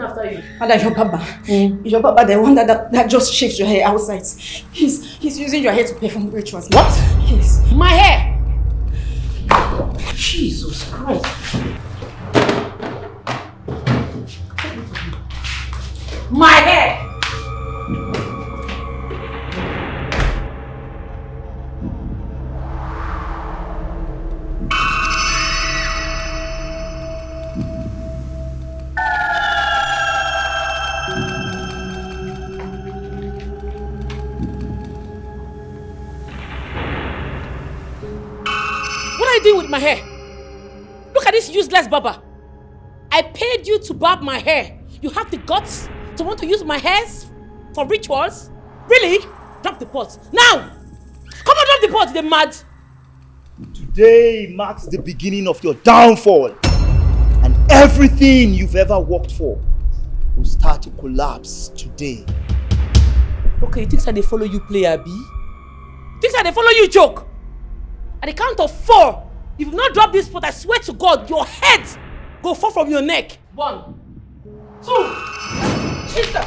after you. And your Baba. Your Baba, the one that just shapes your hair outside. He's using your hair to perform rituals. What? Yes. My hair! Jesus Christ. My hair! What are you doing with my hair? Look at this useless barber. I paid you to barb my hair. You have the guts to want to use my hairs for rituals? Really? Drop the pot. Now! Come on, drop the pot, they're mad. Today marks the beginning of your downfall. And everything you've ever worked for will start to collapse today. Okay, you think that they follow you play, Abi? You think that they follow you joke? At the count of 4, if you've not dropped this pot, I swear to God, your head go fall from your neck. 1, 2, Jesus!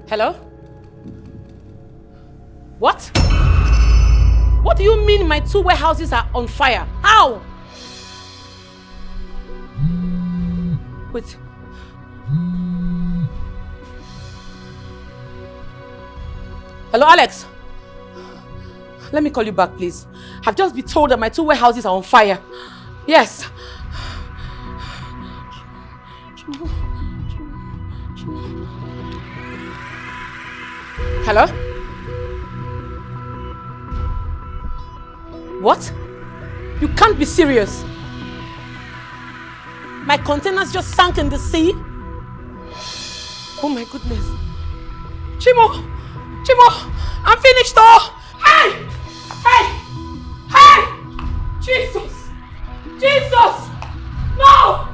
Hello? What? What do you mean my 2 warehouses are on fire? How? Wait. Hello, Alex? Let me call you back, please. I've just been told that my 2 warehouses are on fire. Yes. Hello? What? You can't be serious. My containers just sank in the sea? Oh my goodness. Chimo! I'm finished though! Hey! Jesus! No!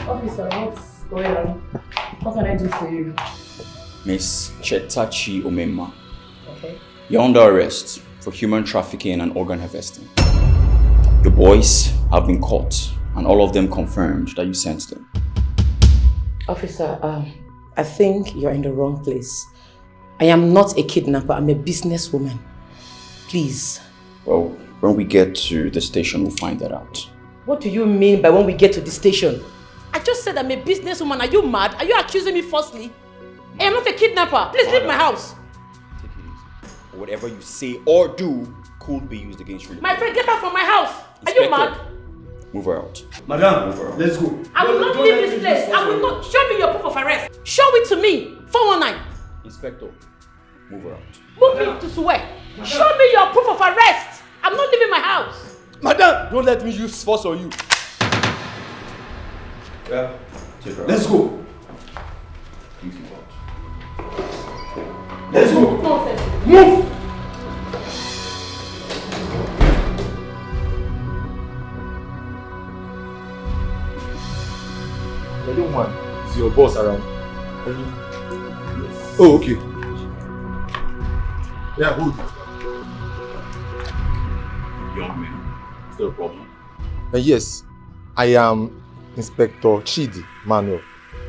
Officer, what's going on? What can I do for you? Miss Chetachi Omema. Okay. You're under arrest for human trafficking and organ harvesting. The boys have been caught and all of them confirmed that you sent them. Officer, I think you're in the wrong place. I am not a kidnapper, I'm a businesswoman. Please. Well, when we get to the station, we'll find that out. What do you mean by when we get to the station? I just said I'm a businesswoman. Are you mad? Are you accusing me falsely? I am not a kidnapper. Please leave my house. Take it easy. Whatever you say or do could be used against you. My friend, get out from my house. Are you mad? Move her out. Madam, Move her out. let's go. I will not leave this place. I will not. Show me your proof of arrest. Show it to me. 419. Inspector, move her out. Move me to where? Show me your proof of arrest. I'm not leaving my house. Madam, don't let me use force on you. Yeah, take her out. Let's go. Please move out. Let's go. Nonsense. Move. The young man is your boss around. Oh, okay. Yeah, hold it. Young man, is there a problem? Yes, I am Inspector Chidi Manuel,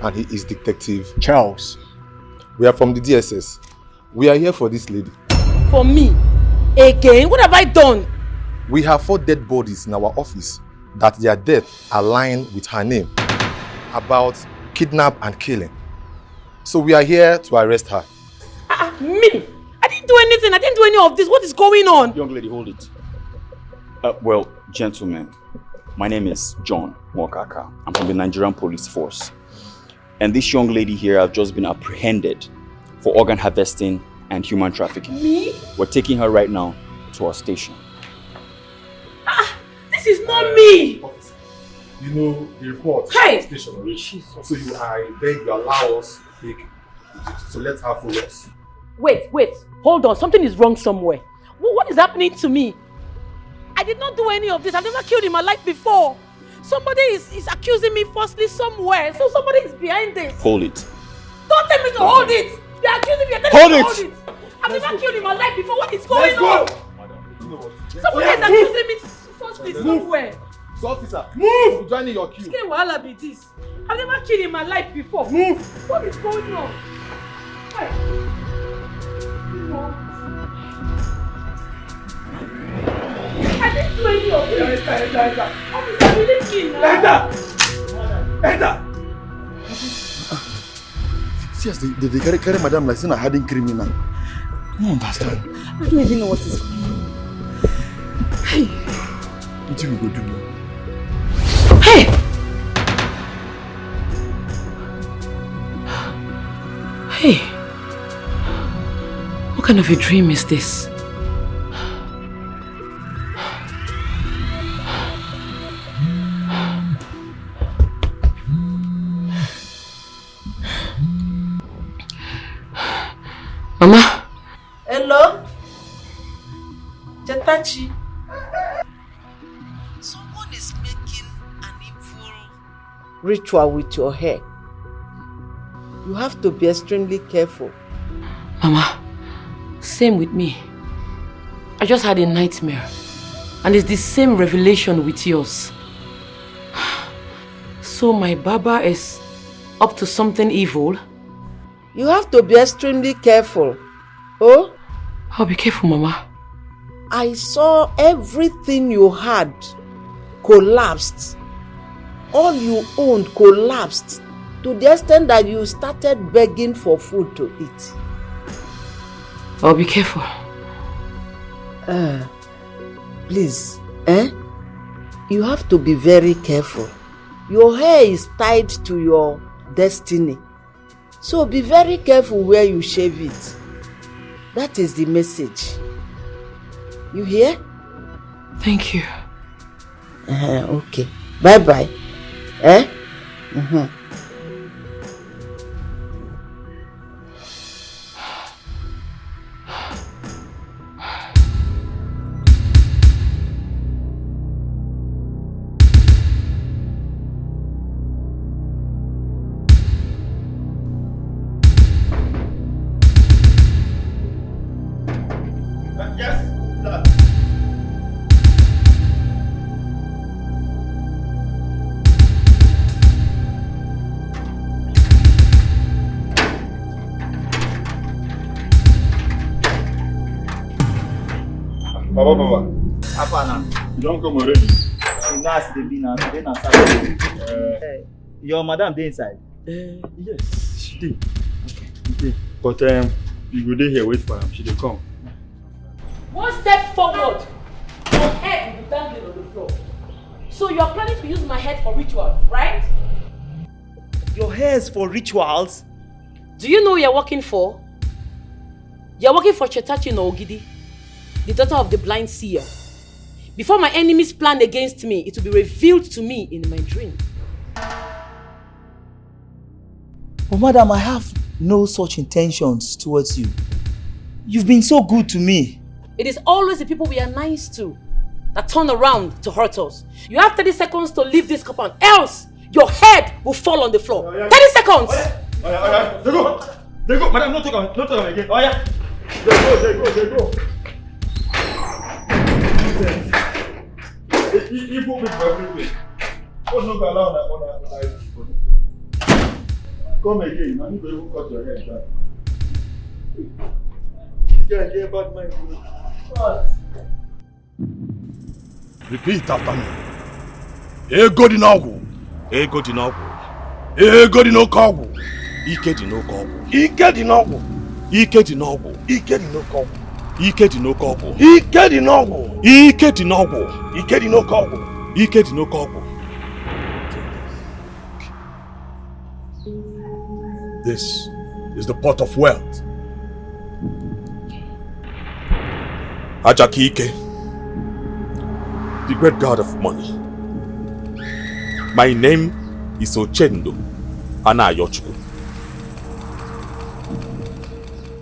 and he is Detective Charles. We are from the DSS. We are here for this lady. For me? Again? What have I done? We have 4 dead bodies in our office that their deaths align with her name, about kidnap and killing. So we are here to arrest her. Me? I didn't do anything. I didn't do any of this. What is going on? Young lady, hold it. Well, gentlemen, my name is John Mokaka. I'm from the Nigerian Police Force. And this young lady here has just been apprehended for organ harvesting and human trafficking. Me? We're taking her right now to our station. This is not me. Officer, you know the report Hey! station already. So I beg you allow us to let her follow us. Wait. Hold on. Something is wrong somewhere. What is happening to me? I did not do any of this. I've never killed in my life before. Somebody is accusing me falsely somewhere. So somebody is behind this. Hold it. Don't tell me to hold it. You're accusing me. Hold Me to it. hold it. I've never killed in my life before. What is going on? Somebody is accusing me falsely somewhere. So officer, move! Joining your queue. Can wahala be this? I've never killed in my life before. Move! What is going on? Hey. I didn't do any of this. Officer, you didn't kill now. Enter! See as they carry madam like saying a hardened criminal. I don't understand. I don't even know what is going on. Hey. What you go do now? Hey! Hey! What kind of a dream is this? Mama? Hello? Chetachi? Someone is making an evil ritual with your hair. You have to be extremely careful. Mama, same with me. I just had a nightmare. And it's the same revelation with yours. So my barber is up to something evil? You have to be extremely careful. Oh? I'll be careful, Mama. I saw everything you had collapsed. All you owned collapsed to the extent that you started begging for food to eat. I'll be careful. Please, you have to be very careful. Your hair is tied to your destiny. So be very careful where you shave it. That is the message. You hear? Thank you. Okay. Bye-bye. Baba. Apana. You don't come already. You know as they be now. They na Saturday. Your madam dey inside. Yes, she did. Okay. But you go there here, wait for her. She dey come. One step forward, your head will be dangling on the floor. So you are planning to use my head for rituals, right? Your hair is for rituals. Do you know who you're working for? You're working for Chetachi Ogidi, the daughter of the blind seer. Before my enemies plan against me, it will be revealed to me in my dream. But madam, I have no such intentions towards you. You've been so good to me. It is always the people we are nice to that turn around to hurt us. You have 30 seconds to leave this compound, else your head will fall on the floor. 30 seconds! They go. Madam, not talk on again. Oh yeah. They go. He put me for everywhere. Oh, no, go allow that one. Come again. I need to even cut your hair down. This guy get bad mind. What? Repeat after me. Ego di n'ọgwụ. Ego di n'ọgwụ. Ego di n'oke ọgwụ. Ike di n'oke ọgwụ. Ike di n'ọgwụ. Ike di n'ọgwụ. Ike di n'oke ọgwụ. Ike di n'oke ọgwụ. Ike di n'ọgwụ. Ike di n'ọgwụ. Ike di n'oke ọgwụ. Ike di n'oke ọgwụ. This is the pot of wealth. Ajakike, the great god of money. My name is Ochendo Anayochukwu.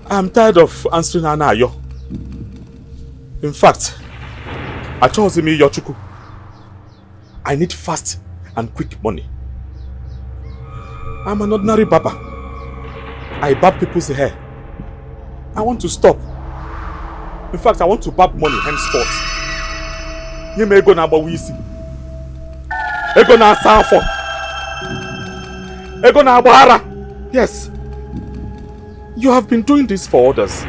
I am tired of answering Anayo. In fact, I chose me Yochukwu. I need fast and quick money. I'm an ordinary barber. I barb people's hair. I want to stop. In fact, I want to barb money henceforth. You may go now, but we see. You go now, Sanford. You go now, Bahara. Yes. You have been doing this for others.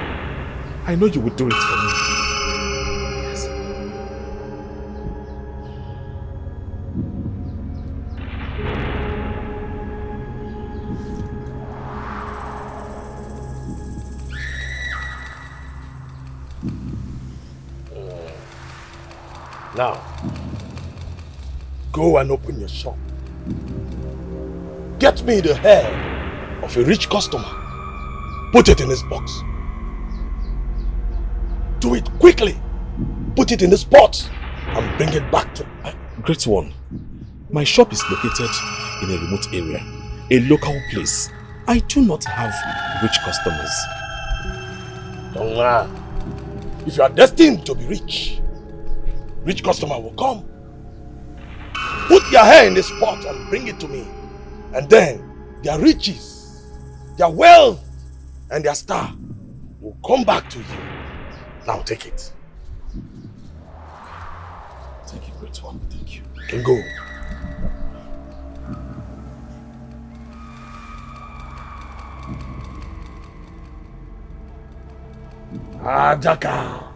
I know you will do it for me. Yes. Now, go and open your shop. Get me the hair of a rich customer. Put it in this box. Do it quickly. Put it in this pot and bring it back to... Great one. My shop is located in a remote area, a local place. I do not have rich customers. Young man, if you are destined to be rich, rich customer will come. Put your hair in this pot and bring it to me. And then their riches, their wealth, and their star will come back to you. Now take it. Thank you, great one. Thank you. You can go. Ajaka.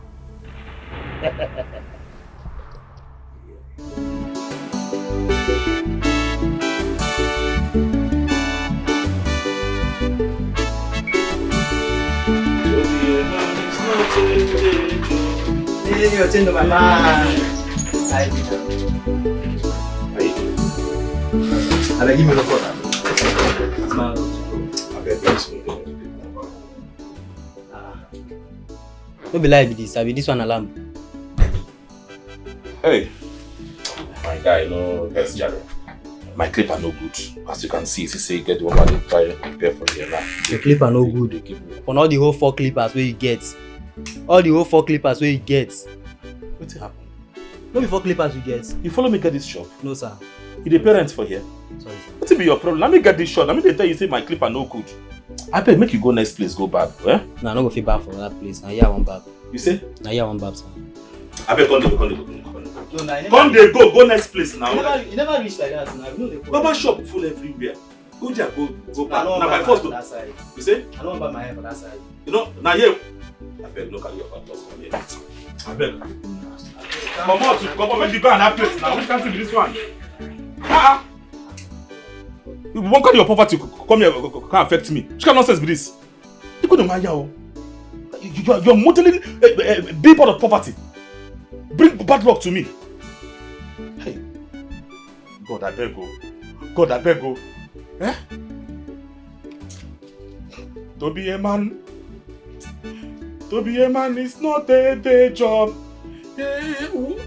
Hey, you're changing my mind. I give me the phone. Don't be like this. I be this one alarm. Hey, my guy, no, that's Jado. My clip are no good. As you can see, he say get the one that they try and prepare for the now. Your clip are no good. On all the whole 4 clippers where you get. All the whole 4 clippers where you get. What's happened? No be 4 clippers you get. You follow me get this shop? No, sir. You the parents for here? Sorry, sir. What's be your problem? Let me get this shop. Let me tell you say my clip are no good. I beg make you go next place, go back. Eh? Nah, no go fit back for that place. Now here one back. You say? Now here one back, sir. I beg come No, go next place now. You never reach like that. Now you know the Barber shop full everywhere. Go there, go back. Now Now my first for that side. You say? I don't buy my hair for that side. You know, now here. I beg look at your photos from here. I beg. Come on, to government you go and that place now. Which country be this one? You won't carry your poverty come here can affect me. Which kind of nonsense be this? You go to my yao. You're modeling a big part of poverty. Bring bad luck to me. Hey, God I beg go. God I beg go. Eh? To be a man. To be a man is not a day job. Hey, ooh.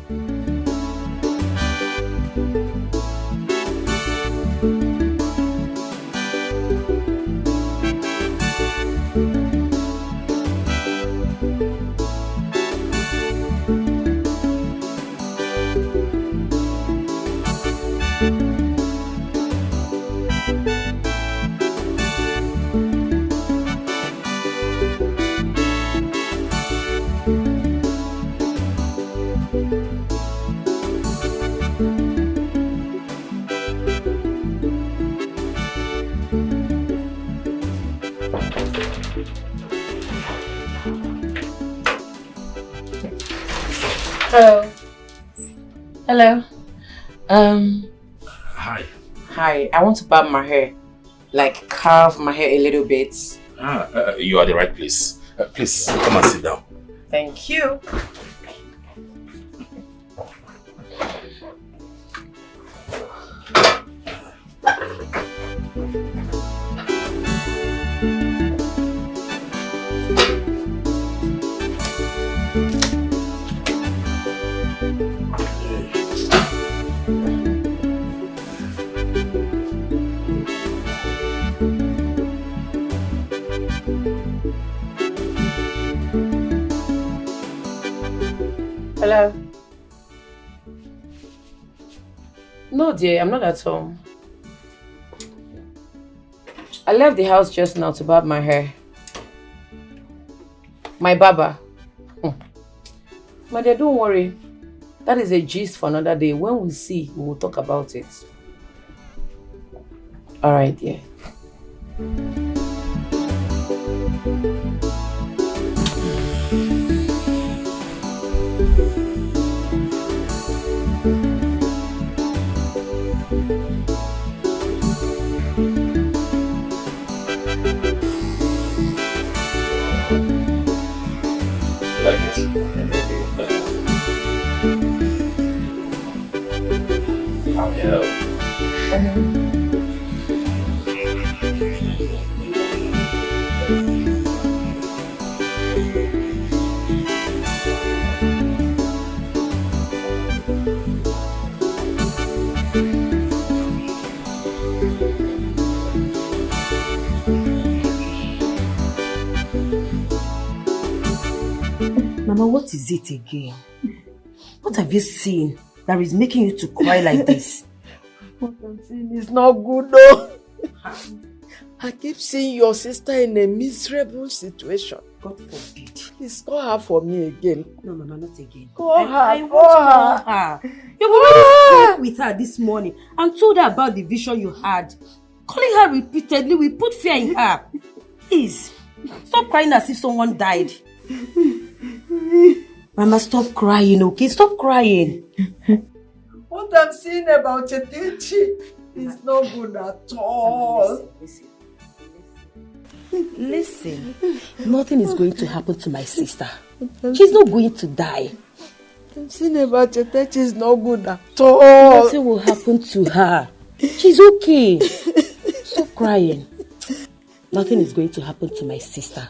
Hello. Hello. Hi. Hi. I want to barb my hair. Like carve my hair a little bit. You are the right place. Please come and sit down. Thank you. Hello. No, dear, I'm not at home. I left the house just now to barb my hair. My barber. My dear, don't worry. That is a gist for another day. When we see, we will talk about it. Alright, dear. Mama, what is it again? What have you seen that is making you to cry like this? What I'm seeing is not good though. I keep seeing your sister in a miserable situation. God forbid. Please call her for me again. No, Mama, not again. Call her. I won't call her. You've already spoke with her this morning and told her about the vision you had. Calling her repeatedly will put fear in her. Please, stop crying as if someone died. Mama, stop crying, okay? Stop crying. What I'm seeing about Chetechi is not good at all. Listen. Nothing is going to happen to my sister. She's not going to die. I'm seeing about Chetechi is not good at all. Nothing will happen to her. She's okay. Stop crying. Nothing is going to happen to my sister.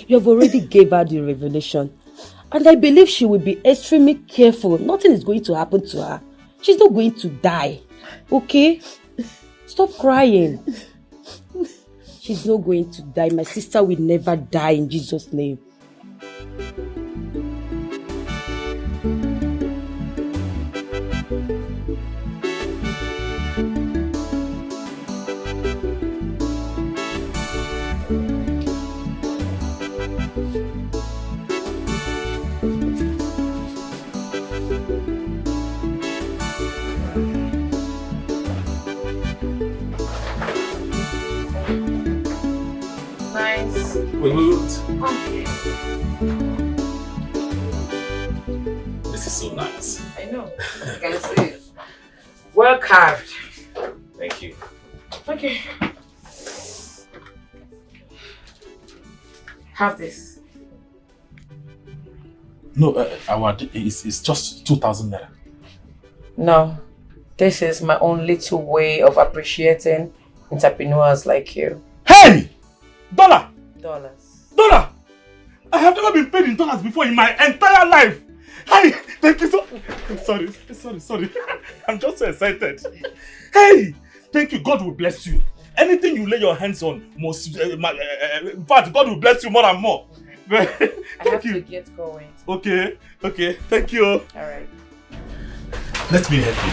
You have already gave her the revelation. And I believe she will be extremely careful. Nothing is going to happen to her. She's not going to die. Okay? Stop crying. She's not going to die. My sister will never die in Jesus' name. This is so nice. I know. I can see it. Well carved. Thank you. Okay. Have this. No, it's just 2,000 naira. No. This is my own little way of appreciating entrepreneurs like you. Hey! Dollar! Dollars. Dollar! I have never been paid in dollars before in my entire life. Hey! Thank you so... Sorry. I'm just so excited. Hey! Thank you. God will bless you. Anything you lay your hands on must... in fact, God will bless you more and more. I have to get going. Okay. Thank you. Alright. Let me help you.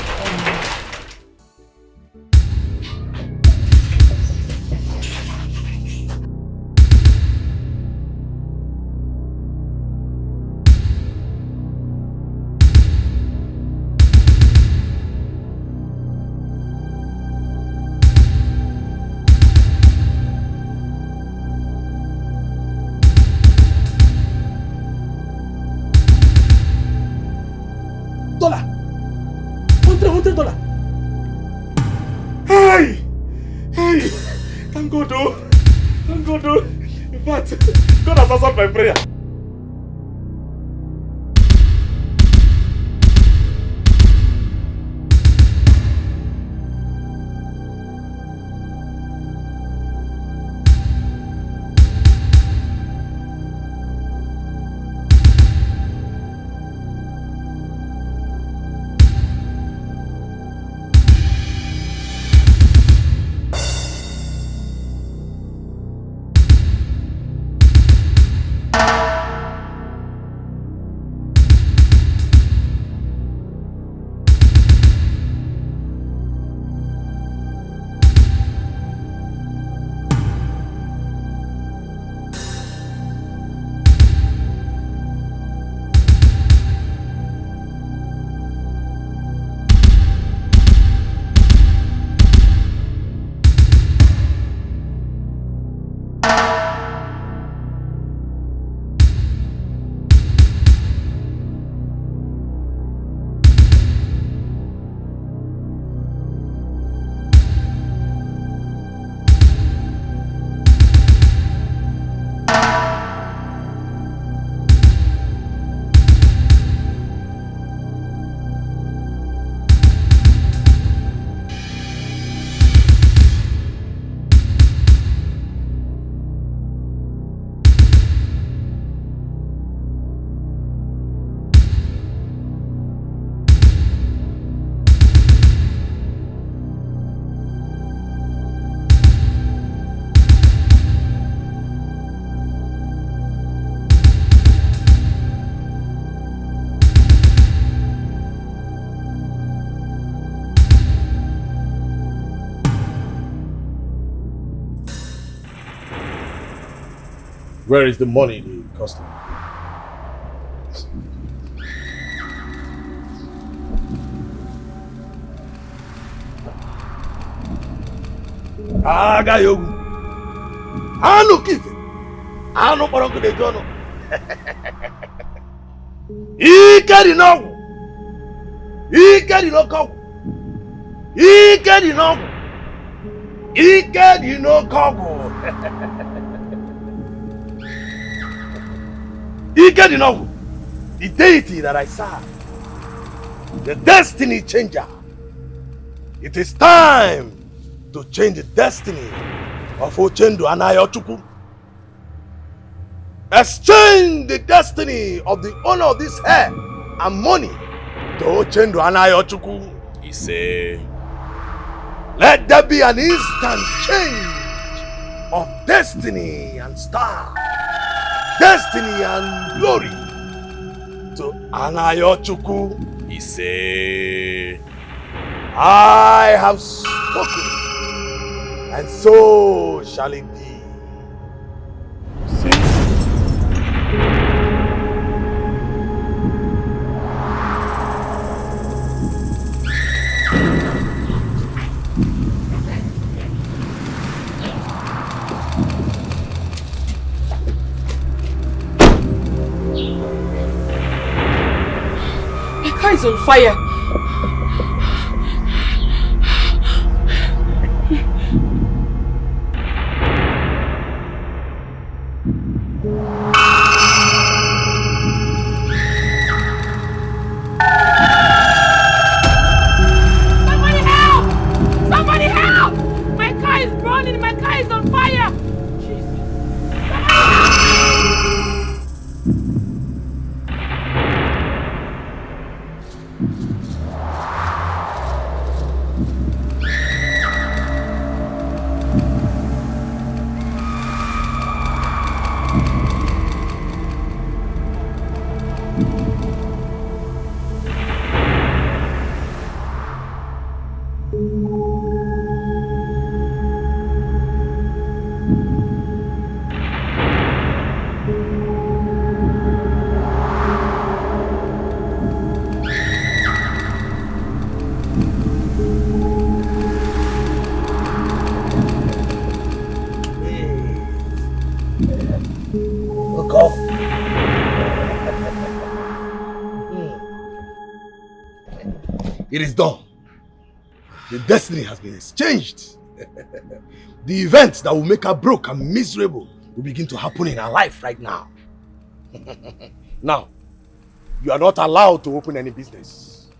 $100. Hey! Thank God, oh. In fact, God has answered my prayer. Where is the money the customer? Agayogu. Anu kife. Anu parangu de jono. Ikari no. Ikari no ko. Ikari no. Ikari no ko. Ikari no. The deity that I serve. The destiny changer. It is time to change the destiny of Ochendo and Ayochukwu. Exchange the destiny of the owner of this hair and money to Ochendo and Ayochukwu. He say, let there be an instant change of destiny and star, destiny and glory to Anayochukwu. He say, I have spoken, and so shall it be. My car is on fire. It is done. The destiny has been exchanged. The events that will make her broke and miserable will begin to happen in her life right now. Now, you are not allowed to open any business.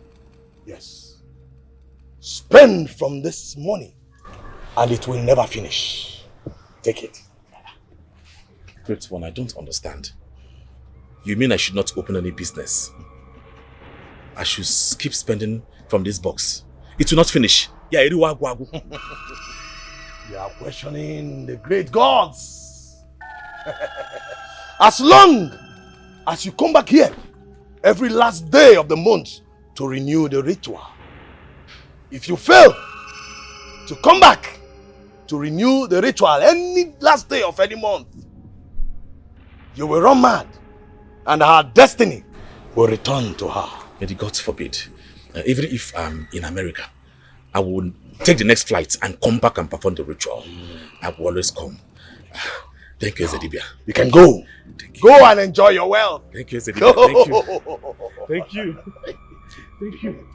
Yes. Spend from this money and it will never finish. Take it. Great one, I don't understand. You mean I should not open any business? I should keep spending from this box. It will not finish. Yeah, you are questioning the great gods. As long as you come back here every last day of the month to renew the ritual. If you fail to come back to renew the ritual any last day of any month, you will run mad and her destiny will return to her. May the gods forbid. Even if I'm in America, I will take the next flight and come back and perform the ritual. I will always come. Thank you, Zedibia. You can go. Go and enjoy your wealth. Thank you, Zedibia. Thank you. Thank you. Thank you.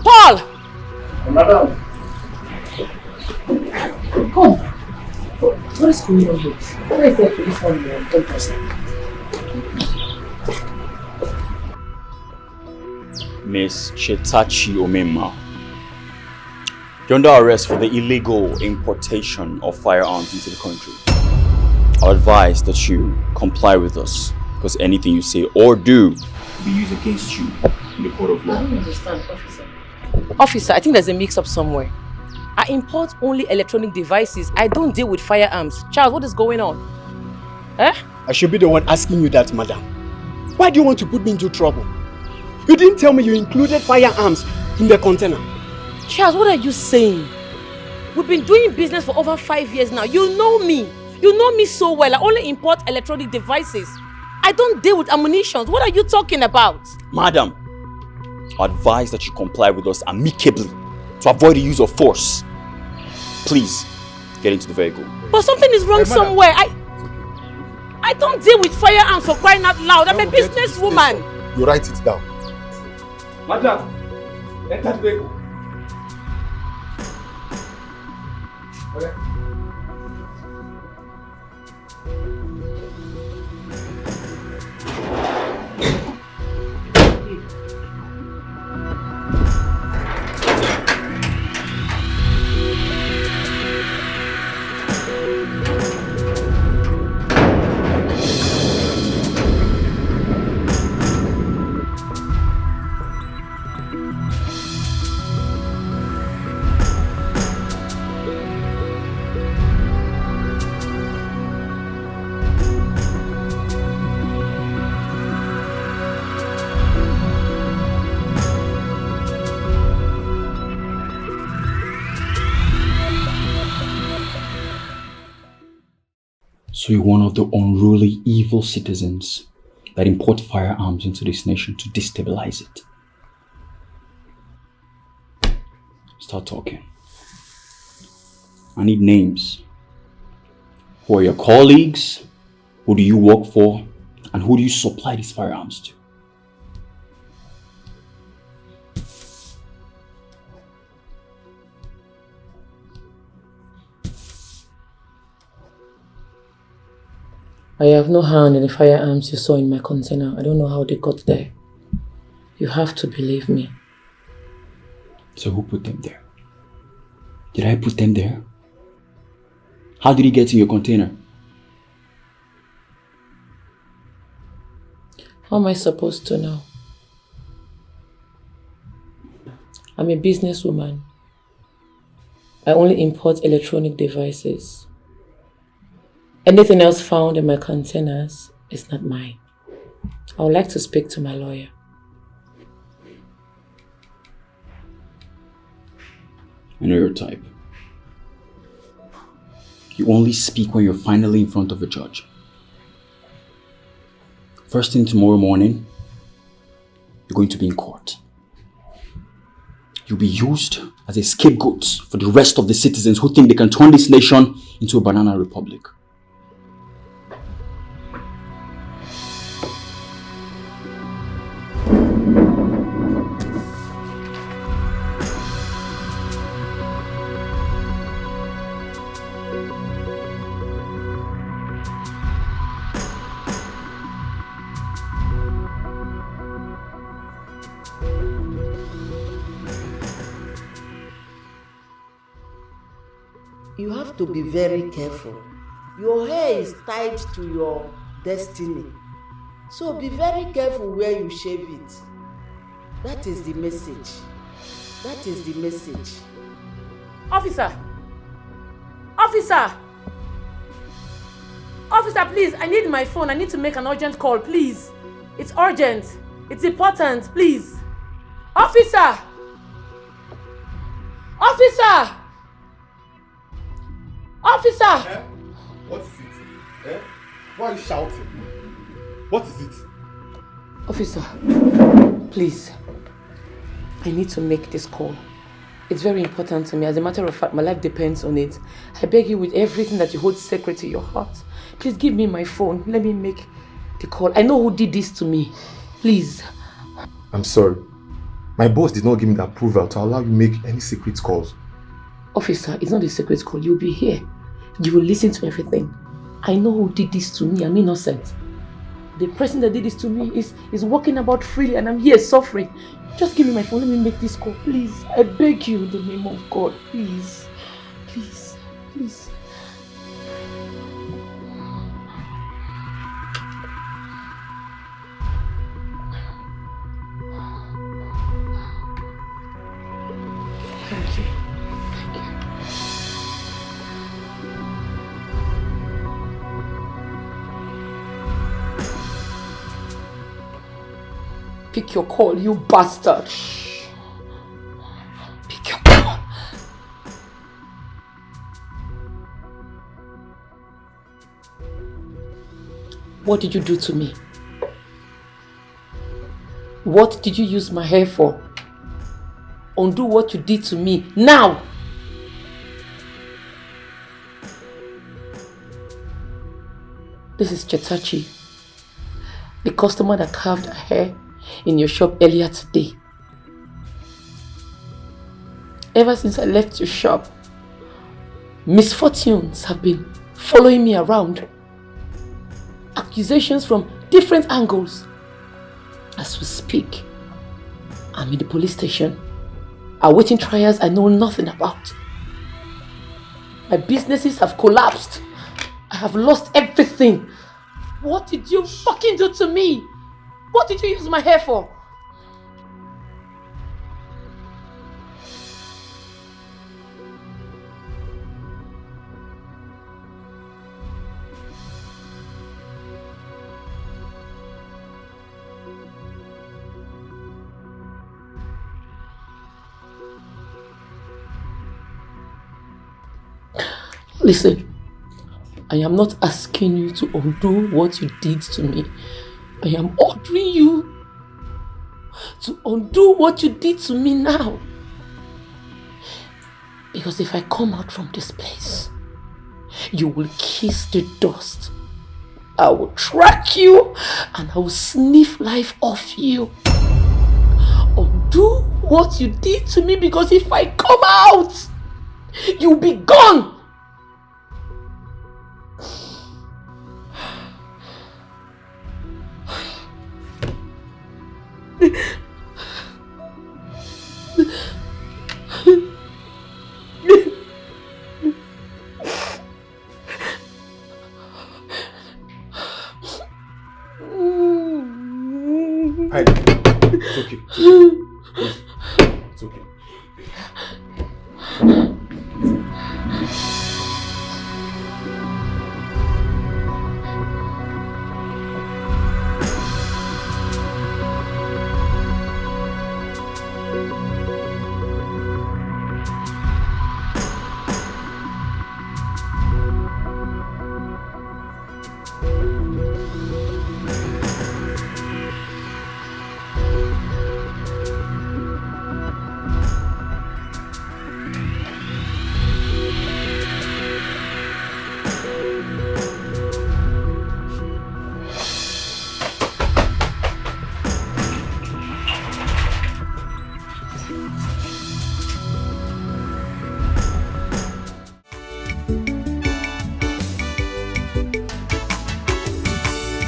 Paul! Madam. Come. What is going on here? What is there for this one? Don't trust Miss Chetachi Omema, you're under arrest for the illegal importation of firearms into the country. I advise that you comply with us, because anything you say or do will be used against you in the court of law. I don't understand, officer. Officer, I think there's a mix-up somewhere. I import only electronic devices. I don't deal with firearms. Charles, what is going on? Eh? I should be the one asking you that, madam. Why do you want to put me into trouble? You didn't tell me you included firearms in the container. Charles, what are you saying? We've been doing business for over 5 years now. You know me. You know me so well. I only import electronic devices. I don't deal with ammunition. What are you talking about? Madam, I advise that you comply with us amicably to avoid the use of force. Please, get into the vehicle. But something is wrong somewhere. I don't deal with firearms for crying out loud. I'm a businesswoman. You write it down. Madam, enter the vehicle. Okay. So you're one of the unruly, evil citizens that import firearms into this nation to destabilize it. Start talking. I need names. Who are your colleagues? Who do you work for? And who do you supply these firearms to? I have no hand in the firearms you saw in my container. I don't know how they got there. You have to believe me. So who put them there? Did I put them there? How did he get in your container? How am I supposed to know? I'm a businesswoman. I only import electronic devices. Anything else found in my containers is not mine. I would like to speak to my lawyer. I know your type. You only speak when you're finally in front of a judge. First thing tomorrow morning, you're going to be in court. You'll be used as a scapegoat for the rest of the citizens who think they can turn this nation into a banana republic. You have to be very careful. Your hair is tied to your destiny. So be very careful where you shave it. That is the message. That is the message. Officer! Officer! Officer, please, I need my phone. I need to make an urgent call, please. It's urgent. It's important, please. Officer! Officer! Officer! Eh? What is it? Eh? Why are you shouting? What is it? Officer, please. I need to make this call. It's very important to me. As a matter of fact, my life depends on it. I beg you with everything that you hold sacred to your heart. Please give me my phone. Let me make the call. I know who did this to me. Please. I'm sorry. My boss did not give me the approval to allow you to make any secret calls. Officer, it's not a secret call. You'll be here. You will listen to everything. I know who did this to me. I'm innocent. The person that did this to me is walking about freely and I'm here suffering. Just give me my phone. Let me make this call. Please. I beg you in the name of God. Please. Please. Please. Thank you. Thank you. Pick your call, you bastard. Pick your call. What did you do to me? What did you use my hair for? Undo what you did to me now. This is Chetachi, the customer that carved her hair in your shop earlier today. Ever since I left your shop, misfortunes have been following me around. Accusations from different angles. As we speak, I'm in the police station, awaiting trials I know nothing about. My businesses have collapsed. I have lost everything. What did you fucking do to me? What did you use my hair for? Listen, I am not asking you to undo what you did to me. I am ordering you to undo what you did to me now. Because if I come out from this place, you will kiss the dust. I will track you and I will sniff life off you. Undo what you did to me, because if I come out, you'll be gone. It's okay. It's okay.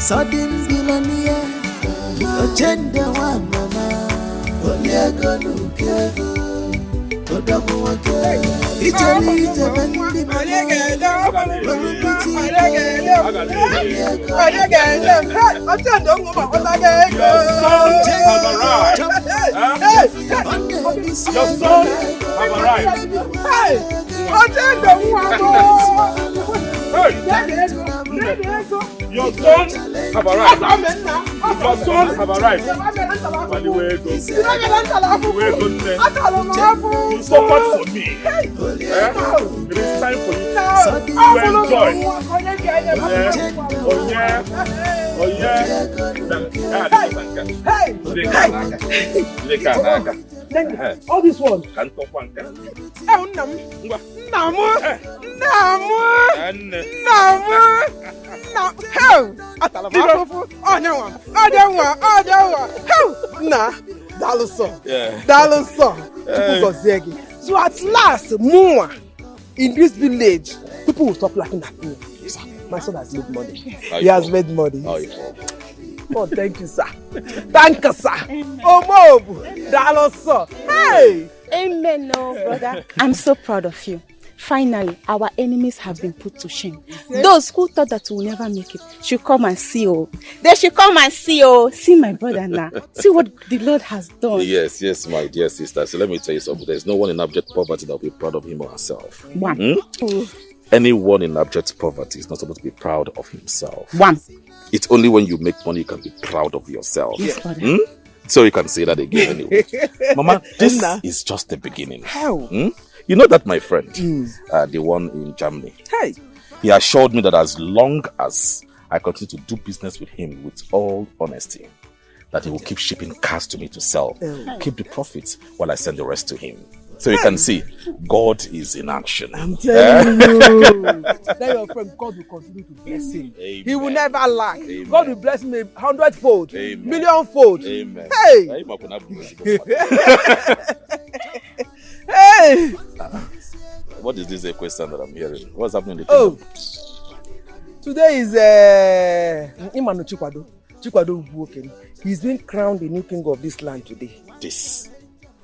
Sudden billionaire, agenda one mama, Oliego Lukego, Odamuake, Italy, Japan, Your son have arrived. Your son have arrived. You suffered for me. It is time for you to enjoy. Oh yeah. All this one. So at last, more in this village, people will stop laughing at me. My son has made money. He has made money. Oh, thank you, sir. Thank you, sir. Oh, Mob, Daloso. Hey! Amen, no, brother. I'm so proud of you. Finally, our enemies have been put to shame. Those who thought that we'll never make it should come and see, oh. They should come and see, oh. See my brother now. See what the Lord has done. Yes, my dear sister. So let me tell you something. There's no one in abject poverty that will be proud of him or herself. One. Anyone in abject poverty is not supposed to be proud of himself. One. It's only when you make money you can be proud of yourself. Yes, brother. So you can say that again anyway. Mama, this is just the beginning. How? You know that my friend, the one in Germany, Hey. he assured me that as long as I continue to do business with him with all honesty, that he will keep shipping cars to me to sell, keep the profits while I send the rest to him. So you can see, God is in action. I'm telling you. Tell your friend, God will continue to bless him. Amen. He will never lack. Amen. God will bless him 100-fold, Amen. million-fold. Amen. Hey! Hey! What is this question that I'm hearing? What's happening in the Oh, kingdom? today is Imanu Chikwado. Chikwado Ubuoken. He's been crowned the new king of this land today. This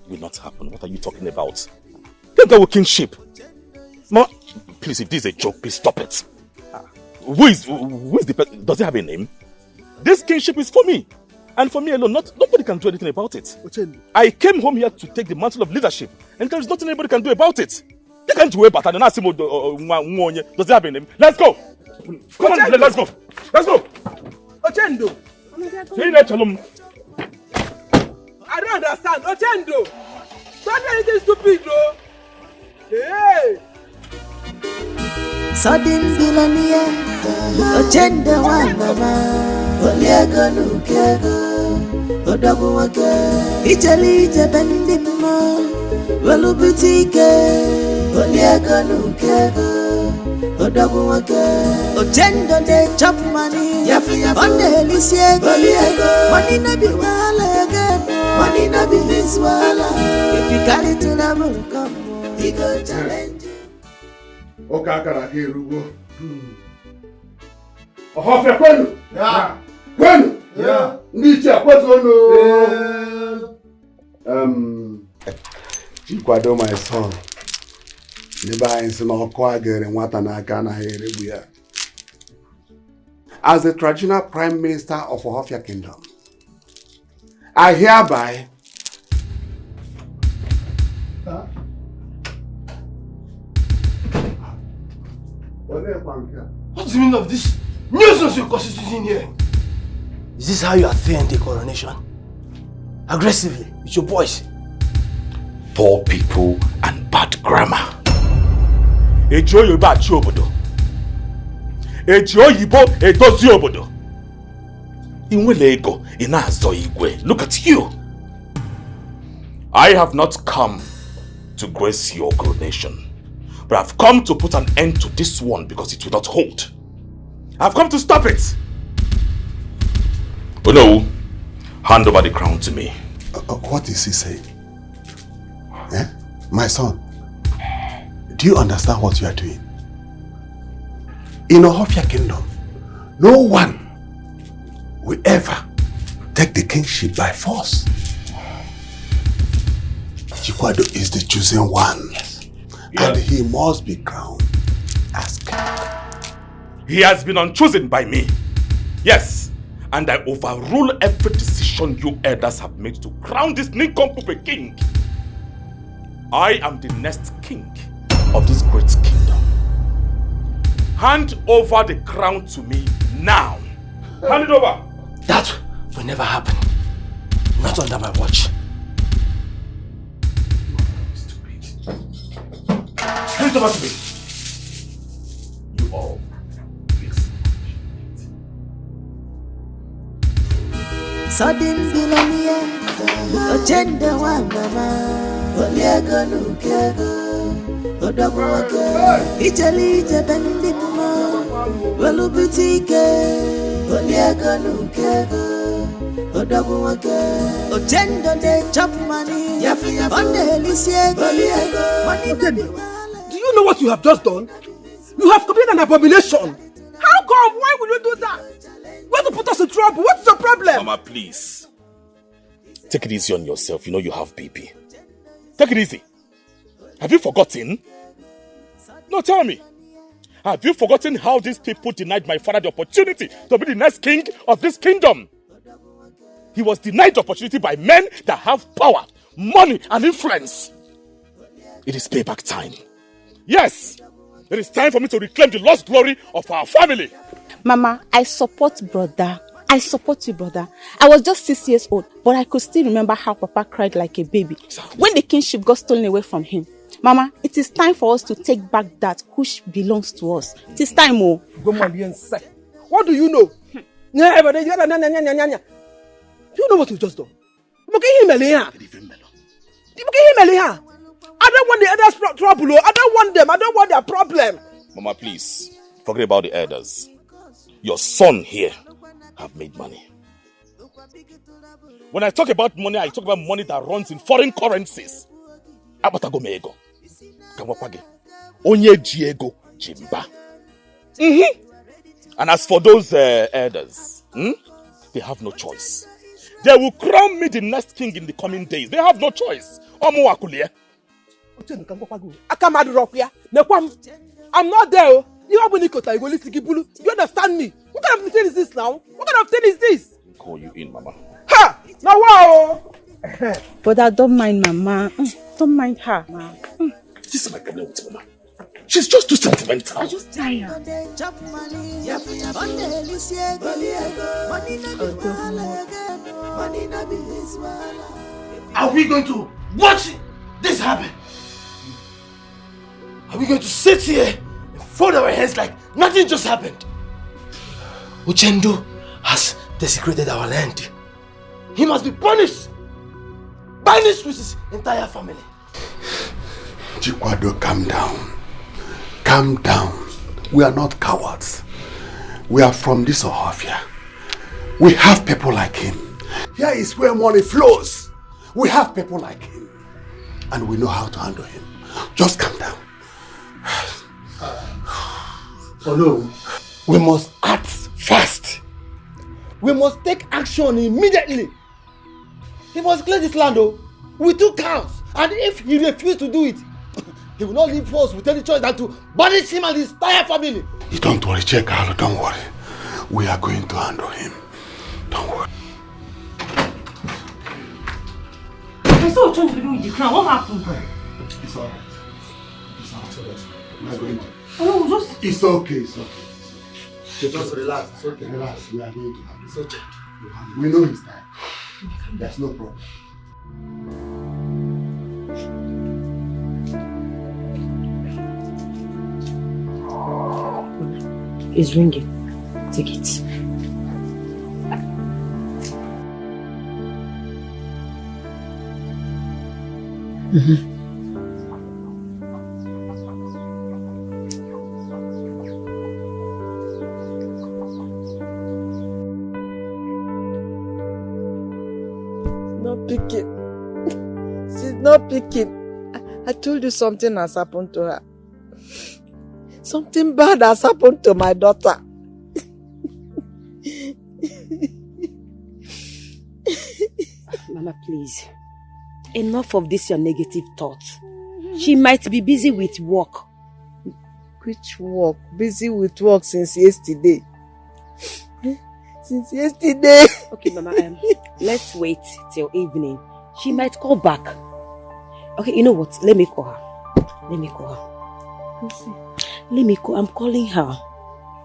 will not happen. What are you talking about? Then there will kingship. Ma, please, if this is a joke, please stop it. Who is the person? Does he have a name? This kingship is for me. And for me alone, nobody can do anything about it. I came home here to take the mantle of leadership, and there is nothing anybody can do about it. They can't do it better than Asimo. Does he have a name? Let's go! Come on, let's go! Let's go! Ochendo! I don't understand. Ochendo! Don't do anything stupid, bro! Hey! Sudden billionaire, Ochendo one mama, Oliego Nukego, Odogu Wake, Italy Jabendimo, Welu Boutique, Oliego Nukego, Odogu Wake, Ochendo de chop money, on the Elysee, money no be wala again, money no be his wala. If you carry to the moon, come, he go challenge. Okay, I can hear you. Oh, kwenu? Yeah. Kwenu? Yeah. Ndicha, what's on? Chikwado, my son. As the traditional Prime Minister of Ohofia Kingdom, I hereby What's the meaning of this nuisance you're constituting here? Is this how you are saying the coronation? Aggressively, with your voice. Poor people and bad grammar. Ejo Yoruba achi obodo. Ejo Oyibo edozi obodo. Inwele ego ina-azo igwe. Look at you. I have not come to grace your coronation, but I've come to put an end to this one because it will not hold. I've come to stop it. Oh no, hand over the crown to me. What is he saying? Eh? My son, do you understand what you are doing? In Ohofia Kingdom, no one will ever take the kingship by force. Chikwado is the chosen one, and he must be crowned as king. He has been unchosen by me. Yes, and I overrule every decision you elders have made to crown this nincompoop a king. I am the next king of this great kingdom. Hand over the crown to me now. Hand it over. That will never happen. Not under my watch. Hand it over to me. You all. Sudden billionaire, Ochendo one mama, Oliego Nukego, Odogu Wake, Italy Jabendimo, Welu Boutique, Oliego Nukego, Odogu Wake, Ochendo de chop money, on the Elysee, money no be wala. Do you know what you have just done? You have committed an abomination. How come? Why will you do that? Want to put us in trouble? What's the problem? Mama, please. Take it easy on yourself. You know you have BP. Take it easy. Have you forgotten? No, tell me. Have you forgotten how these people denied my father the opportunity to be the next king of this kingdom? He was denied the opportunity by men that have power, money, and influence. It is payback time. Yes, it is time for me to reclaim the lost glory of our family. Mama, I support brother I support you, brother. I was just 6 years old, but I could still remember how Papa cried like a baby when the kingship got stolen away from him. Mama, it is time for us to take back that which belongs to us. It is time, oh. What do you know? You know what you just done? I don't want the others' trouble. I don't want them. I don't want their problem. Mama, please, forget about the elders. Your son here have made money. When I talk about money, I talk about money that runs in foreign currencies. Abatago meego. Kamwapage. Onye jiego jimba. And as for those elders, they have no choice. They will crown me the next king in the coming days. They have no choice. I'm not there. You understand me? What kind of thing is this now? What kind of thing is this? I'll call you in, Mama. Ha! Now wow! But I don't mind Mama. Don't mind her. This is my problem with Mama. She's just too sentimental. I just tired. Are we going to watch this happen? Are we going to sit here and fold our hands like nothing just happened? Uchendo has desecrated our land. He must be punished. Banished with his entire family. Chikwado, calm down. Calm down. We are not cowards. We are from this Ohafia. We have people like him. Here is where money flows. We have people like him. And we know how to handle him. Just calm down. Oh no. We must act fast. We must take action immediately. He must clear this land with 2 counts. And if he refuses to do it, he will not leave us with any choice than to banish him and his entire family. You don't worry, Chekalo, don't worry. We are going to handle him. Don't worry. I saw what you do with the crown. What happened? It's alright. It's alright. We are going to. Oh, just... It's okay, it's okay. Just relax. It's okay. Relax. We are going to handle It's okay. We know his time. There's no problem. It's ringing. Take it. Not picking. She's not picking. I told you something has happened to her. Something bad has happened to my daughter. Mama, please. Enough of this, your negative thoughts. She might be busy with work. Which work? Busy with work since yesterday. Since yesterday. Okay, Mama, let's wait till evening. She might call back. Okay, you know what? Let me call her. Let me call her. Let me call. I'm calling her.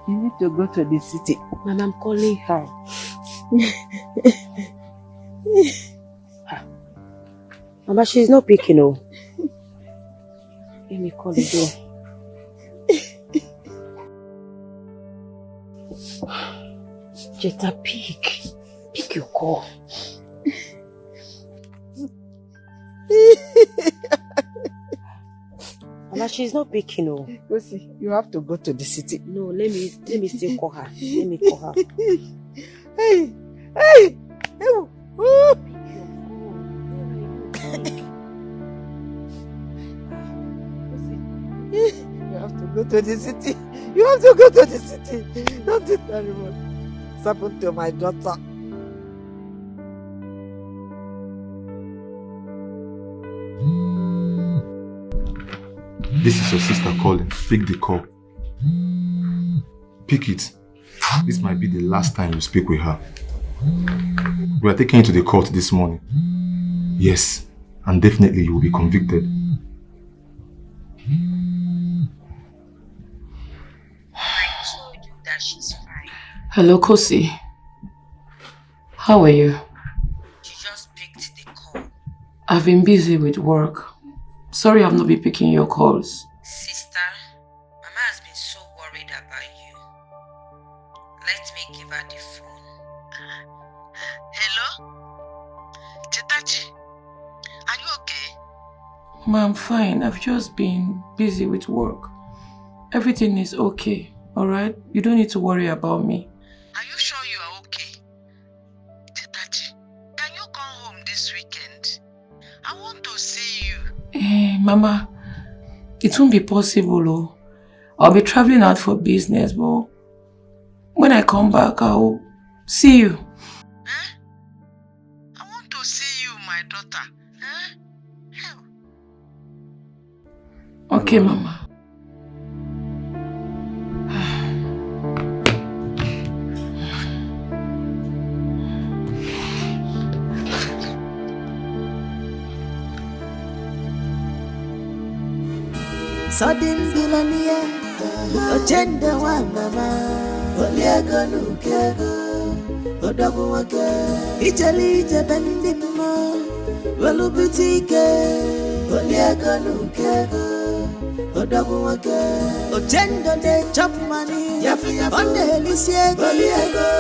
You need to go to the city. Mama, I'm calling her. Mama, she's not picking, oh. Let me call again. Jetta, pick. Pick your call. Mama, she's not picking, oh. Go see, you have to go to the city. No, let me still call her. Let me call her. Hey! Hey! You have to go to the city. You have to go to the city. Don't do terrible. It's happened to my daughter. This is your sister calling. Pick the call. Pick it. This might be the last time you speak with her. We are taking you to the court this morning. Yes, and definitely you will be convicted. Hello, Kosi. How are you? You just picked the call. I've been busy with work. Sorry I've not been picking your calls. Sister, Mama has been so worried about you. Let me give her the phone. Hello? Chetachi, are you okay? Ma, I'm fine. I've just been busy with work. Everything is okay, alright? You don't need to worry about me. Are you sure you are okay? Chetachi, can you come home this weekend? I want to see you. Mama, it won't be possible, oh. I'll be traveling out for business, but when I come back, I'll see you. I want to see you, my daughter. Okay, Mama. Sudden billionaire, agenda one mama, Oliago Nukego, Odaguake, Italy, Jabendimo, Velubutike, Oliago Nukego, Odaguake, Ogenda de chop money, on the Lycia,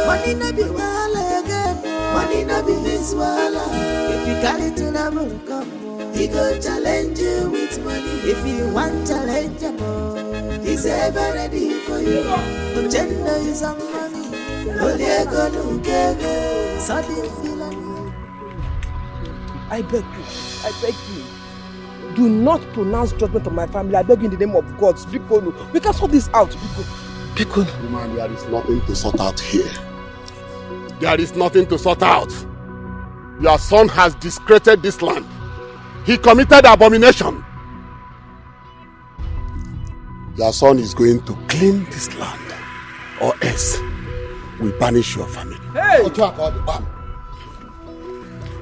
money no be wala again, money no be his wala. If you carry to the come. He go challenge you with money. If you want challenge him, he's ever ready for you. Agenda is a money. Oliego Nukego. Sudden villainy. I beg you. Do not pronounce judgment on my family. I beg you in the name of God. Speak on. We can sort this out. Speak on. Man, there is nothing to sort out here. There is nothing to sort out. Your son has discredited this land. He committed abomination. Your son is going to clean this land, or else we banish your family. Hey!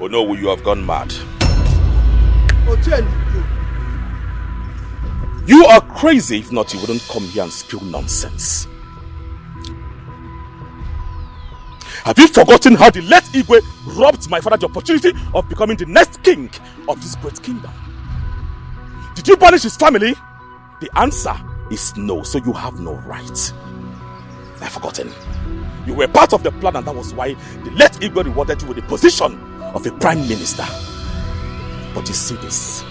Oh no, you have gone mad. You are crazy. If not, you wouldn't come here and spill nonsense. Have you forgotten how the late Igwe robbed my father the opportunity of becoming the next king of this great kingdom? Did you banish his family? The answer is no, so you have no right. I've forgotten. You were part of the plan, and that was why the late Igwe rewarded you with the position of a prime minister. But you see this?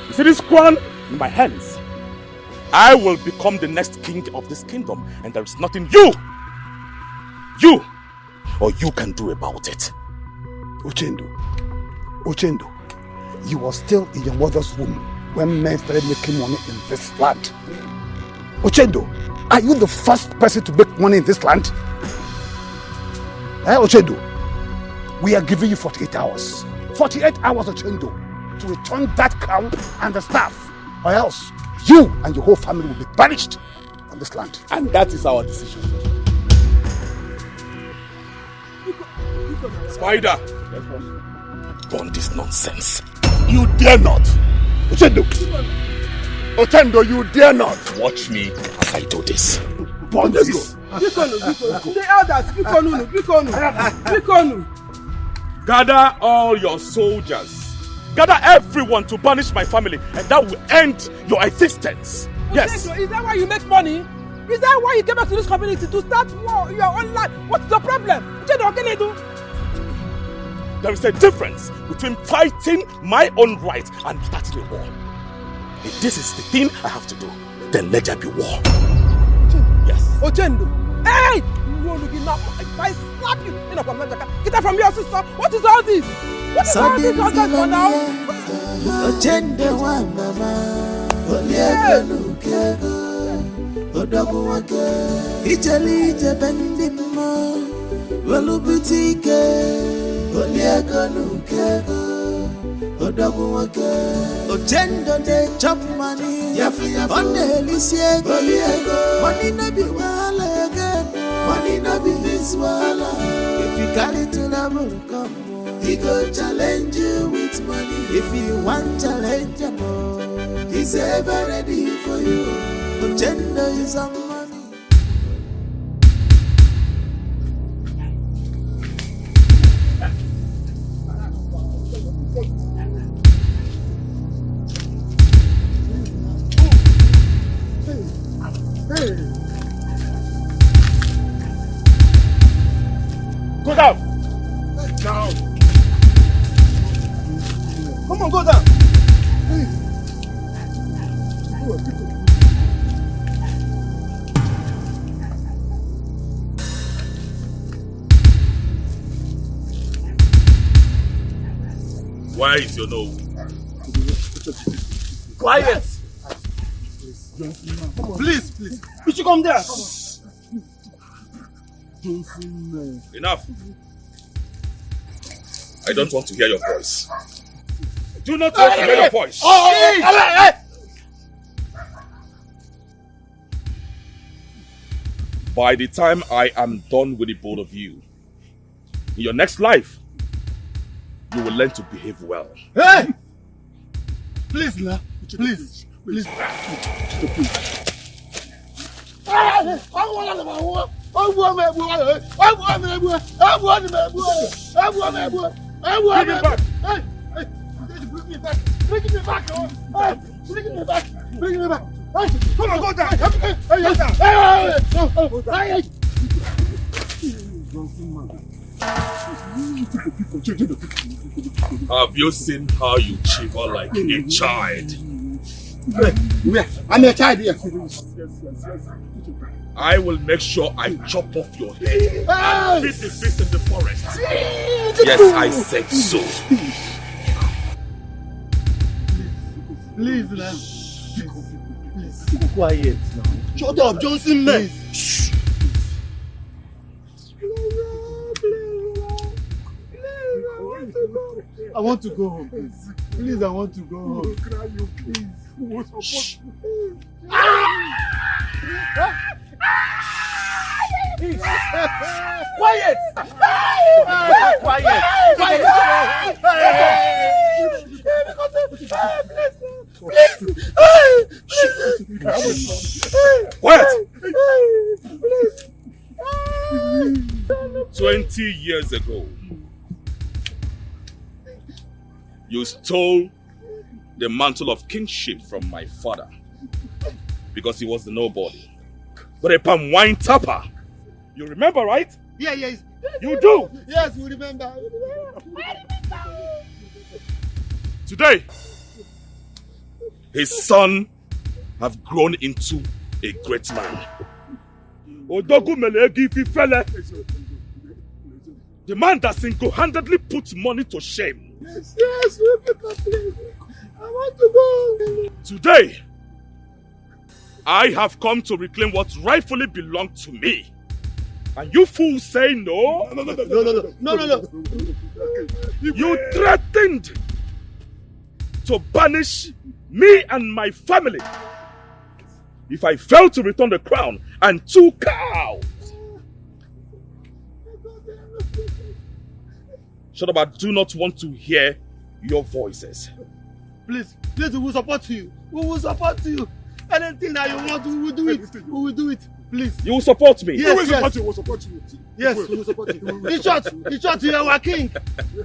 You see this crown in my hands? I will become the next king of this kingdom, and there is nothing you can do about it. Uchendo, you were still in your mother's womb when men started making money in this land. Uchendo, are you the first person to make money in this land? Uchendo, we are giving you 48 hours. 48 hours, Uchendo, to return that cow and the staff, or else you and your whole family will be banished from this land. And that is our decision. Spider! Burn this nonsense. You dare not! Ochendo, you dare not! Watch me as I do this. Burn this! The elders, pick on. Gather all your soldiers. Gather everyone to banish my family, and that will end your existence. Yes. Is that why you make money? Is that why you came back to this community to start war in your own land? What's the problem? What can I do? There is a difference between fighting my own right and starting a war. If this is the thing I have to do, then let there be war. Yes. Ochendo! Hey! You want to get up? If I slap you, get out from your sister. What is all this? What is all this? What's that for now? Ochendo one mama, Oliego Nukego, Odaguake, Italy Jabendimo, Velubutike. Oliego Nukego, Odaguake, Ochendo de chop money, on the Lycia, money no be wala again, money no be his wala. If you carry to the come, he go challenge you with money. If you want challenge him, he's ever ready for you. Ochendo is a money. Come on, go down. Where is your nose? Quiet. Please, please. You should come there. Enough. I don't want to hear your voice. Do not want to hear your voice. By the time I am done with the both of you, in your next life, you will learn to behave well. Hey! Please, nah. Please. Please. Bring me back. Come on, go down. Have you seen how you shiver like a child? I'm a child here. I will make sure I chop off your head and beat the beast in the forest. Yes, I said so. Please, man. Please, be quiet now. Shut up, Johnson, man. Shh. I want to go home, please. Please, I want to go home. Cry, you please. Shh. Quiet! Quiet! Quiet! 20 years ago, you stole the mantle of kingship from my father because he was the nobody, but a palm wine tapper. You remember, right? Yeah, yes. You do? Yes, we remember. Today, his son have grown into a great man. The man that single-handedly puts money to shame. Yes, please. I want to go. Today, I have come to reclaim what rightfully belonged to me. And you fools say no? No. You threatened to banish me and my family if I fail to return the crown and 2 cows. Shut up, I do not want to hear your voices. Please, we will support you. We will support you. Anything that you want, we will do it. We will do it. Please. You will support me? Yes, we will support you. Yes, we will support you. In short, you are our king.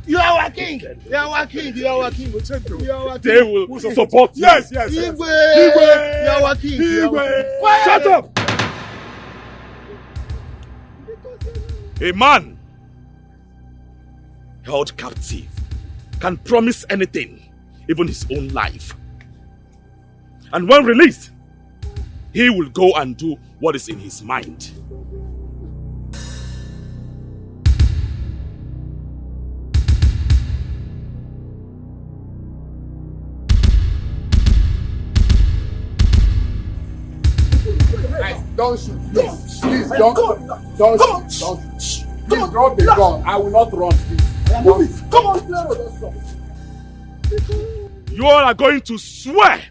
You are our king. You are our king. You are our king. You are our king. They will support you. Yes. Igwe. You are our king. Shut up! A man held captive can promise anything, even his own life. And when released, he will go and do what is in his mind. Don't shoot, please. Please, don't shoot. Please drop the gun. I will not run, please. Come on, You all are going to swear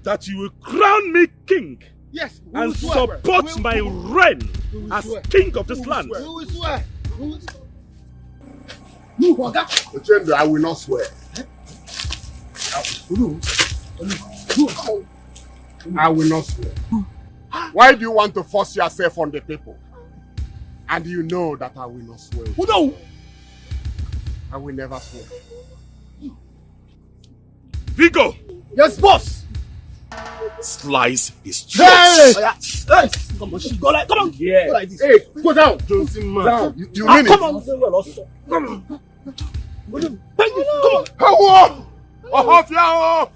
that you will crown me king. Yes, and support my reign as king of this land. We will swear. Ochendo, I will not swear. I will not swear. Why do you want to force yourself on the people? And you know that I will not swear. No. I will never swear. Vigo! Yes, boss! Slice his throat. Hey! Come on, go like yeah. Go like this. Hey, go down. Johnson, man. Down. You mean come it? on, say well also. Come on. Come on!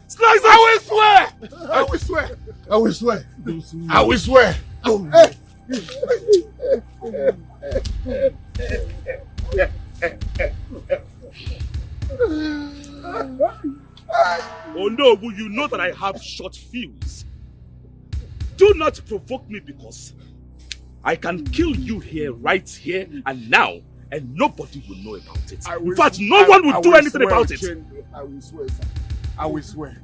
Slice! I will swear! I will swear! I will swear! I will swear! Oh no, but you know that I have short fuse. Do not provoke me because I can kill you here, right here and now, and nobody will know about it. In fact, no one will do anything about it. I will swear, sir. I will swear.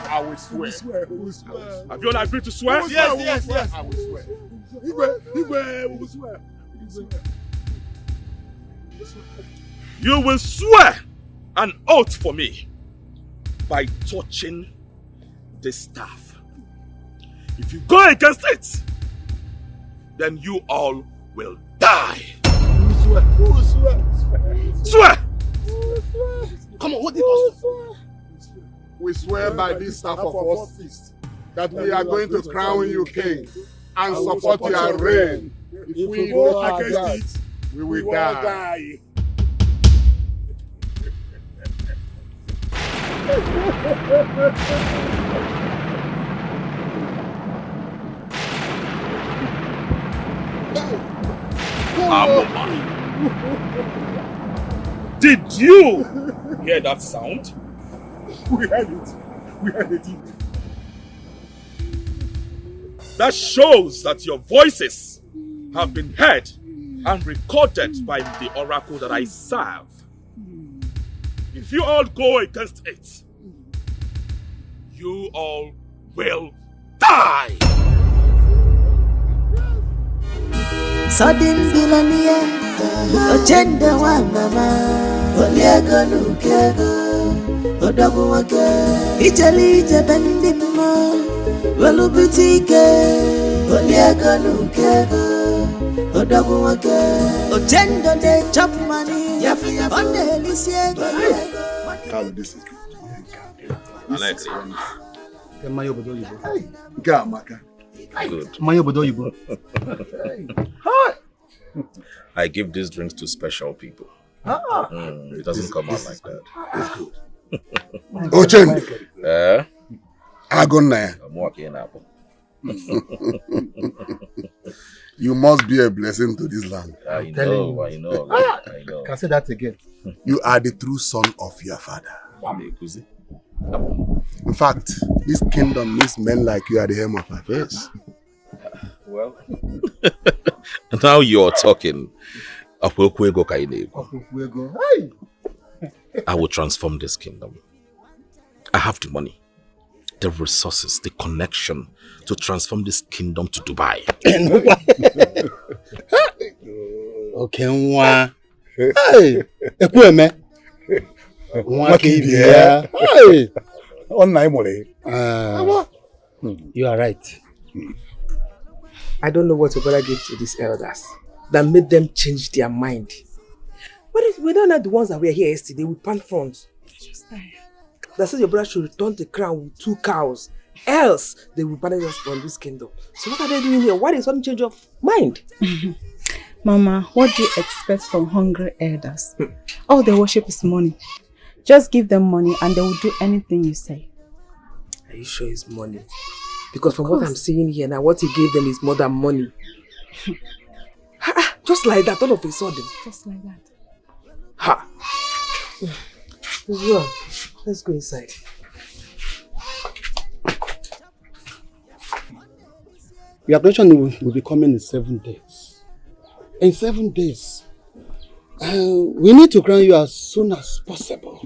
I will swear. Have you all agreed to swear? Yes. I will swear. We will swear. You will swear an oath for me by touching this staff. If you go against it, then you all will die. Swear! Come on, what did you swear? We swear by this staff of office that we are going to crown you king and support your reign. If we go against it, we will die. Did you hear that sound? We heard it. That shows that your voices have been heard and recorded by the oracle that I serve. If you all go against it, you all will die. Sudden Bilania, Ochenda Wanama, Oliago Nukego, Odaguake, Italy Jabendimo, Velubutike, Oliago Nukego, Odaguake, Ochenda de chop money, on the Lycia. This is Alex. Good. I give these drinks to special people. It doesn't come out like that. Ochen. I'm walking up. You must be a blessing to this land. I know. Can I say that again? You are the true son of your father. In fact, this kingdom needs men like you at the helm of affairs. Well, now you're talking. I will transform this kingdom. I have the money, the resources, the connection to transform this kingdom to Dubai. Okay, hey, Ekweme. Hey. You are right. I don't know what your brother gave to these elders that made them change their mind. But we're not the ones that were here yesterday with pan fronts. That said your brother should return the crown with 2 cows. Else, they will banish us from this kingdom. So what are they doing here? Why is some change of mind? Mama, what do you expect from hungry elders? All they worship is money. Just give them money and they will do anything you say. Are you sure it's money? Because from what I'm seeing here now, what he gave them is more than money. Just like that, all of a sudden. Just like that. Ha! Well, let's go inside. Your operation will be coming in 7 days. In 7 days, we need to crown you as soon as possible.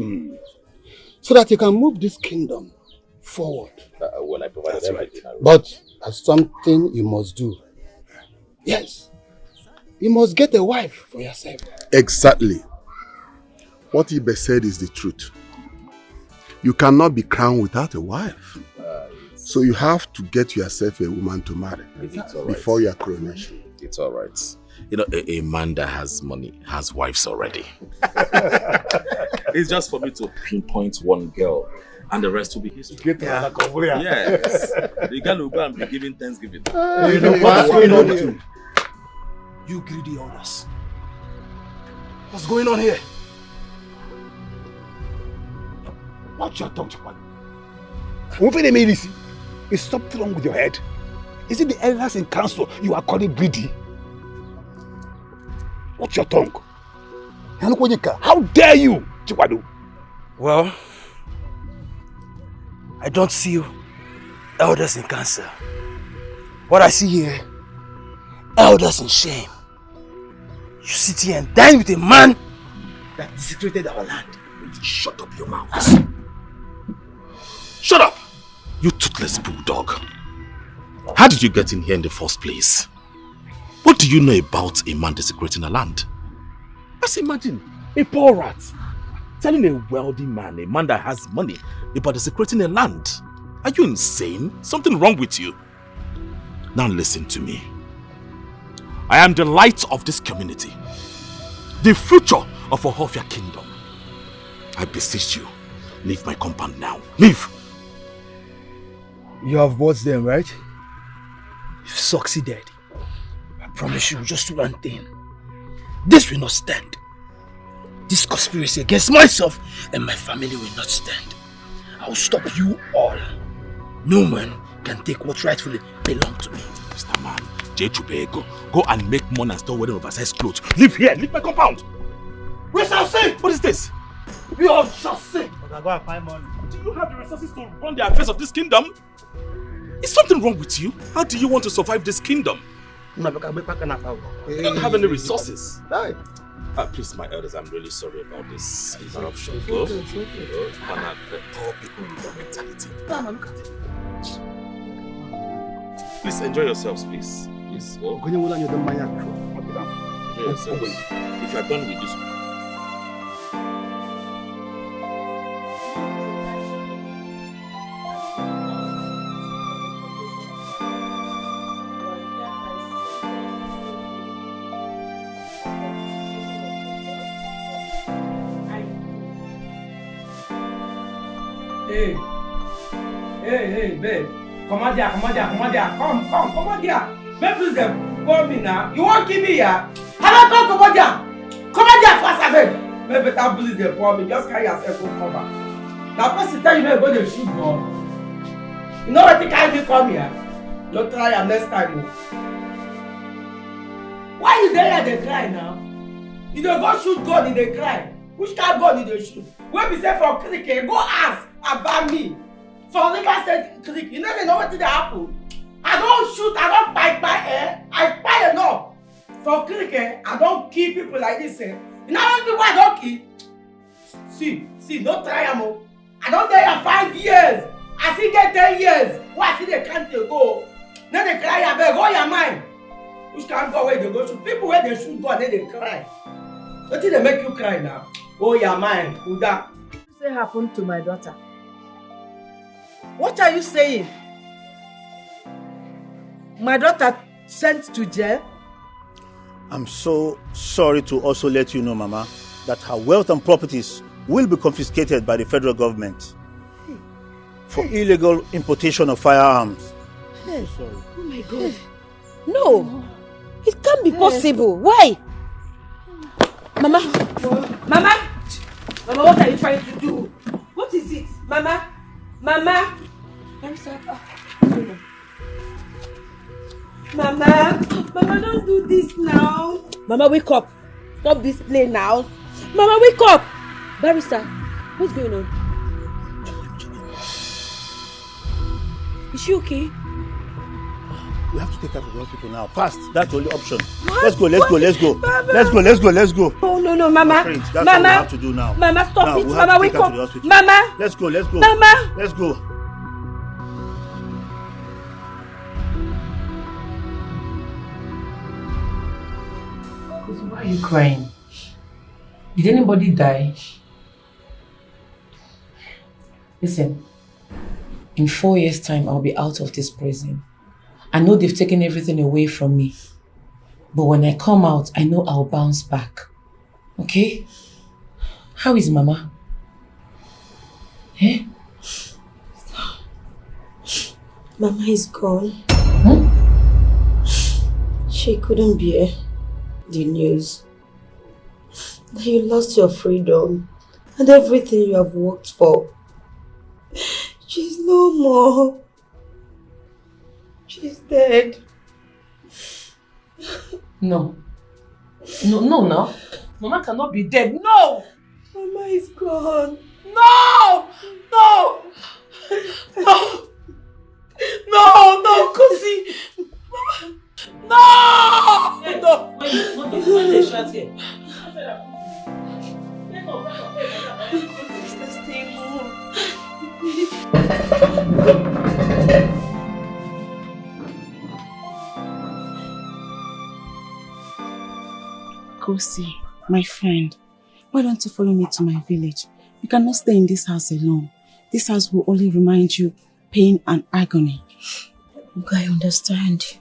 So that you can move this kingdom forward. Well, I provided everything. Right. But there's something you must do. Yes. You must get a wife for yourself. Exactly. What Ibe said is the truth. You cannot be crowned without a wife. So you have to get yourself a woman to marry before your coronation. It's all right. You know, a man that has money has wives already. It's just for me to pinpoint one girl and the rest will be history. Yes. The girl will go and be giving Thanksgiving. You know what's going on here? You greedy elders. What's going on here? Watch your tongue, Chapman. Is something wrong with your head? Is it the elders in council you are calling greedy? Watch your tongue. How dare you, Chikwado? Well, I don't see you elders in council. What I see here, elders in shame. You sit here and dine with a man that desecrated our land. Shut up your mouth. Shut up! You toothless bulldog. How did you get in here in the first place? What do you know about a man desecrating a land? Just imagine a poor rat telling a wealthy man, a man that has money, about desecrating a land. Are you insane? Something wrong with you? Now listen to me. I am the light of this community, the future of Ohofia kingdom. I beseech you, leave my compound now. Leave! You have watched them, right? You've succeeded. I promise you just one thing. This will not stand. This conspiracy against myself and my family will not stand. I will stop you all. No man can take what rightfully belongs to me. Mr. Man, go and make money and start wearing oversized clothes. Leave here, leave my compound. We shall see. What is this? We all shall see. But go and find money. Do you have the resources to run the affairs of this kingdom? Is something wrong with you? How do you want to survive this kingdom? You don't have any resources. Please, my elders, I'm really sorry about this interruption. Go. Poor people with your mentality. Please enjoy yourselves, please. Please go. Enjoy yourselves. If you are done with this one. Hey, babe. Come on there. Come on there. Babe, please, call me now. You won't keep me here. Come on there fast, babe. Babe, better please, they call me. Just carry yourself to cover. Now, person tell you, babe, go to shoot gun. You know what you can't come here? Don't try am next time. Why you there they cry now? You don't go shoot gun in the cry. Which kind of gun did they shoot? When we say for Dikeh, go ask about me. For River State Creek, you know what did happen? I don't shoot, I don't bite my hair. I buy enough. For Dikeh, I don't kill people like this. You know how many people I don't kill? See, no try am. I don't there 5 years. I still get 10 years. Why see they can't go? Now they cry, I beg, go your mind. Which can't go where they go shoot? People where they shoot gun, then they cry. What did they make you cry now? Oh, your mind, Uda. What happened to my daughter? What are you saying? My daughter sent to jail? I'm so sorry to also let you know, Mama, that her wealth and properties will be confiscated by the federal government for illegal importation of firearms. Hey. Sorry. Oh my God. No, it can't be possible. Why? Mama, what are you trying to do? What is it? Mama. Mama, don't do this now. Mama, wake up. Stop this play now. Mama, wake up. Barrister, what's going on? Is she okay? We have to take her to the hospital now. Fast. That's the only option. What? Let's go. Mama. Let's go. Oh, no, Mama. That's Mama. what we have to do now. Mama, stop now, it. Mama, wake up. Mama. Let's go. Mama. Let's go. Why are you crying? Did anybody die? Listen, in 4 years' time, I'll be out of this prison. I know they've taken everything away from me. But when I come out, I know I'll bounce back. Okay? How is Mama? Eh? Mama is gone. She couldn't bear the news that you lost your freedom and everything you have worked for. She's no more. She's dead. No. No. Mama cannot be dead. No! Mama is gone. No! No! No, Kosi! No! When they shut here. Sister, stay home. Kosi, my friend, why don't you follow me to my village? You cannot stay in this house alone. This house will only remind you pain and agony. Look, I understand.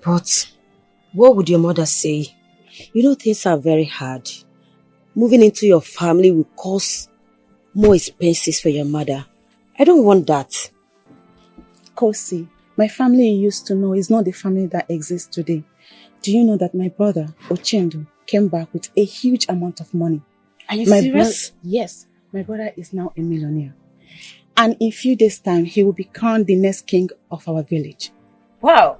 But what would your mother say? You know things are very hard. Moving into your family will cause more expenses for your mother. I don't want that. Kosi, my family you used to know is not the family that exists today. Do you know that my brother, Ochendo, came back with a huge amount of money? Are you serious? Yes, my brother is now a millionaire. And in a few days' time, he will be crowned the next king of our village. Wow,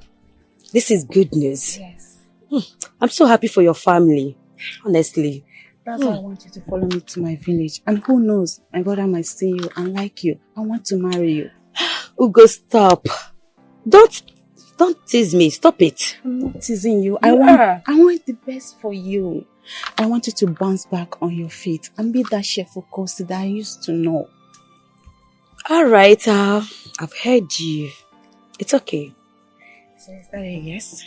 this is good news. Yes. I'm so happy for your family, honestly. That's why I want you to follow me to my village. And who knows, my brother might see you and like you. I want to marry you. Ugo, stop. Don't tease me. Stop it. I'm not teasing you. I want the best for you. I want you to bounce back on your feet and be that chef of course that I used to know. All right, I've heard you. It's okay. So is that a yes?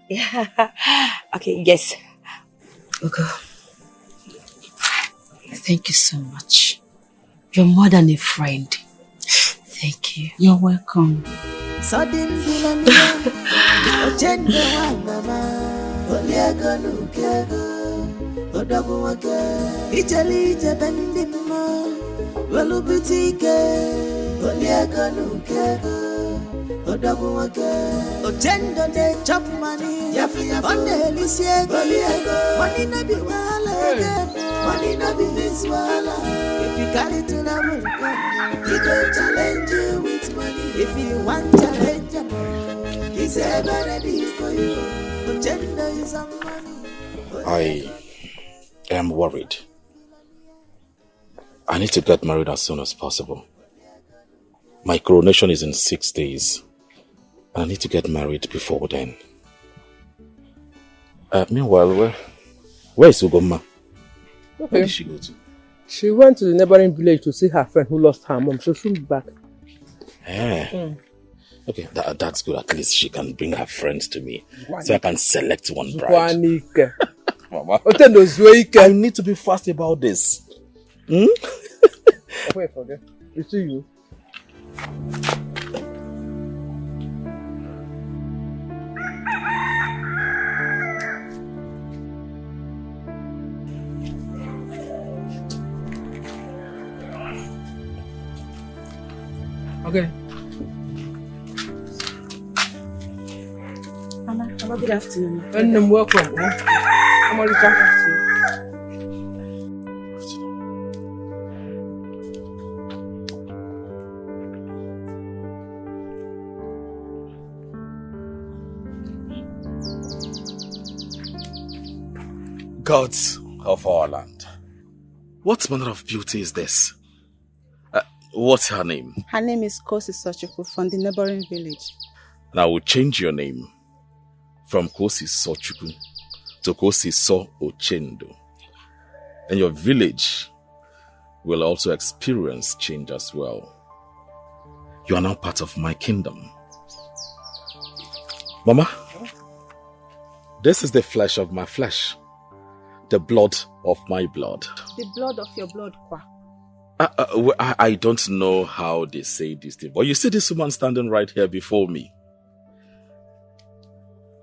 Yeah. Okay, yes. Ugo, thank you so much. You're more than a friend. Thank you. You're welcome. Ochendo de chop money, on the Alicia, money no be wala, money no be this wala. If you carry to the America, he don't challenge you with money. If you want challenge, he's ever ready for you. Ochendo is a money. I am worried. I need to get married as soon as possible. My coronation is in 6 days. I need to get married before then. Meanwhile, where is Ugoma? Where did she go to? She went to the neighboring village to see her friend who lost her mom, so she'll be back. Okay, that's good. At least she can bring her friends to me, so I can select one bride. Mama, I need to be fast about this. Wait, forget. You see you. Okay. Mama, good afternoon. And welcome. I'm already talking to you. Gods of our land, what manner of beauty is this? What's her name? Her name is Kosi Sochukwu from the neighboring village. And I will change your name from Kosi Sochukwu to Kosi So Ochendo. And your village will also experience change as well. You are now part of my kingdom. Mama, this is the flesh of my flesh, the blood of my blood. The blood of your blood, Kwa. I don't know how they say this thing, but you see this woman standing right here before me.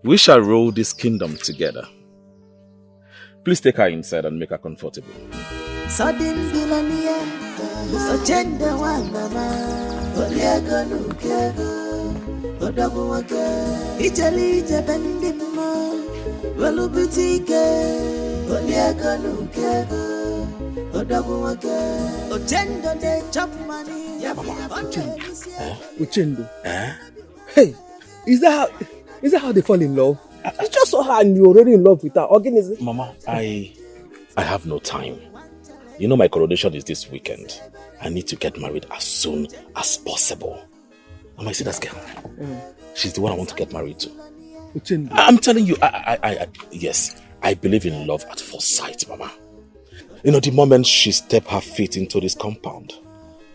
We shall rule this kingdom together. Please take her inside and make her comfortable. Ochendo they chop money. Uchendo. Hey, is that how they fall in love? You just saw her and you're already in love with her. Organism. Mama, I have no time. You know my coronation is this weekend. I need to get married as soon as possible. Mama, you see that girl? She's the one I want to get married to. Uchendo. I'm telling you, yes, I believe in love at first sight, Mama. You know, the moment she stepped her feet into this compound,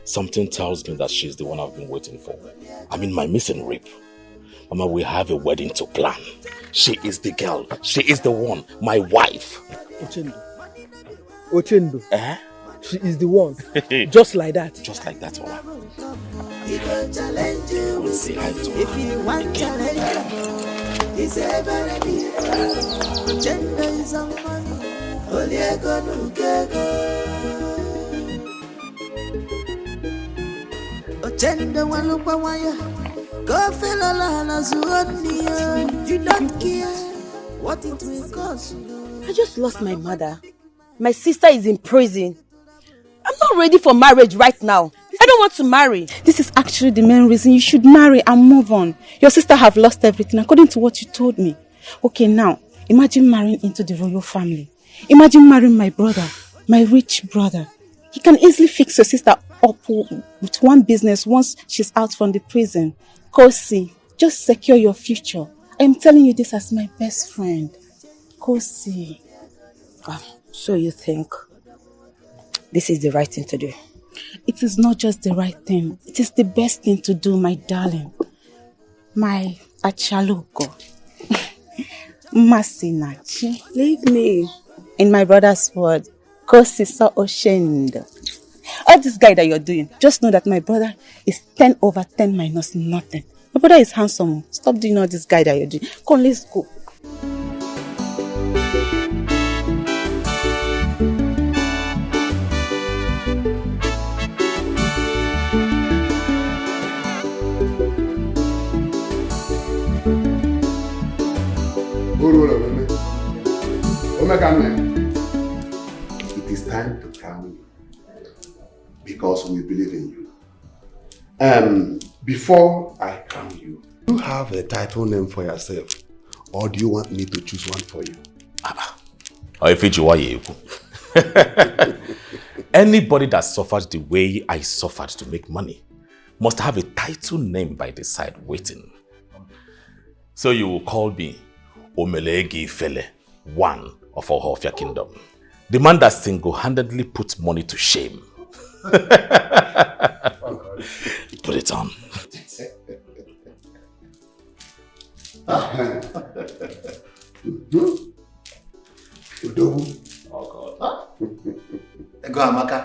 something tells me that she's the one I've been waiting for. I mean, my missing rib. Mama, we have a wedding to plan. She is the girl. She is the one. My wife. Ochendo. She is the one. Just like that. Just like that, Mama. If you want challenge, it's ever different. Ochendo is a man. Oliego nukego. Ochendo walupa waya. Go fellow la zuonio. You don't care what it will cost you. I just lost my mother. My sister is in prison. I'm not ready for marriage right now. I don't want to marry. This is actually the main reason you should marry and move on. Your sister have lost everything according to what you told me. Okay, now, imagine marrying into the royal family. Imagine marrying my brother, my rich brother. He can easily fix your sister up with one business once she's out from the prison. Kosi, just secure your future. I'm telling you this as my best friend. Kosi. So you think this is the right thing to do? It is not just the right thing. It is the best thing to do, my darling. My Achaluko. Masinachi. Leave me. In my brother's word, Kosi so oshendo. All this guy that you're doing, just know that my brother is 10 over 10 minus nothing. My brother is handsome. Stop doing all this guy that you're doing. Come, let's go. It is time to crown you because we believe in you. Before I crown you, do you have a title name for yourself, or do you want me to choose one for you? Anybody that suffered the way I suffered to make money must have a title name by the side waiting. So you will call me Omelegi Fele, one of Ohofia Kingdom. The man that single-handedly puts money to shame. Put it on. Oh God. Go Amaka.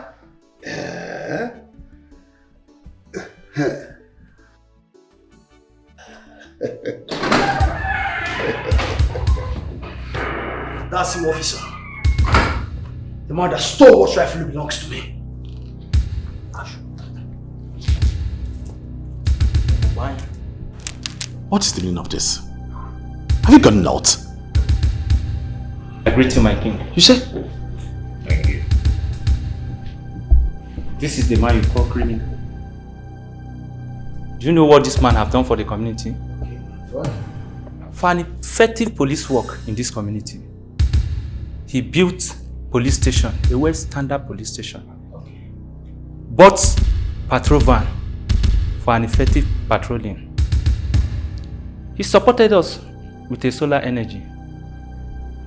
That's him, officer. The man that stole what rightfully belongs to me. Why? What is the meaning of this? Have you gotten out? I greet you, my king. You say? Thank you. This is the man you call criminal. Do you know what this man have done for the community? For an effective police work in this community, he built police station, a well-standard police station. Bought patrol van for an effective patrolling. He supported us with a solar energy.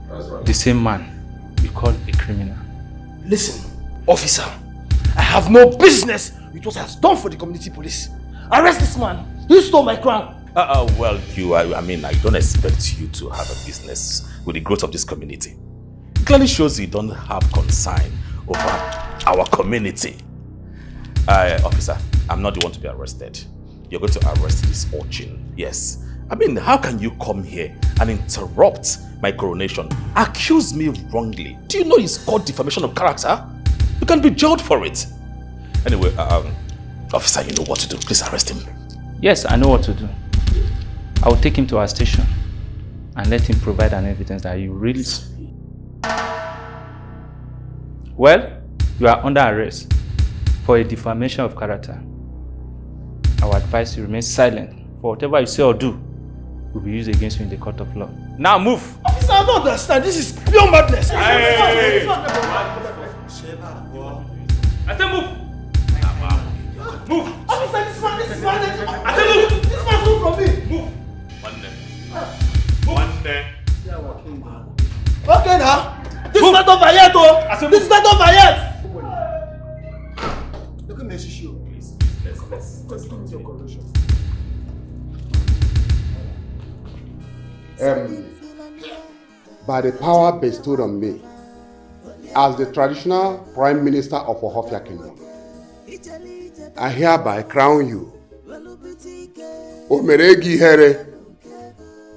That's right. The same man we call a criminal. Listen, officer, I have no business with what I have done for the community police. Arrest this man. He stole my crown. Well, I mean, I don't expect you to have a business with the growth of this community. It clearly shows you don't have concern over our community. Officer, I'm not the one to be arrested. You're going to arrest this urchin. Yes. I mean, how can you come here and interrupt my coronation? Accuse me wrongly. Do you know it's called defamation of character? You can be jailed for it. Anyway, officer, you know what to do. Please arrest him. Yes, I know what to do. I will take him to our station and let him provide an evidence that you really... Well, You are under arrest for a defamation of character. I would advise you remain silent, for whatever you say or do will be used against you in the court of law. Now move! Officer, I don't understand. This is pure madness. Hey. I said move! Move! Officer, this man. I said move! This man move from me. Move! One day. Okay now. This is not over yet, oh. This is not over yet. Look at me, Shishu. Please, let's come to your conclusion. By the power bestowed on me as the traditional Prime Minister of Ohofia Kingdom, I hereby crown you Omeregi Here,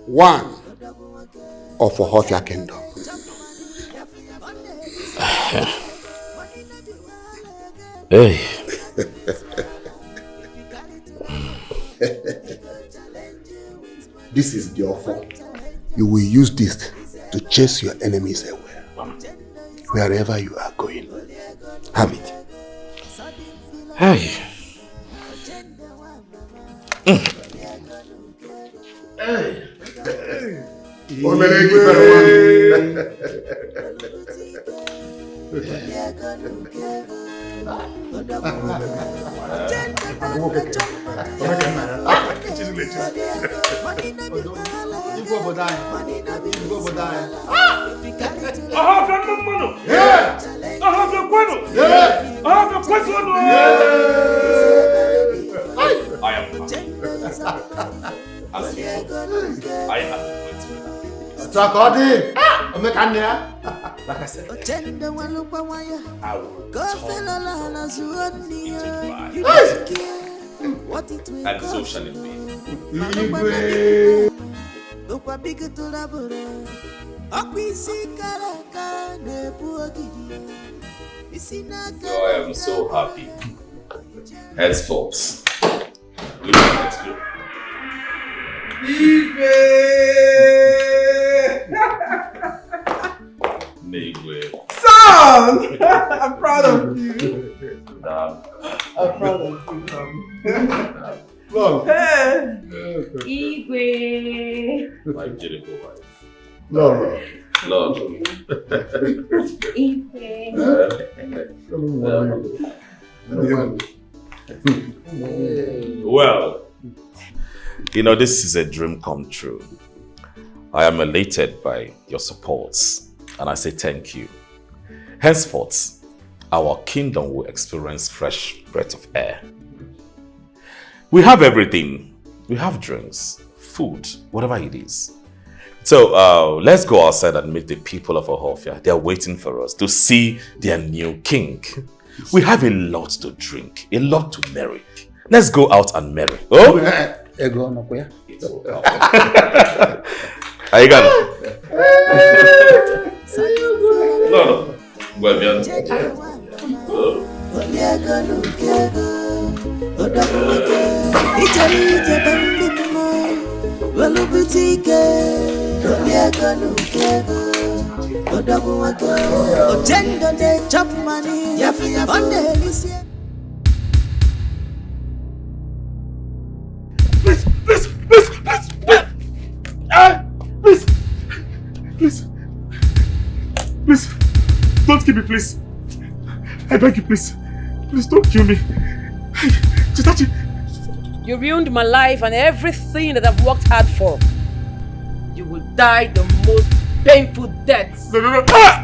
one of Ohofia Kingdom. Hey. This is the offer. You will use this to chase your enemies away. Wherever you are going. Have it. Hey. Like I said, I will turn into and so shall it be. So I am so happy. Henceforth, we will explore. Son! I'm proud of you. I'm proud of you. Igwe. My beautiful wife. Lord. Well, you know, this is a dream come true. I am elated by your supports, and I say thank you. Henceforth, our kingdom will experience fresh breath of air. We have everything. We have drinks, food, whatever it is. So let's go outside and meet the people of Ohofia. They are waiting for us to see their new king. We have a lot to drink, a lot to marry. Let's go out and marry. Oh? Are you gonna? No. Well, bien. Please, don't kill me, please. I beg you, please. Please don't kill me. Chitachi. You ruined my life and everything that I've worked hard for. You will die the most painful death. No. Ah!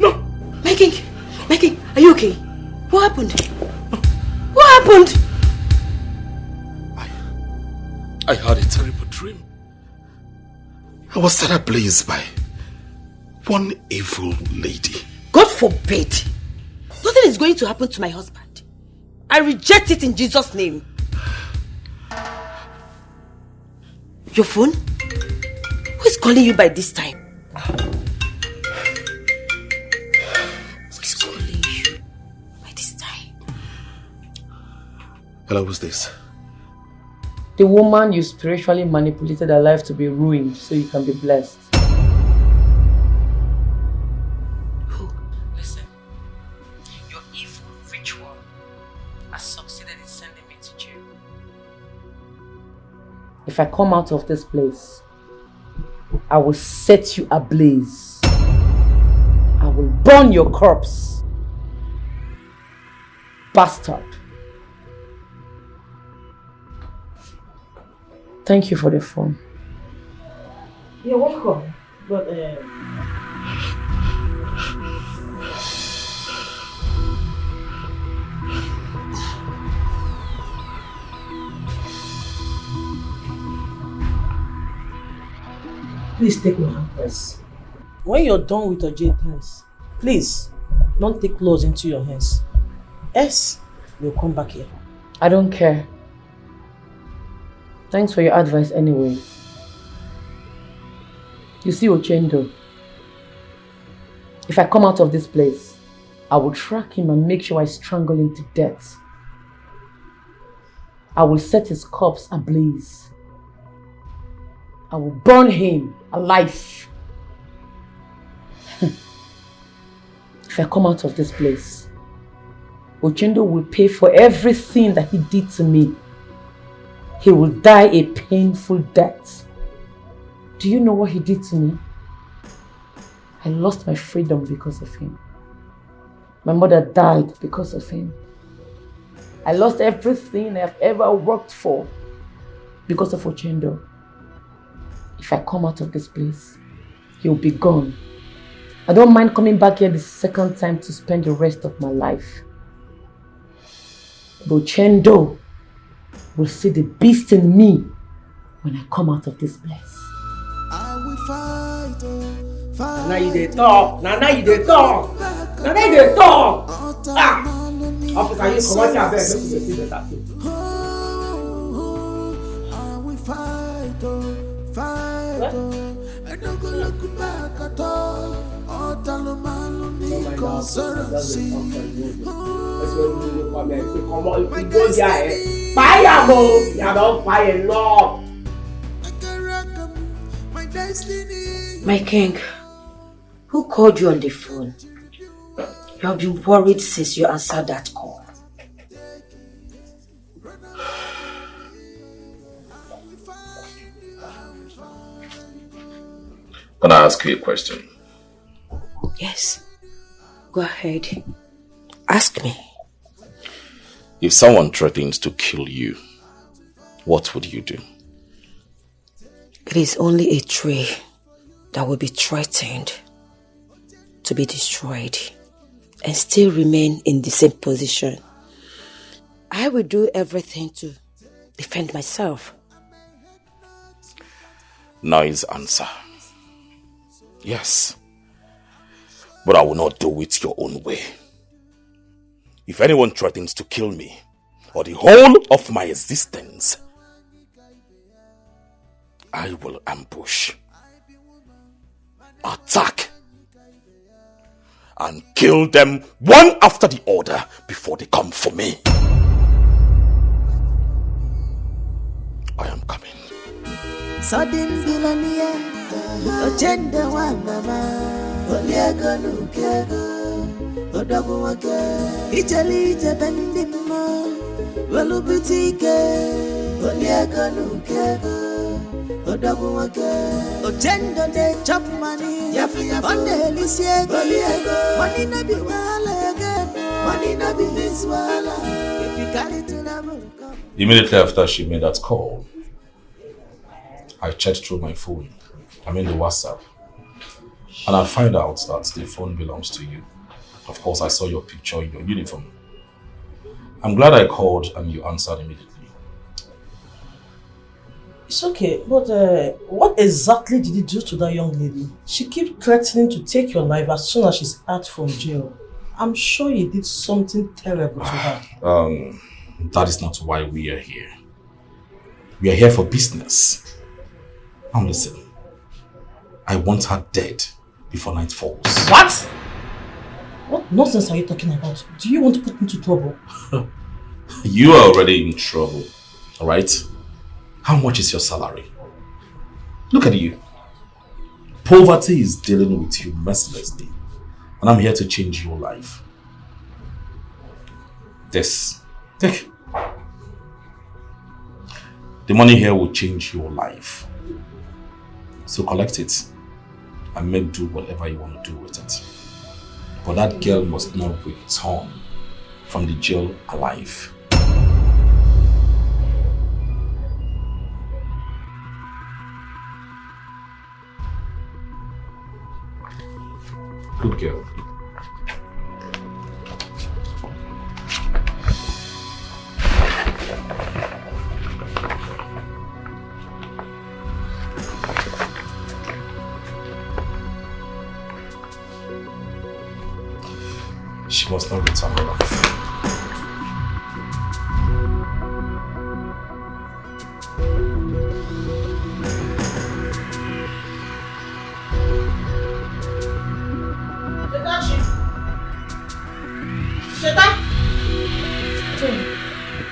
No! My king, are you okay? What happened? What happened? I had a terrible dream. I was set ablaze by one evil lady. God forbid. Nothing is going to happen to my husband. I reject it in Jesus' name. Your phone? Who is calling you by this time? Hello, who's this? The woman you spiritually manipulated her life to be ruined so you can be blessed. Listen, your evil ritual has succeeded in sending me to jail. If I come out of this place, I will set you ablaze. I will burn your corpse. Bastard. Thank you for the phone. You're welcome. But please take my hand first. When you're done with your jade hands, please don't take laws into your hands. Else, you'll come back here. I don't care. Thanks for your advice anyway. You see Ochendo, if I come out of this place, I will track him and make sure I strangle him to death. I will set his corpse ablaze. I will burn him alive. If I come out of this place, Ochendo will pay for everything that he did to me. He will die a painful death. Do you know what he did to me? I lost my freedom because of him. My mother died because of him. I lost everything I've ever worked for because of Ochendo. If I come out of this place, he'll be gone. I don't mind coming back here the second time to spend the rest of my life. But Ochendo will see the beast in me when I come out of this place. Now you dey talk. Now you dey talk. Now you dey talk. Ah! Officer, you come out here, make you see better thing. I don't go look back at all. My king, who called you on the phone? You have been worried since you answered that call. Can I ask you a question? Yes. Go ahead. Ask me. If someone threatens to kill you, what would you do? It is only a tree that will be threatened to be destroyed and still remain in the same position. I will do everything to defend myself. Nice answer. Yes. But I will not do it your own way. If anyone threatens to kill me, or the whole of my existence, I will ambush, attack, and kill them one after the other before they come for me. I am coming. Sudden billionaire, agenda one mama, Oliago Nukego, Odabuake, Italy, Jabendima, Velubutike, Oliago Nukego, Odabuake, Ogendo de chop money, on the Lycée, money na be wala again, money na be his wala, if you carry to the Immediately after she made that call, I checked through my phone, the WhatsApp, and I find out that the phone belongs to you. Of course, I saw your picture in your uniform. I'm glad I called and you answered immediately. It's okay, but what exactly did you do to that young lady? She keeps threatening to take your life as soon as she's out from jail. I'm sure you did something terrible to her. That is not why we are here. We are here for business. Now listen, I want her dead before night falls. What? What nonsense are you talking about? Do you want to put me into trouble? You are already in trouble, alright? How much is your salary? Look at you. Poverty is dealing with you mercilessly. And I'm here to change your life. This. Take. The money here will change your life. So collect it and make do whatever you want to do with it. But that girl must not return from the jail alive. Good girl. She must not return alive.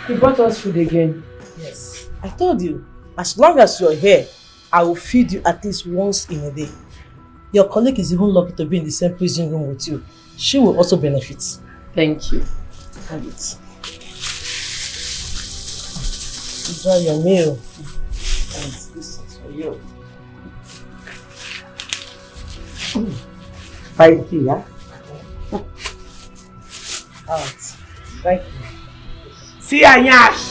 You brought us food again. Yes. I told you, as long as you're here, I will feed you at least once in a day. Your colleague is even lucky to be in the same prison room with you. She will also benefit. Thank you. Have it. Enjoy your meal. And this is for you. Thank you, yeah? Alright. Thank you. See ya, Nyash!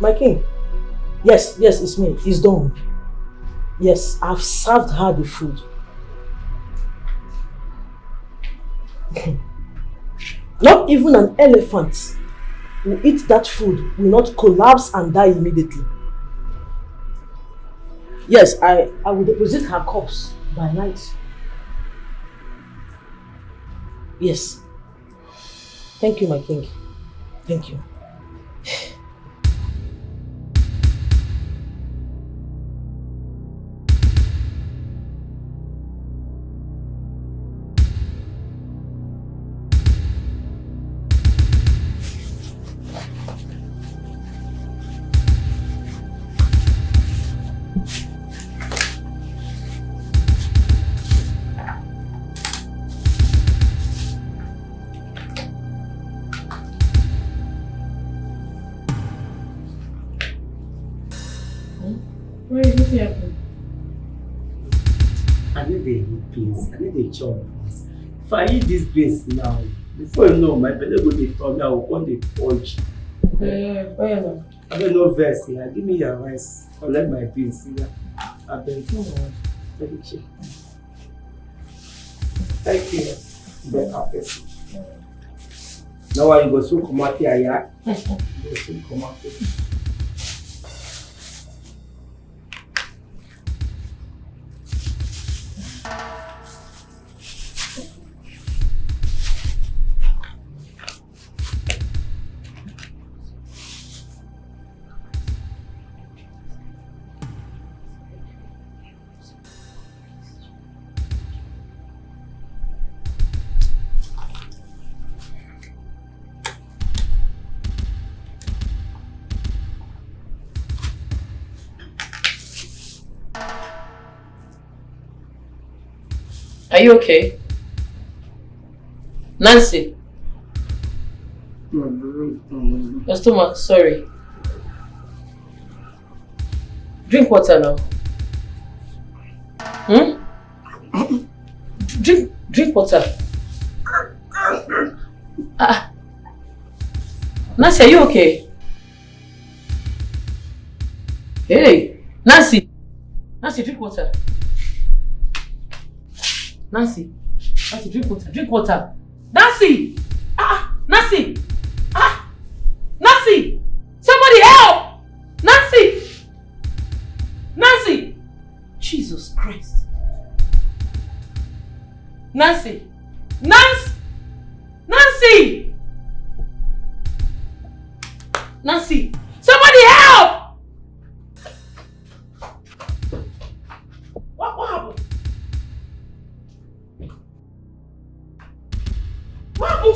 My king. Yes, it's me. It's done. Yes, I've served her the food. Not even an elephant who eats that food will not collapse and die immediately. Yes, I will deposit her corpse by night. Yes. Thank you, my king. Thank you. Where is this happening? I need a heat, please. I need a chop, please. If I eat this beans now, before you know, my belly will be torn. I will want the purge. Where I don't know verse here. Give me your rice. Collect my beans here. I beg you. Very cheap. Thank you. Better person. Now why you go soon come out here, yeah? Go soon come out here. Are you okay? Nancy? Your stomach, sorry. Drink water now. Drink water. Nancy, are you okay? Hey, Nancy! Nancy, drink water. Nancy, drink water. Drink water. Nancy! Nancy! Nancy! Somebody help! Nancy! Nancy! Jesus Christ. Nancy! Nancy! Nancy! Somebody help! What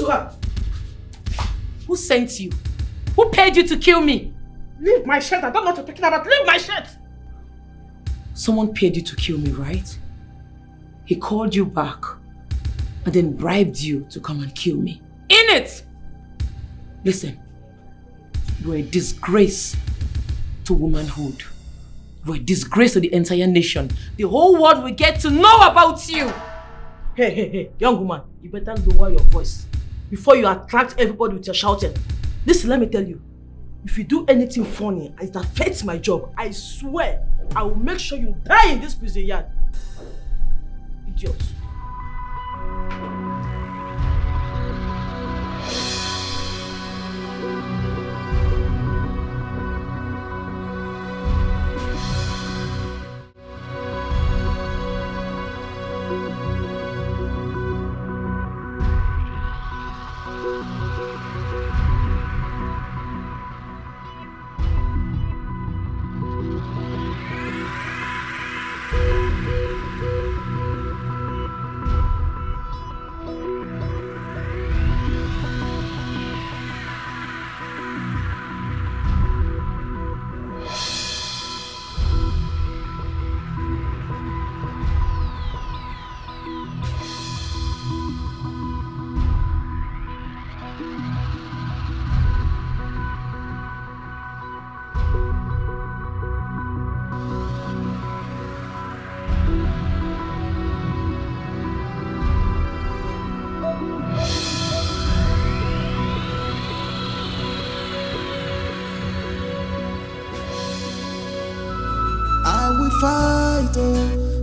to her. Who sent you? Who paid you to kill me? Leave my shirt. I don't know what you're talking about. Leave my shirt. Someone paid you to kill me, right? He called you back and then bribed you to come and kill me. In it! Listen, you're a disgrace to womanhood. You're a disgrace to the entire nation. The whole world will get to know about you. Hey, young woman, you better lower your voice before you attract everybody with your shouting. Listen, let me tell you, if you do anything funny and it affects my job, I swear I will make sure you die in this prison yard. Idiot.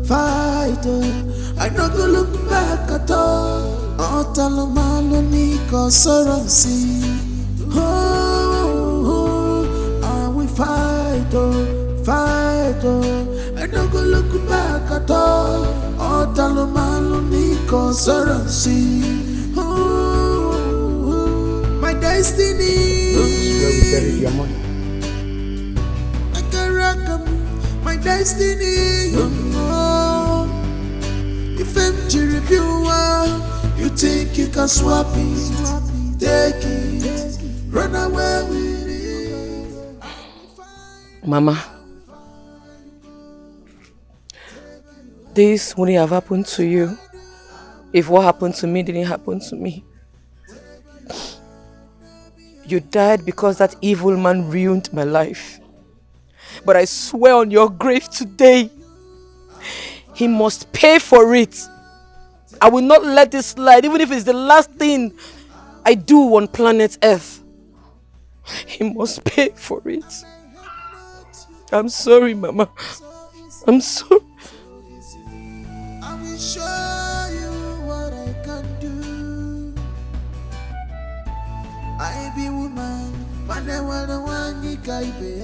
Fight, I no go look back at all. Otalomalo ni consorancy. I will fight, I no go look back at all. Otalomalo ni consorancy. My destiny. This is where we buried your money. My destiny, if I'm you think you can swap it, take it, run away with it. Mama, this wouldn't have happened to you if what happened to me didn't happen to me. You died because that evil man ruined my life. But I swear on your grave today, he must pay for it. I will not let this slide, even if it's the last thing I do on planet Earth. He must pay for it. I'm sorry, Mama. I'm sorry. I will show you what I can do. I be woman, but I want the one you can be.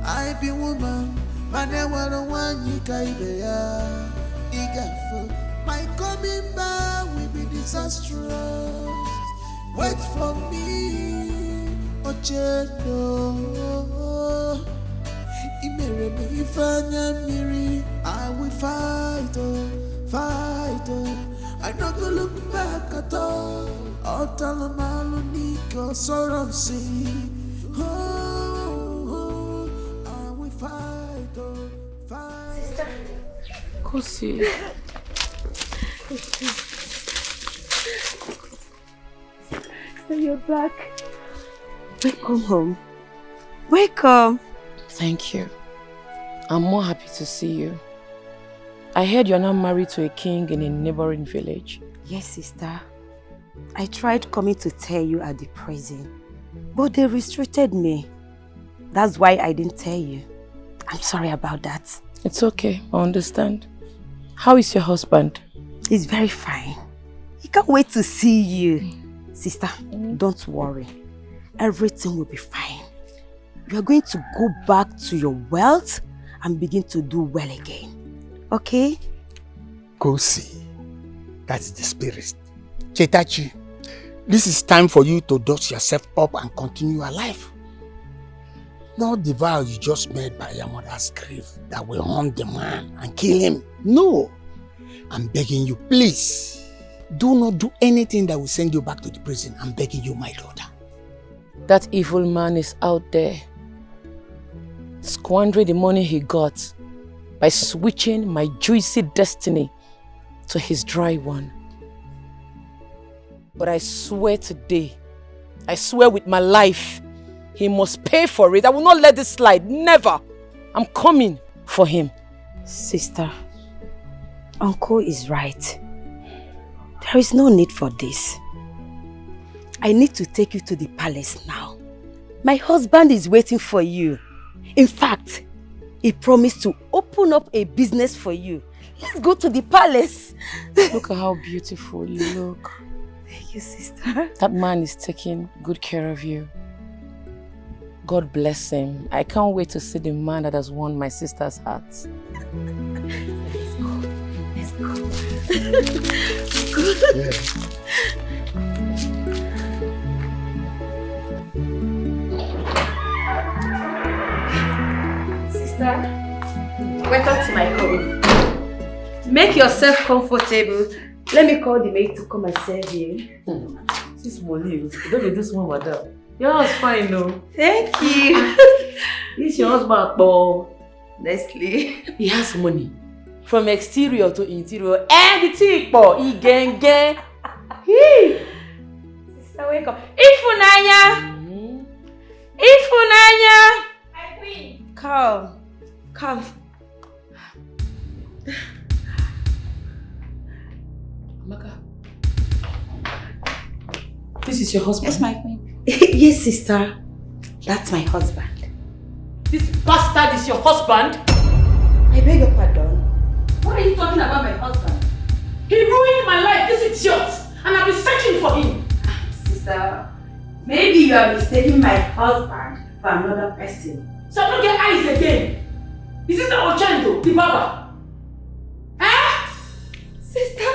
I be woman, but I want the one you can be. My coming back will be disastrous. Wait for me, Ochendo. I will fight, I not go look back at all. Otalomalo Nico Soronsi. I will fight. Sister, go see. So you're back. Welcome home. Welcome. Thank you. I'm more happy to see you. I heard you're now married to a king in a neighboring village. Yes, sister. I tried coming to tell you at the prison, but they restricted me. That's why I didn't tell you. I'm sorry about that. It's okay, I understand. How is your husband? He's very fine. He can't wait to see you. Sister, don't worry. Everything will be fine. You are going to go back to your wealth and begin to do well again. Okay? Go see. That's the spirit. Chetachi, this is time for you to dust yourself up and continue your life. Not the vow you just made by your mother's grave that will hunt the man and kill him. No. I'm begging you, please. Do not do anything that will send you back to the prison. I'm begging you, my daughter. That evil man is out there, squandering the money he got by switching my juicy destiny to his dry one. But I swear today, I swear with my life, he must pay for it. I will not let this slide, never. I'm coming for him. Sister, Uncle is right. There is no need for this. I need to take you to the palace now. My husband is waiting for you. In fact, he promised to open up a business for you. Let's go to the palace. Look at how beautiful you look. Thank you, sister. That man is taking good care of you. God bless him. I can't wait to see the man that has won my sister's heart. Let's go. Let's go. Yeah. Sister, welcome to my home. Make yourself comfortable. Let me call the maid to come and serve you. This money, you don't do this one, madam. Your house fine, no? Thank you. This your husband, Paul. Nicely. He has money. From exterior to interior. And the tea, Paul. He gang. Sister, wake up. Ifunanya! Ifunanya! My queen. Come. Amaka. This is your husband? Yes, my queen. Yes, sister. That's my husband. This bastard is your husband? I beg your pardon. What are you talking about my husband? He ruined my life, this idiot! And I've been searching for him. Sister, maybe you are mistaking my husband for another person. So I don't get eyes again. Is this the Ochendo, the barber? Eh? Sister,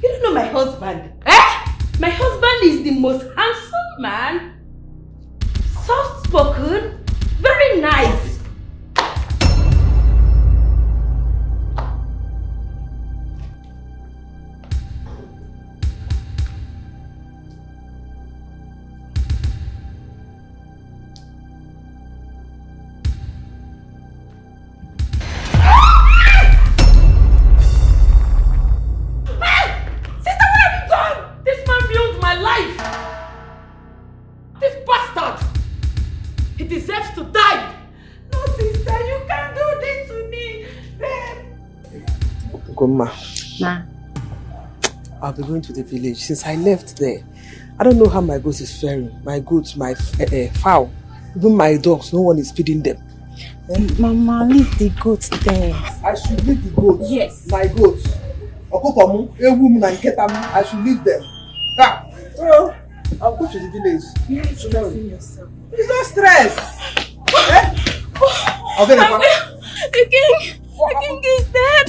you don't know my husband. Eh? My husband is the most handsome man, soft-spoken, very nice. Ma. I'll be going to the village. Since I left there, I don't know how my goats is faring. My goats, my fowl, even my dogs, no one is feeding them. Mama, leave the goats there. I should leave the goats? Yes. My goats. Okokomu, a woman and Ketamu, I should leave them. Well, I'll go to the village. You are stressing yourself. It's no stress. The king is dead.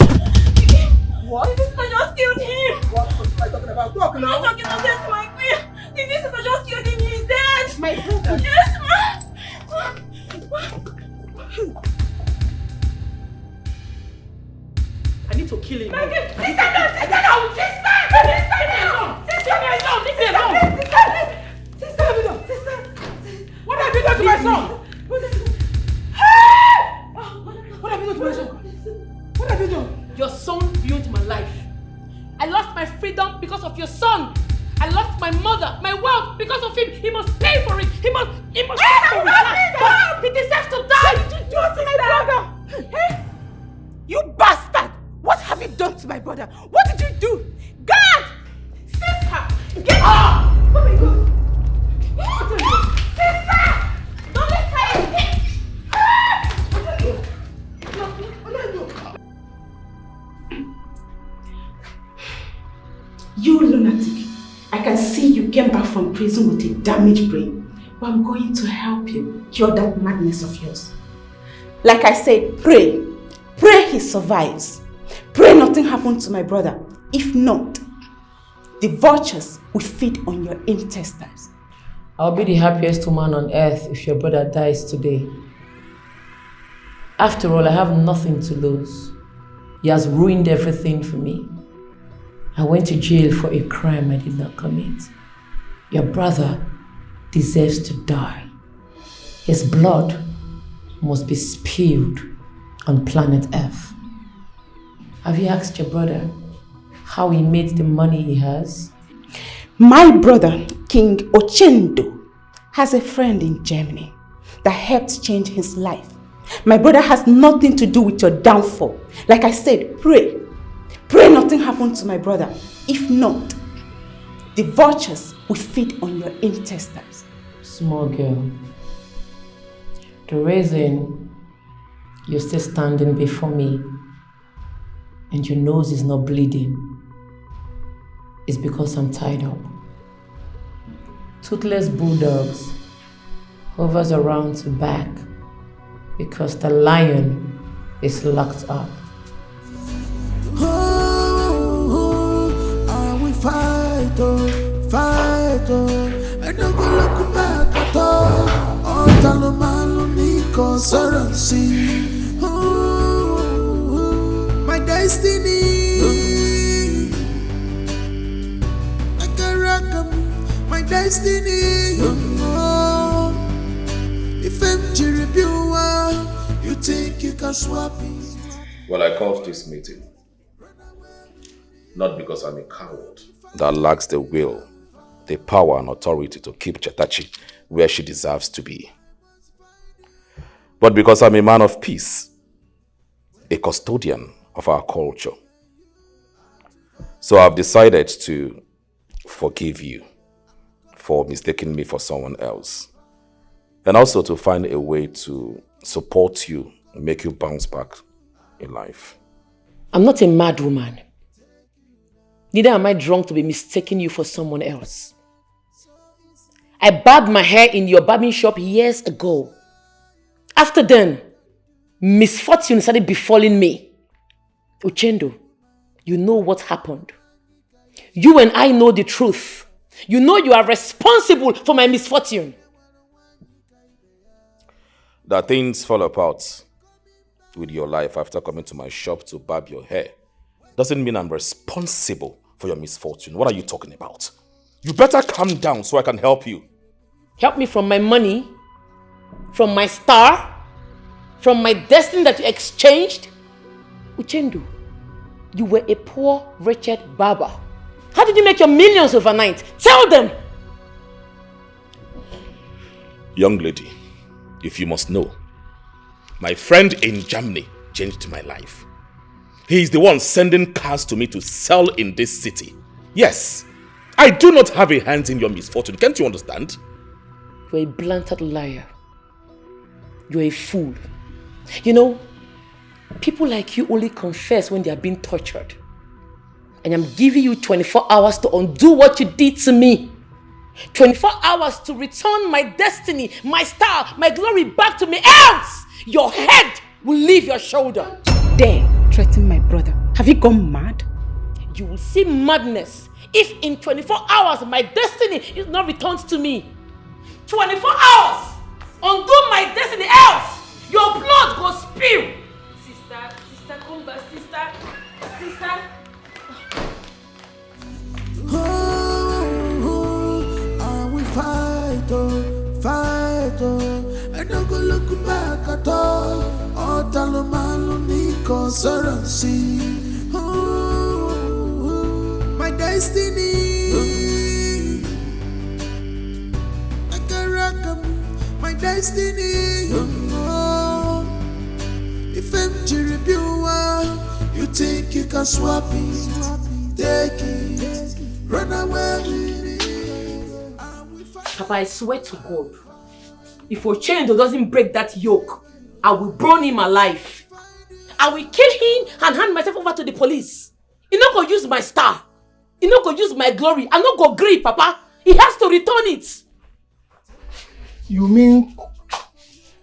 What? The visitor just killed him. What am I talking about? Talk now. I'm not talking nonsense to my queen. The visitor just killed him. He's dead. My brother. Yes, ma. I need to kill him. Sister, leave me alone. What have you done to my son? What have you done to my son? What have you done? Your son ruined my life. I lost my freedom because of your son. I lost my mother, my wealth because of him. He must pay for it. He must pay for it. He deserves to die. What did you do to my brother? Hey? You bastard! What have you done to my brother? What did you do? God! Sister! Get up! Oh my God! Sister! Don't let her escape! You lunatic! I can see you came back from prison with a damaged brain. But I'm going to help you cure that madness of yours. Like I said, pray. Pray he survives. Pray nothing happens to my brother. If not, the vultures will feed on your intestines. I'll be the happiest woman on earth if your brother dies today. After all, I have nothing to lose. He has ruined everything for me. I went to jail for a crime I did not commit. Your brother deserves to die. His blood must be spilled on planet Earth. Have you asked your brother how he made the money he has? My brother, King Ochendo, has a friend in Germany that helped change his life. My brother has nothing to do with your downfall. Like I said, pray. Pray nothing happened to my brother. If not, the vultures will feed on your intestines. Small girl, the reason you're still standing before me and your nose is not bleeding is because I'm tied up. Toothless bulldogs hovers around to back because the lion is locked up. I will fight, fight, I don't go look back at all. All Talomalo Nico Sorancy. My destiny. I can rock my destiny. If I'm you think you can swap it? Well, I called this meeting not because I'm a coward that lacks the will, the power and authority to keep Chetachi where she deserves to be, but because I'm a man of peace, a custodian of our culture. So I've decided to forgive you for mistaking me for someone else, and also to find a way to support you and make you bounce back in life. I'm not a mad woman. Neither am I drunk to be mistaking you for someone else. I barbed my hair in your barbing shop years ago. After then, misfortune started befalling me. Uchendo, you know what happened. You and I know the truth. You know you are responsible for my misfortune. That things fall apart with your life after coming to my shop to barb your hair doesn't mean I'm responsible for your misfortune. What are you talking about? You better calm down so I can help you. Help me from my money, from my star, from my destiny that you exchanged. Uchendu, you were a poor, wretched barber. How did you make your millions overnight? Tell them! Young lady, if you must know, my friend in Germany changed my life. He is the one sending cars to me to sell in this city. Yes, I do not have a hand in your misfortune. Can't you understand? You're a blunted liar. You're a fool. You know, people like you only confess when they are being tortured. And I'm giving you 24 hours to undo what you did to me. 24 hours to return my destiny, my star, my glory back to me. Else, your head will leave your shoulder. Dare threaten my brother. Have you gone mad? You will see madness if in 24 hours my destiny is not returned to me. 24 hours! Undo my destiny, else your blood will spill. Sister, come back, sister. I will fight, fight, I don't go look back at all. All Talomalo Nico Sorancy. My destiny. I can rock my destiny. If I'm you think you can swap it, take it, run away with it. Papa, I swear to God, if Ochendo doesn't break that yoke, I will burn him alive. I will kill him and hand myself over to the police. He not gonna use my star. He not gonna use my glory. I'm not gonna grieve, Papa. He has to return it. You mean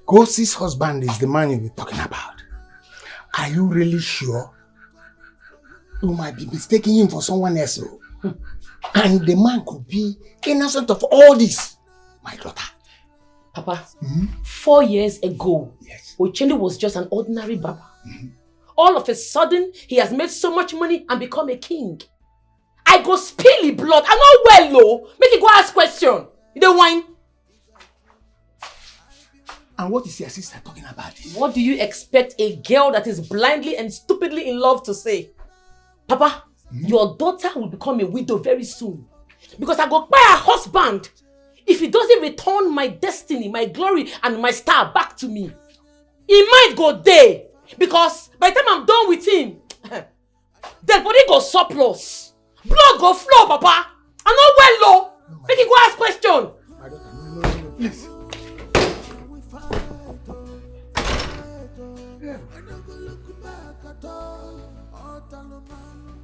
Kosi's husband is the man you were talking about? Are you really sure? You might be mistaking him for someone else. And the man could be innocent of all this. My daughter. Papa, 4 years ago, Ochendo was just an ordinary barber. All of a sudden, he has made so much money and become a king. I go spill the blood. I know well, no. Make it go ask question. You don't whine. And what is your sister talking about? What do you expect a girl that is blindly and stupidly in love to say? Papa, your daughter will become a widow very soon. Because I go buy a husband. If he doesn't return my destiny, my glory, and my star back to me, he might go there. Because by the time I'm done with him, dead body go surplus. Blood go flow, Papa. I know well, no. Make it go ask question. No, please.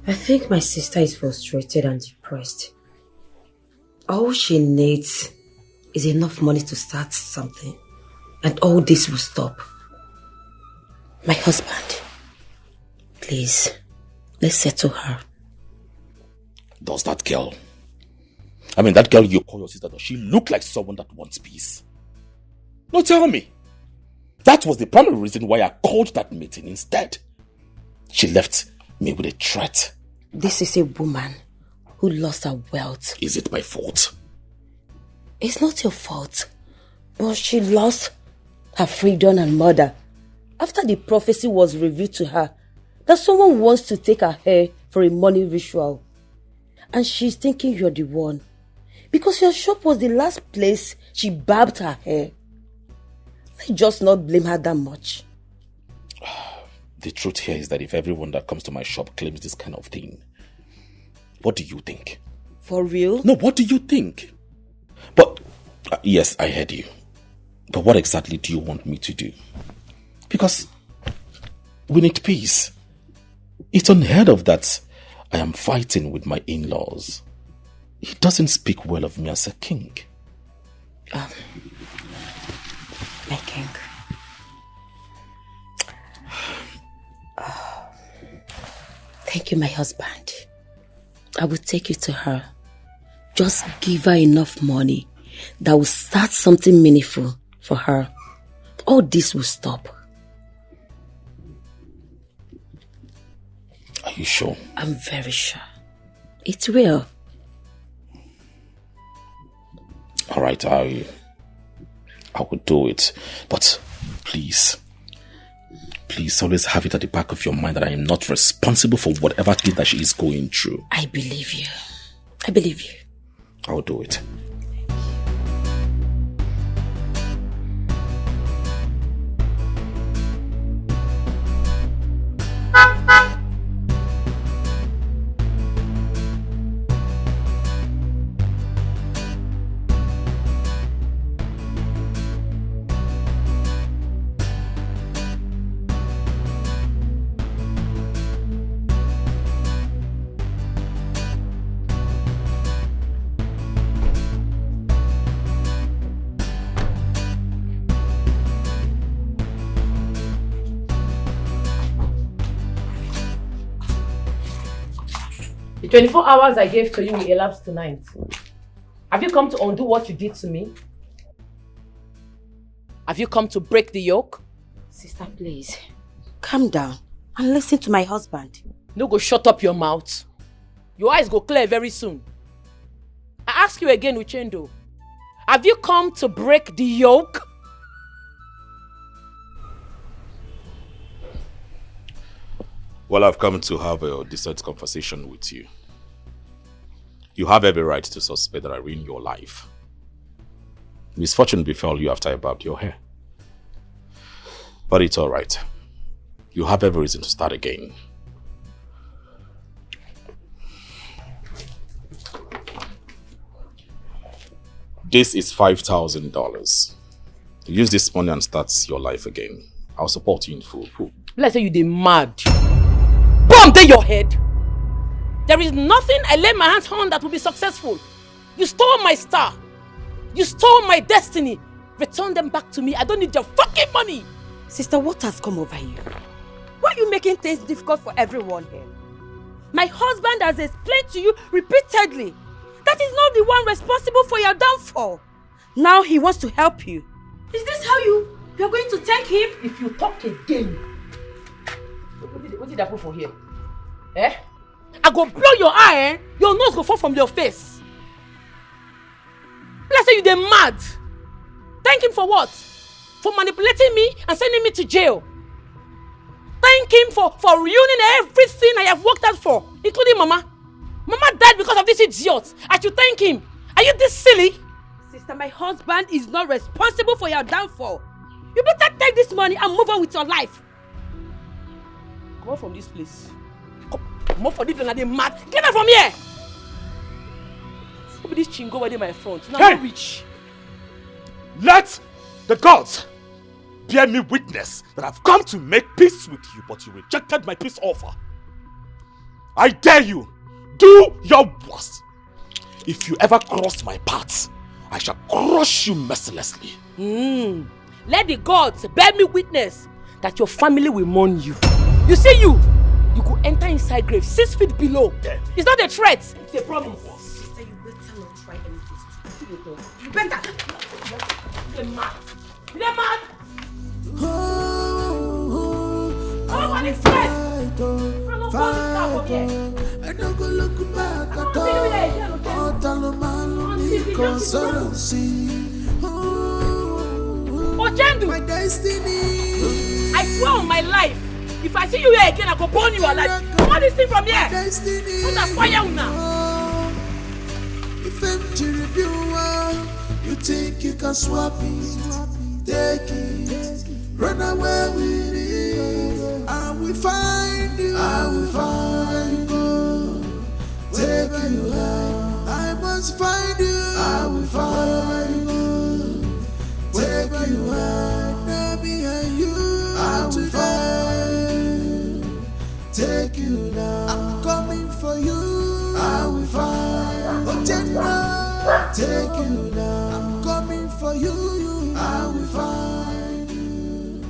I think my sister is frustrated and depressed. All she needs is enough money to start something, and all this will stop. My husband, please, let's settle her. Does that girl, that girl you call your sister, does she look like someone that wants peace? No, tell me. That was the primary reason why I called that meeting instead. She left me with a threat. This is a woman who lost her wealth. Is it my fault? It's not your fault. But she lost her freedom and mother after the prophecy was revealed to her that someone wants to take her hair for a money ritual. And she's thinking you're the one. Because your shop was the last place she barbed her hair. Let's just not blame her that much. The truth here is that if everyone that comes to my shop claims this kind of thing, what do you think? For real? No, what do you think? But, yes, I heard you. But what exactly do you want me to do? Because we need peace. It's unheard of that I am fighting with my in-laws. He doesn't speak well of me as a king. My king. Thank you, my husband. I will take you to her. Just give her enough money that will start something meaningful for her. All this will stop. Are you sure? I'm very sure. It will. All right, I will do it. But please always have it at the back of your mind that I am not responsible for whatever it is that she is going through. I believe you. I believe you. I'll do it. The 24 hours I gave to you will elapse tonight. Have you come to undo what you did to me? Have you come to break the yoke? Sister, please, calm down and listen to my husband. No go shut up your mouth. Your eyes go clear very soon. I ask you again, Uchendo. Have you come to break the yoke? Well, I've come to have a decent conversation with you. You have every right to suspect that I ruined your life. Misfortune befell you after I barbed your hair. But it's alright. You have every reason to start again. This is $5,000. Use this money and start your life again. I'll support you in full. Let's say you dey mad. Bomb dey your head. There is nothing I lay my hands on that will be successful. You stole my star. You stole my destiny. Return them back to me. I don't need your fucking money. Sister, what has come over you? Why are you making things difficult for everyone here? My husband has explained to you repeatedly that he's not the one responsible for your downfall. Now he wants to help you. Is this how you're going to thank him? If you talk again. What did I put for here? Eh? I go blow your eye, eh? Your nose go fall from your face. Let's say you dey mad. Thank him for what? For manipulating me and sending me to jail. Thank him for ruining everything I have worked out for, including Mama. Mama died because of this idiot. I should thank him. Are you this silly? Sister, my husband is not responsible for your downfall. You better take this money and move on with your life. Come out from this place. Come out from this place and they mad. Get out from here! Who be this chingo where they my front? Now I'm rich. Let the gods bear me witness that I've come to make peace with you, but you rejected my peace offer. I dare you, do your worst. If you ever cross my path, I shall crush you mercilessly. Let the gods bear me witness that your family will mourn you. You see you could enter inside grave 6 feet below. It's not a threat, it's a promise. Sister, you better not try anything stupid. You better. You're mad. You're mad. I don't go look back at all. My destiny. I swear on my life, if I see you here again, I go burn you alive. Come on, this thing from here. Put a fire on now. If you think you can swap it, take it, run away with it. I will find you. I will find you. Take you high. I must find you. I will find you. Take you high. Now behind you. I will find you. Take you down. I'm coming for you. I will find you. Take you down. I'm coming for you. I will find you.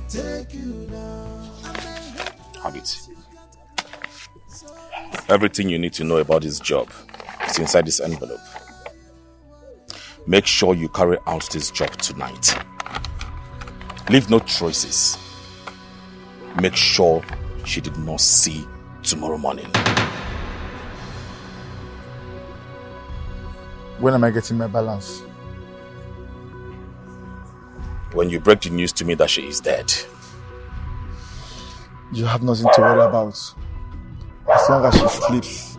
Take you down. Have it. Everything you need to know about this job is inside this envelope. Make sure you carry out this job tonight. Leave no traces. Make sure she did not see tomorrow morning. When am I getting my balance? When you break the news to me that she is dead. You have nothing to worry about. As long as she sleeps,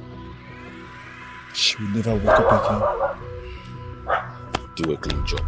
she will never wake up again. Do a clean job.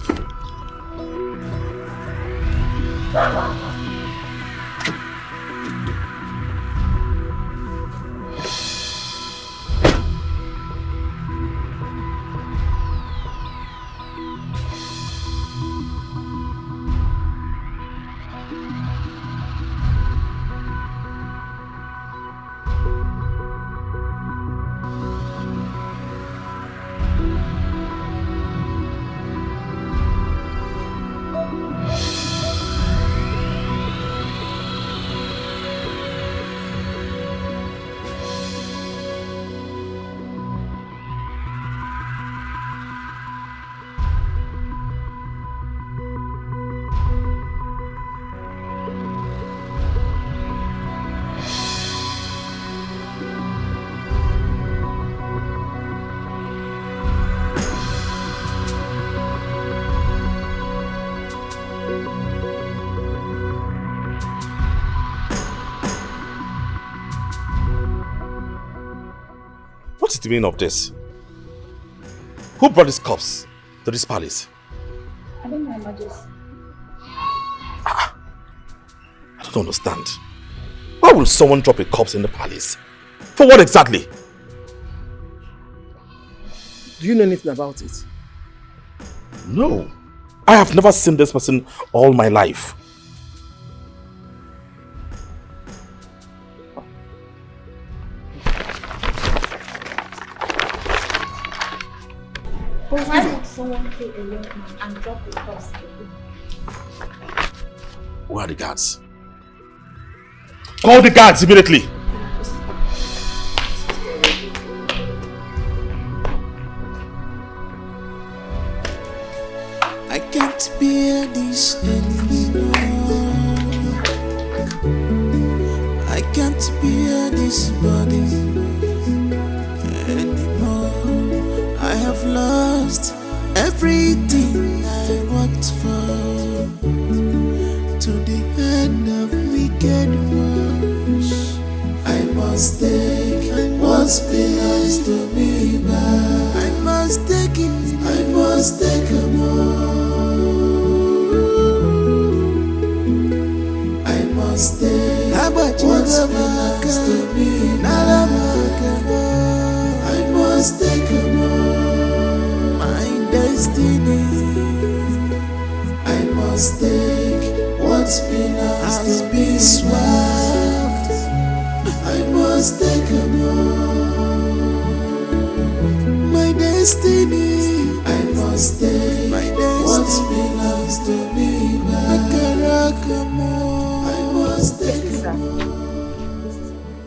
What is the meaning of this? Who brought these cups to this palace? I think my majesty. I don't understand. Why will someone drop a corpse in the palace? For what exactly? Do you know anything about it? No. I have never seen this person all my life. But why would someone kill a young man and drop a corpse? Where are the guards? Call the guards immediately! I can't bear this anymore. I can't bear this body. lost everything I worked for to the end of wicked ones. I must take what belongs to me back. I must take it. I must take a more. I must take what belongs to me back. I must take a more. My destiny. I must take what belongs to me swept. I must take a more. My destiny. I must take what belongs to me back. I must take a more.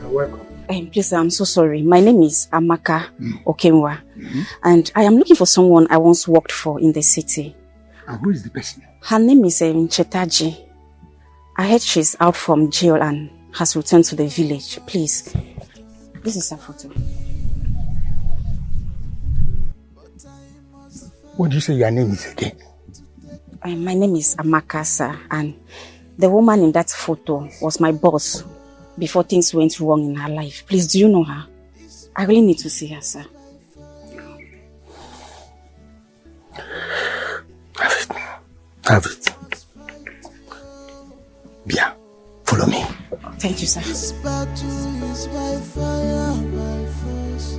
You're welcome. Please, I'm so sorry. My name is Amaka Okemwa, and I am looking for someone I once worked for in the city. And who is the person? Her name is Chetaji. I heard she's out from jail and has returned to the village. Please, this is her photo. What do you say your name is again? My name is Amaka, sir, and the woman in that photo was my boss before things went wrong in her life. Please, do you know her? I really need to see her, sir. Have it. Bia, follow me. Thank you, sir. This battle is by fire, by force.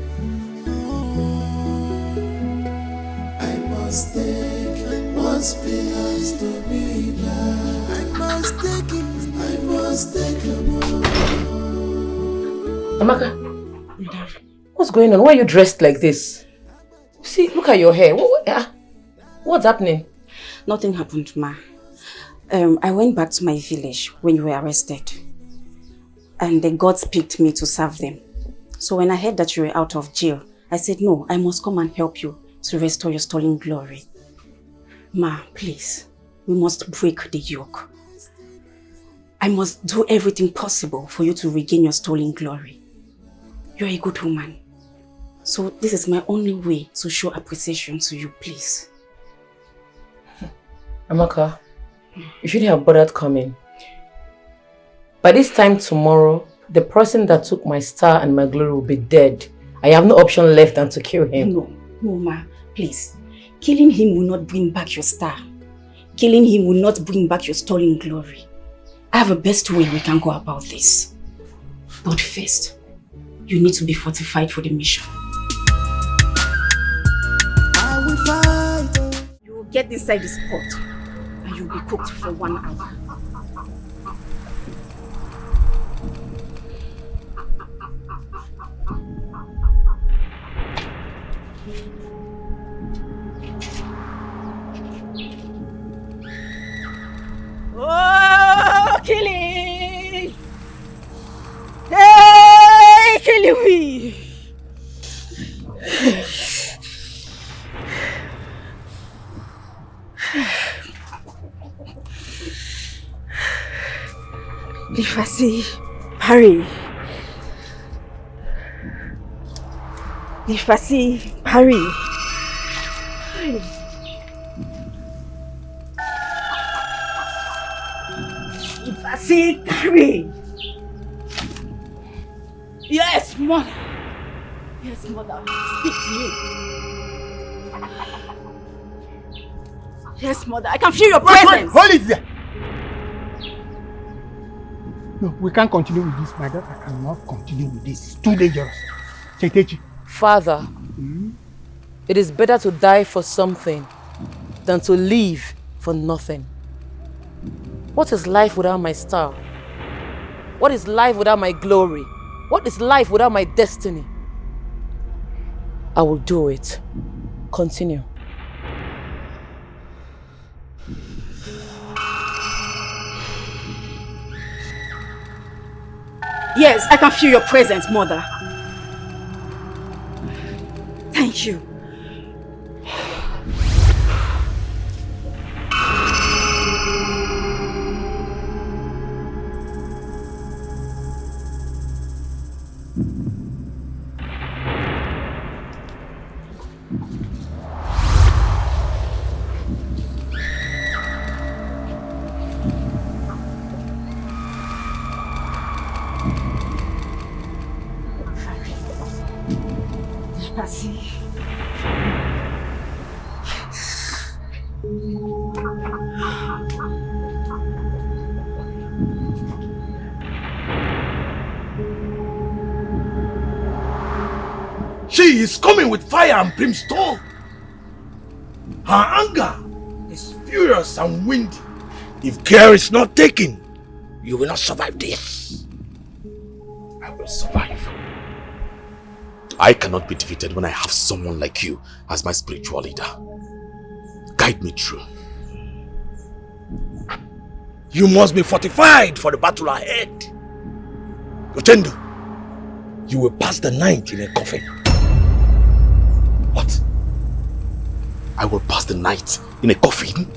I must take what belongs to me back. I must take it. I must take a more. Amaka, what's going on? Why are you dressed like this? See, look at your hair. What's happening? Nothing happened, ma. I went back to my village when you were arrested. And the gods picked me to serve them. So when I heard that you were out of jail, I said, no, I must come and help you to restore your stolen glory. Ma, please, we must break the yoke. I must do everything possible for you to regain your stolen glory. You're a good woman. So this is my only way to show appreciation to you, please. Amaka, you shouldn't have bothered coming. By this time tomorrow, the person that took my star and my glory will be dead. I have no option left than to kill him. No, ma, please. Killing him will not bring back your star. Killing him will not bring back your stolen glory. I have a best way we can go about this. But first, you need to be fortified for the mission. I will fight. You will get inside this pot and you'll be cooked for 1 hour. Oh, killing! Hey, killing me! Lifasi, Harry. Lifasi, Harry. Lifasi, Harry. Yes, mother. Yes, mother. Speak to me. Yes, mother. I can feel your presence. Hold it there. No, we can't continue with this, my daughter. I cannot continue with this. It's too dangerous. Chetechi. Father, it is better to die for something than to live for nothing. What is life without my star? What is life without my glory? What is life without my destiny? I will do it. Continue. Yes, I can feel your presence, mother. Thank you. Prasi. She is coming with fire and brimstone. Her anger is furious and windy. If care is not taken, you will not survive this. I will survive. I cannot be defeated when I have someone like you as my spiritual leader. Guide me through. You must be fortified for the battle ahead. Otendo, you will pass the night in a coffin. What? I will pass the night in a coffin?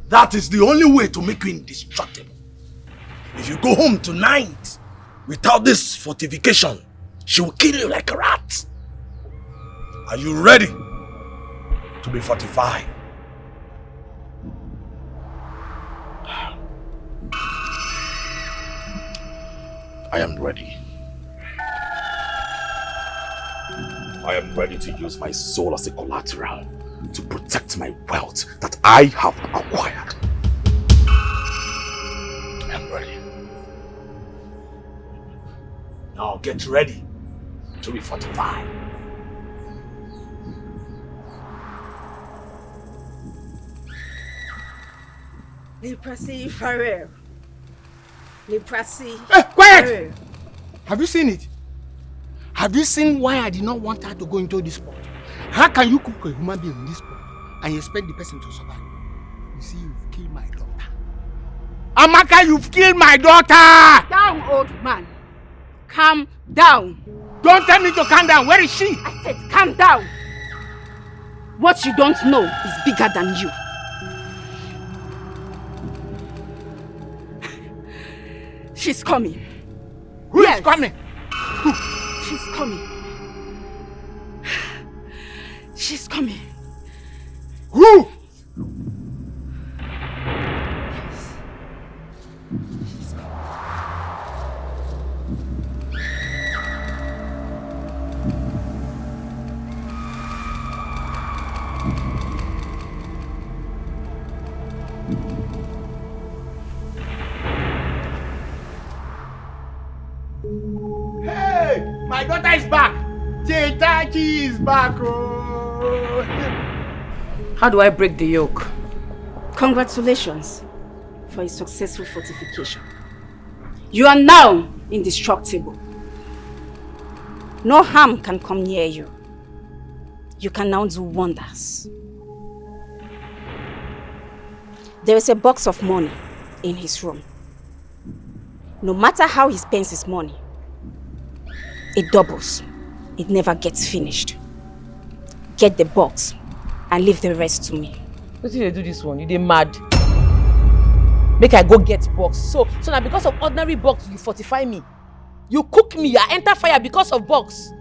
That is the only way to make you indestructible. If you go home tonight without this fortification, she will kill you like a rat. Are you ready to be fortified? I am ready. I am ready to use my soul as a collateral to protect my wealth that I have acquired. I am ready. Now get ready to be fortified. Leprosy forever. Leprosy. Hey, quiet! Have you seen it? Have you seen why I did not want her to go into this pot? How can you cook a human being in this pot and you expect the person to survive? You see, you've killed my daughter. Amaka, you've killed my daughter! Down, old man. Calm down. Don't tell me to calm down. Where is she? I said calm down. What you don't know is bigger than you. She's coming. Who is coming? She's coming. She's coming. Who? She's coming. Hey, my daughter is back. Tetachi is back. Oh. How do I break the yoke? Congratulations for a successful fortification. You are now indestructible. No harm can come near you. You can now do wonders. There is a box of money in his room. No matter how he spends his money, it doubles. It never gets finished. Get the box and leave the rest to me. What did they do this one? You dey mad? Make I go get box. So now because of ordinary box, you fortify me. You cook me, I enter fire because of box.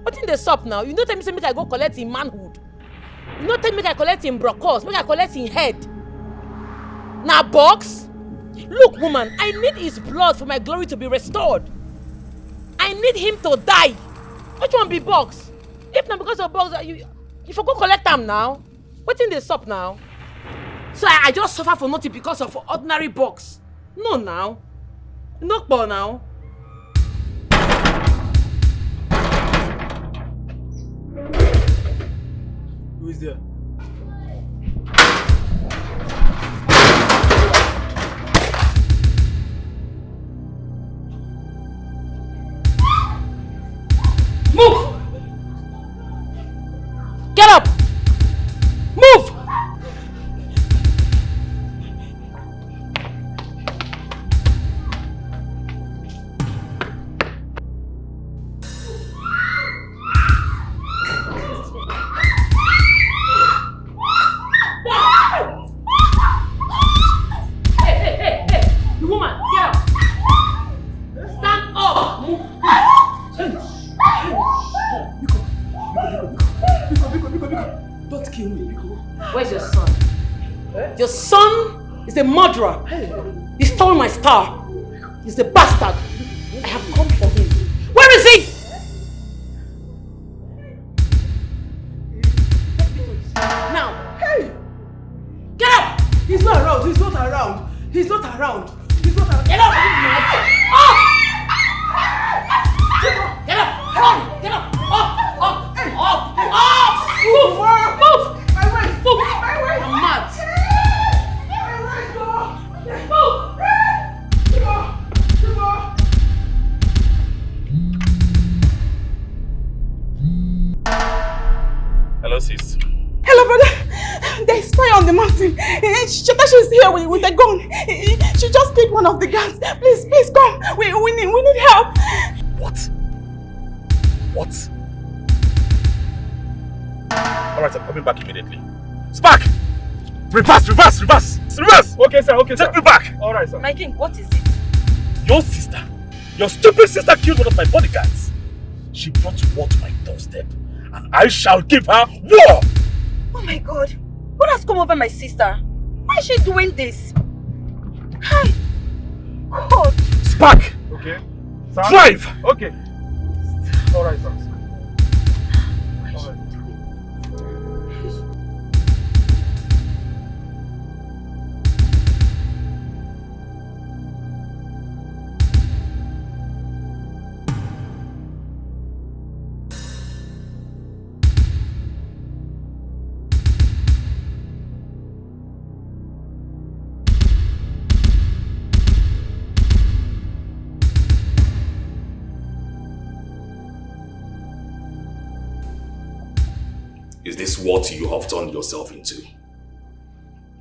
What in the shop now? You don't tell me say make I go collect in manhood. You don't tell me make I collect in brocos, make I collect in head. Now box? Look, woman, I need his blood for my glory to be restored. I need him to die. Which one be box? If not because of box, you for go collect them now. What in the shop now? So I just suffer for nothing because of ordinary box. No now. No ball now. Who is there? Move! Get up! Move! Hey! You woman, get up! Stand up! Move! Don't kill me, Biko. Where's your son? Your son is a murderer. He stole my star. He's a bastard. I have come for him. Where is he? He's not around. He's not around. Get up! Get up! Come on! Get up! Up! Move! Move! My wife! Move! My wife! I'm mad! My wife! Move! Hello, sis. Hello, brother. There's fire on the mountain. Shatashi is here with a gun. She just killed one of the guards. Please come. We need help. What? Alright, I'm coming back immediately. Spark! Reverse! Okay, sir. Take me back! Alright, sir. My king, what is it? Your stupid sister killed one of my bodyguards. She brought war to my doorstep, and I shall give her war! Oh my God. What has come over my sister? Why is she doing this? Hi. God. Spark! Okay. Sir? Drive! Okay. Alright, sir. Is this what you have turned yourself into?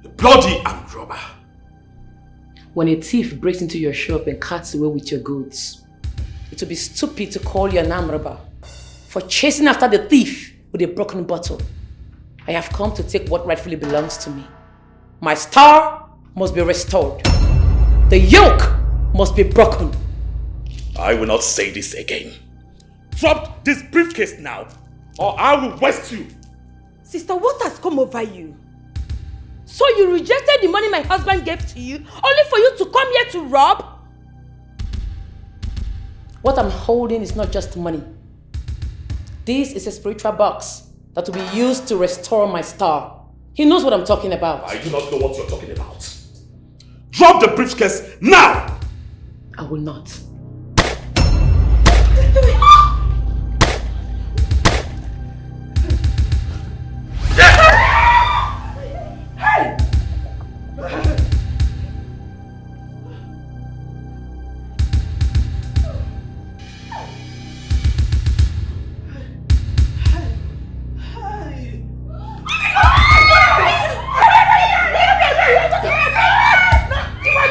A bloody armed robber. When a thief breaks into your shop and cuts away with your goods, it would be stupid to call you an armed robber for chasing after the thief with a broken bottle. I have come to take what rightfully belongs to me. My star must be restored. The yoke must be broken. I will not say this again. Drop this briefcase now, or I will waste you. Sister, what has come over you? So you rejected the money my husband gave to you, only for you to come here to rob? What I'm holding is not just money. This is a spiritual box that will be used to restore my star. He knows what I'm talking about. I do not know what you're talking about. Drop the briefcase now! I will not.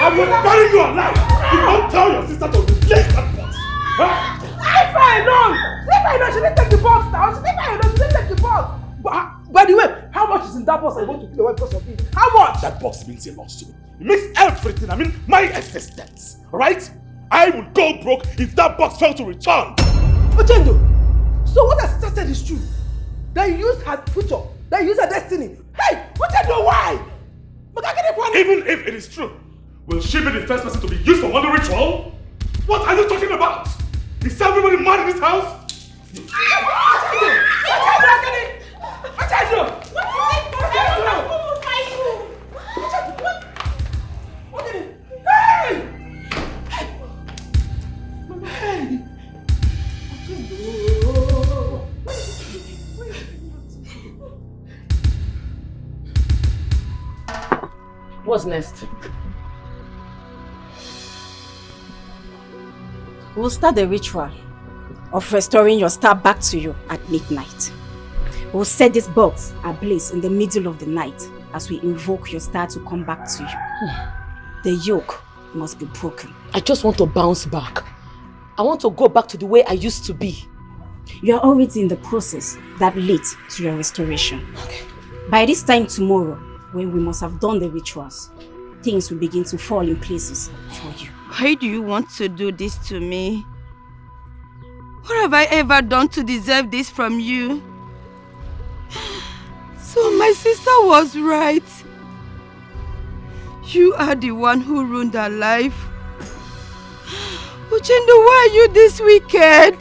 I will bury you alive! You won't tell your sister to release that box! Huh? Leave her alone! She didn't take the box now! She didn't take the box! By the way, how much is in that box I want to kill away because of it? How much? That box means a lot to me. It means everything. I mean, my existence. Alright? I would go broke if that box failed to return. Ochendo, so what her sister said is true? That you use her future, that you use her destiny. Hey, Ochendo, why? Even if it is true, will she be the first person to be used for one ritual? What are you talking about? Is everybody mad in this house? What's next? We'll start the ritual of restoring your star back to you at midnight. We'll set this box ablaze in the middle of the night as we invoke your star to come back to you. The yoke must be broken. I just want to bounce back. I want to go back to the way I used to be. You are already in the process that led to your restoration. Okay. By this time tomorrow, when we must have done the rituals, things will begin to fall in places for you. Why do you want to do this to me? What have I ever done to deserve this from you? So my sister was right. You are the one who ruined her life. Ochendo, why are you this wicked?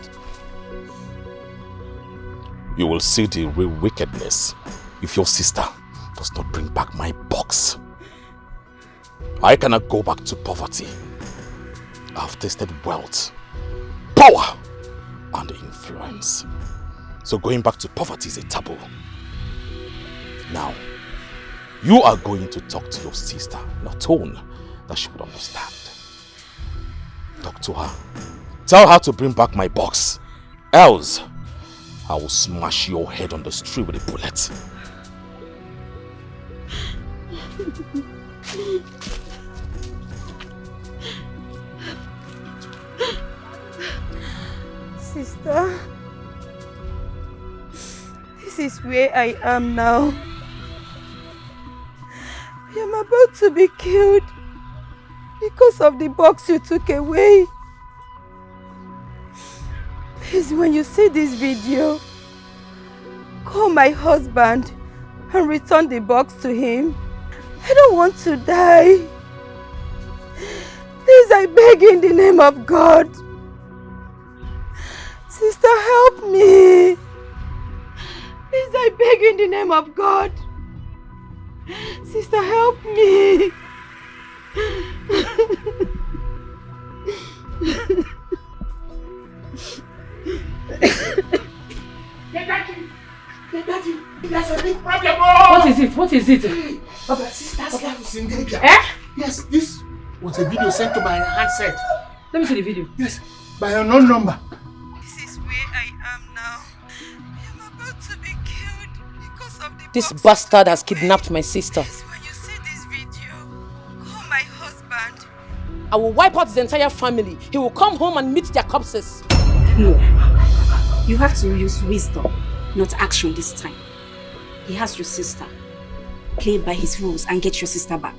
You will see the real wickedness if your sister does not bring back my box. I cannot go back to poverty. I've tasted wealth, power, and influence. So going back to poverty is a taboo. Now, you are going to talk to your sister in a tone that she would understand. Talk to her. Tell her to bring back my box. Else, I will smash your head on the street with a bullet. Sister, this is where I am now. I am about to be killed because of the box you took away. Please, when you see this video, call my husband and return the box to him. I don't want to die. Please, I beg in the name of God. Sister, help me. Please, I beg in the name of God. Sister, help me. Daddy, there's a big problem. Oh! What is it? What is it? Papa, sister's life is in danger. Eh? Yes, this was a video sent to my handset. Let me see the video. Yes, by an unknown number. This is where I am now. I am about to be killed because of the This bastard has kidnapped my sister. When you see this video, call my husband. I will wipe out his entire family. He will come home and meet their corpses. No. You have to use wisdom, not action this time. He has your sister. Play by his rules and get your sister back.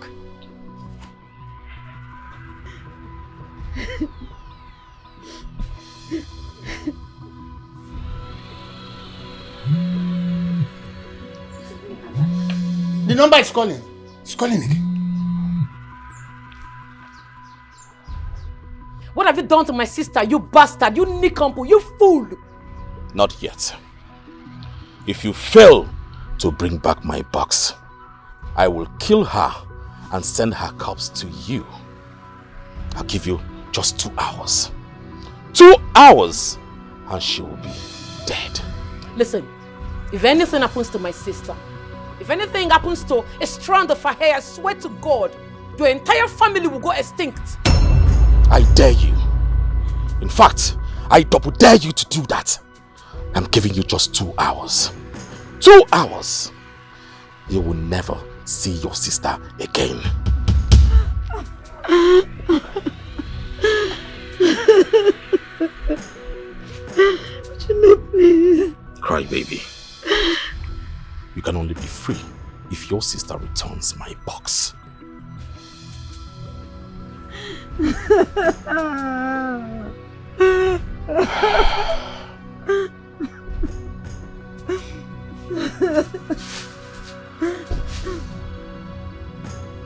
The number is calling. It's calling again. What have you done to my sister, you bastard, you nincompoop, you fool? Not yet. If you fail to bring back my box, I will kill her and send her corpse to you. I'll give you just 2 hours. 2 hours and she will be dead. Listen, if anything happens to my sister, if anything happens to a strand of her hair, I swear to God, your entire family will go extinct. I dare you. In fact, I double dare you to do that. I'm giving you just 2 hours. 2 hours. You will never see your sister again. Please. Cry, baby. You can only be free if your sister returns my box.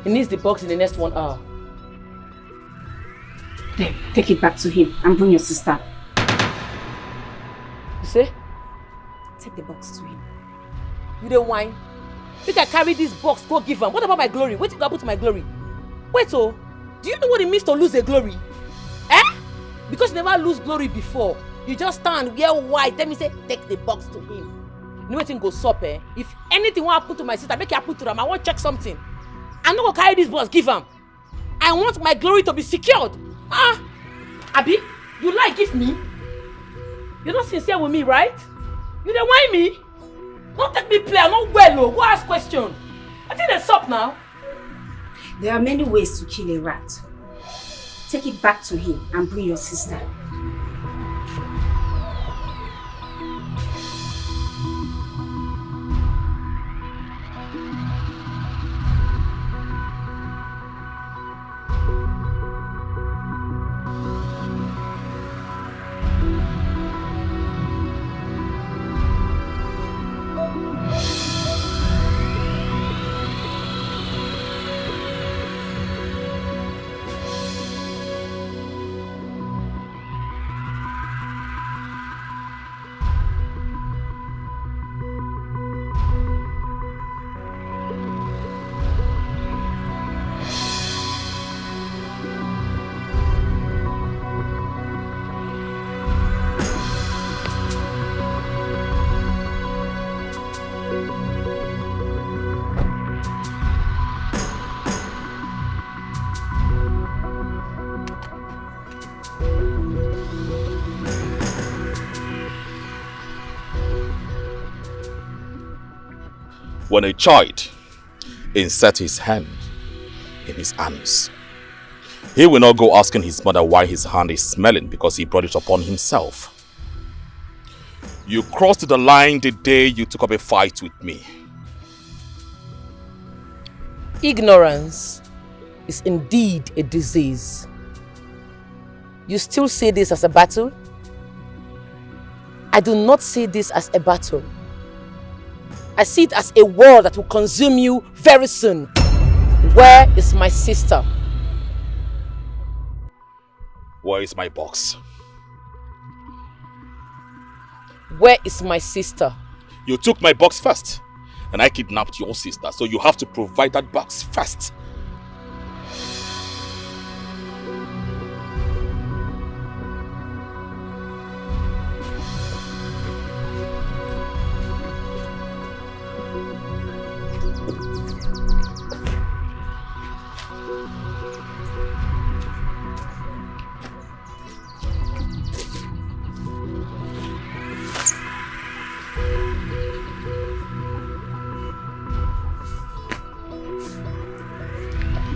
He needs the box in the next 1 hour. Then take it back to him and bring your sister. You say? Take the box to him. You don't whine. Make I carry this box, go give him. What about my glory? What did you happen to my glory? Wait, oh, do you know what it means to lose a glory? Eh? Because you never lose glory before. You just stand, wear white, then me say, take the box to him. You know what thing goes up, eh? If anything will happen to my sister, make it happen to them. I want to check something. I'm not going to carry this box, give him. I want my glory to be secured. Ah, Abi, you like give me? You're not sincere with me, right? You don't whine me? Don't take me play, I'm not well, oh. Go ask question. I think that's up now. There are many ways to kill a rat. Take it back to him and bring your sister. When a child inserts his hand in his anus, he will not go asking his mother why his hand is smelling because he brought it upon himself. You crossed the line the day you took up a fight with me. Ignorance is indeed a disease. You still see this as a battle? I do not see this as a battle. I see it as a war that will consume you very soon. Where is my sister? Where is my box? Where is my sister? You took my box first, and I kidnapped your sister, so you have to provide that box first.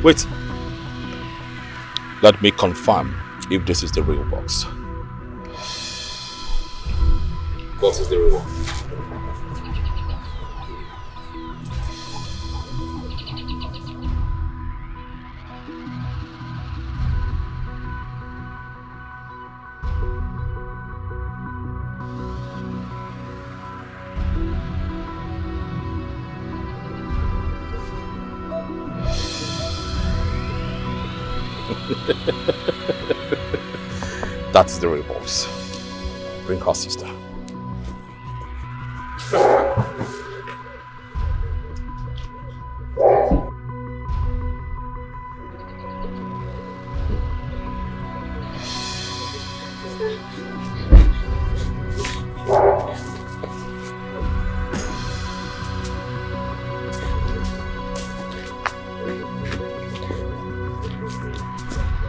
Wait. Let me confirm if this is the real box. What is the real one? That's the real box. Bring her sister.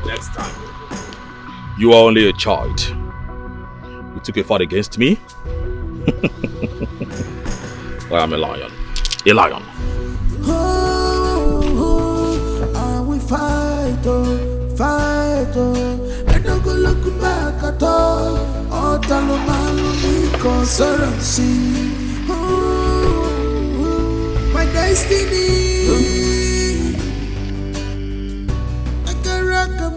Next time. You are only a child. You took a fight against me? I am a lion. A lion. And we fight, fight, I don't go look back at all. All Talomalo conspiracy. My destiny. I can rock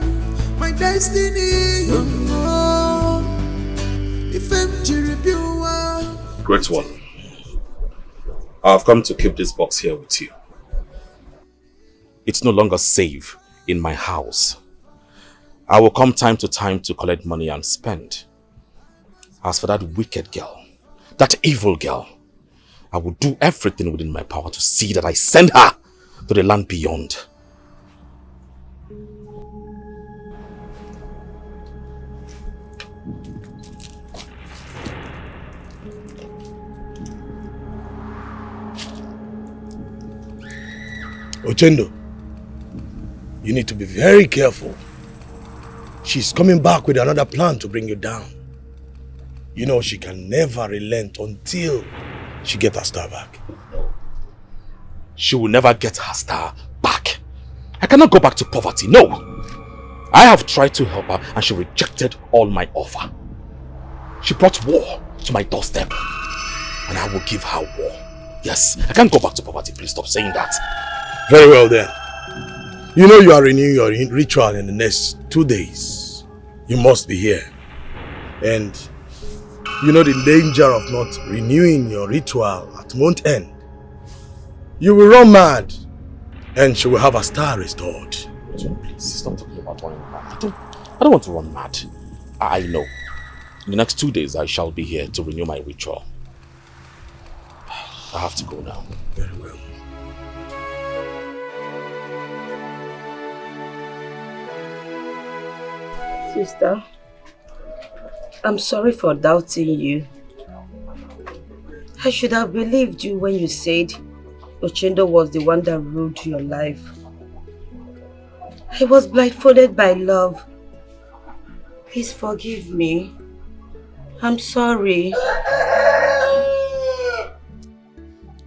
my destiny. If I'm Great one. I've come to keep this box here with you. It's no longer safe in my house. I will come time to time to collect money and spend. As for that wicked girl, that evil girl, I will do everything within my power to see that I send her to the land beyond. Ochendo, you need to be very careful. She's coming back with another plan to bring you down. You know she can never relent until she gets her star back. She will never get her star back. I cannot go back to poverty, no. I have tried to help her and she rejected all my offer. She brought war to my doorstep and I will give her war. Yes, I can't go back to poverty. Please stop saying that. Very well then. You know you are renewing your ritual in the next 2 days. You must be here. And you know the danger of not renewing your ritual at month end. You will run mad and she will have a star restored. Please stop talking about running mad. I don't want to run mad. I know. In the next 2 days I shall be here to renew my ritual. I have to go now. Very well. Sister, I'm sorry for doubting you. I should have believed you when you said Ochendo was the one that ruled your life. I was blindfolded by love. Please forgive me. I'm sorry.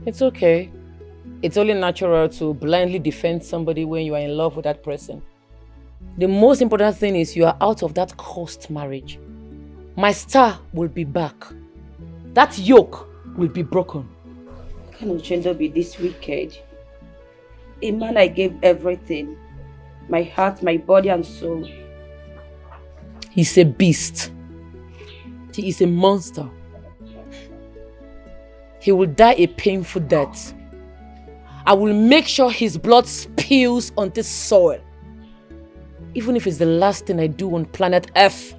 It's okay. It's only natural to blindly defend somebody when you are in love with that person. The most important thing is you are out of that cursed marriage. My star will be back. That yoke will be broken. Can Ochendo be this wicked? A man I gave everything. My heart, my body and soul. He's a beast. He is a monster. He will die a painful death. I will make sure his blood spills on this soil. Even if it's the last thing I do on planet Earth,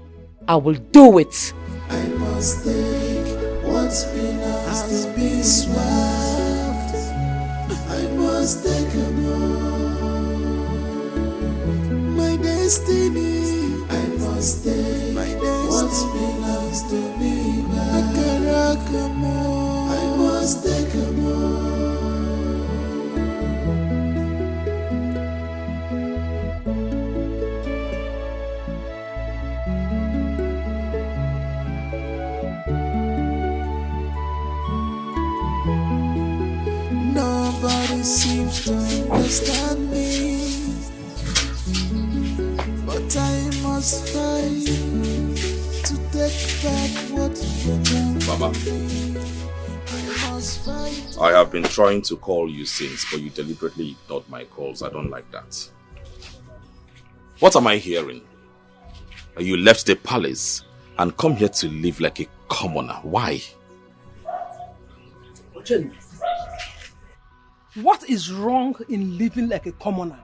I will do it. I must take what's been asked to be swept. I must take a move. My destiny. I must take what's been asked to be back. I must take a move. Nobody seems to understand me, but I must fight to take back what you done. Baba, I must fight. I have been trying to call you since, but you deliberately ignored my calls. I don't like that. What am I hearing? You left the palace and come here to live like a commoner. Why? Ochendo, what is wrong in living like a commoner?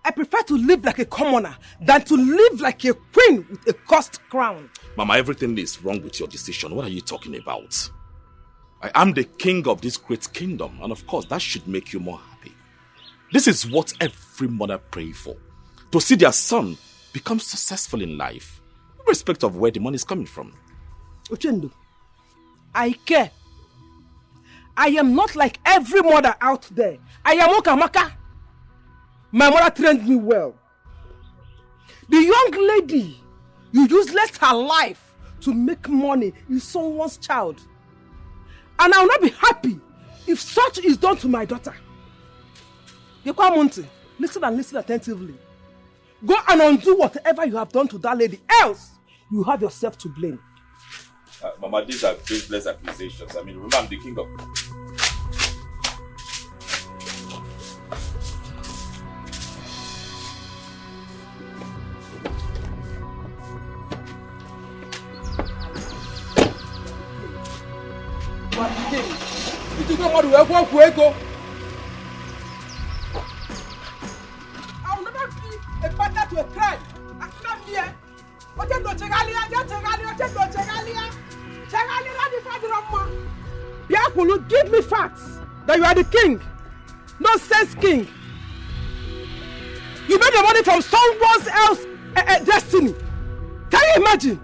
I prefer to live like a commoner than to live like a queen with a cursed crown. Mama, everything is wrong with your decision. What are you talking about? I am the king of this great kingdom, and of course that should make you more happy. This is what every mother prays for. To see their son become successful in life, irrespective of where the money is coming from. Ochendo, I care. I am not like every mother out there. I am Okamaka. My mother trained me well. The young lady, you useless her life to make money is someone's child. And I will not be happy if such is done to my daughter. Yekwa Monte, listen and listen attentively. Go and undo whatever you have done to that lady, else you have yourself to blame. Mama, these are baseless accusations. I mean, remember, I'm the king of... I will never be a partner to a crime. I come here. Biakulu, give me facts that you are the king. Nonsense king. You made the money from someone else's destiny. Can you imagine?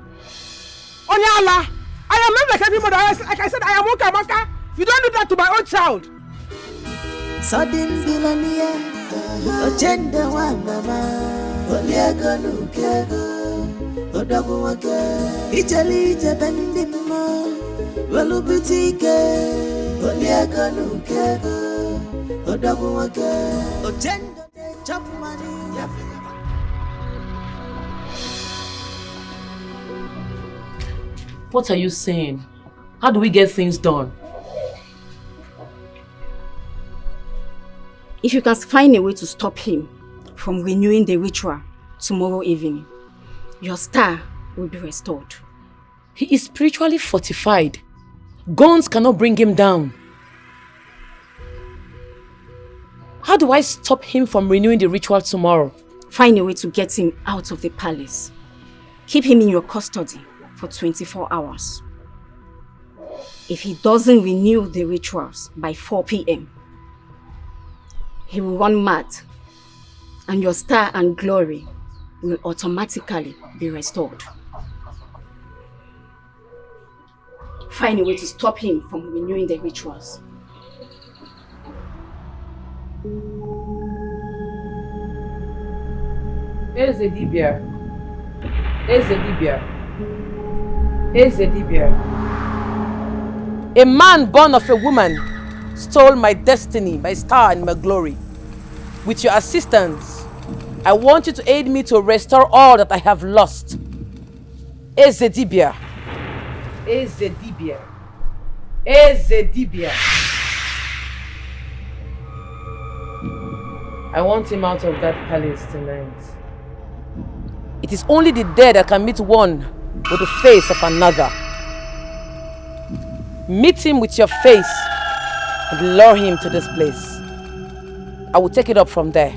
Onyala, I am not like every mother. Like I said, I am Okamaka. You don't do that to my own child. Sudden billionaire, Ochendo one mama, Oliago Nukego, Odogo Wake, Ijali Jabendimo, Welu Boutique, Oliago Nukego, Odogo Wake, Ochendo de chop money. What are you saying? How do we get things done? If you can find a way to stop him from renewing the ritual tomorrow evening, your star will be restored. He is spiritually fortified. Guns cannot bring him down. How do I stop him from renewing the ritual tomorrow? Find a way to get him out of the palace. Keep him in your custody for 24 hours. If he doesn't renew the rituals by 4 p.m., he will run mad, and your star and glory will automatically be restored. Find a way to stop him from renewing the rituals. Eze Dibia. Eze Dibia. Eze Dibia. A man born of a woman stole my destiny, my star and my glory. With your assistance, I want you to aid me to restore all that I have lost. Ezedibia. Ezedibia. Ezedibia. I want him out of that palace tonight. It is only the dead that can meet one with the face of another. Meet him with your face and lure him to this place. I will take it up from there.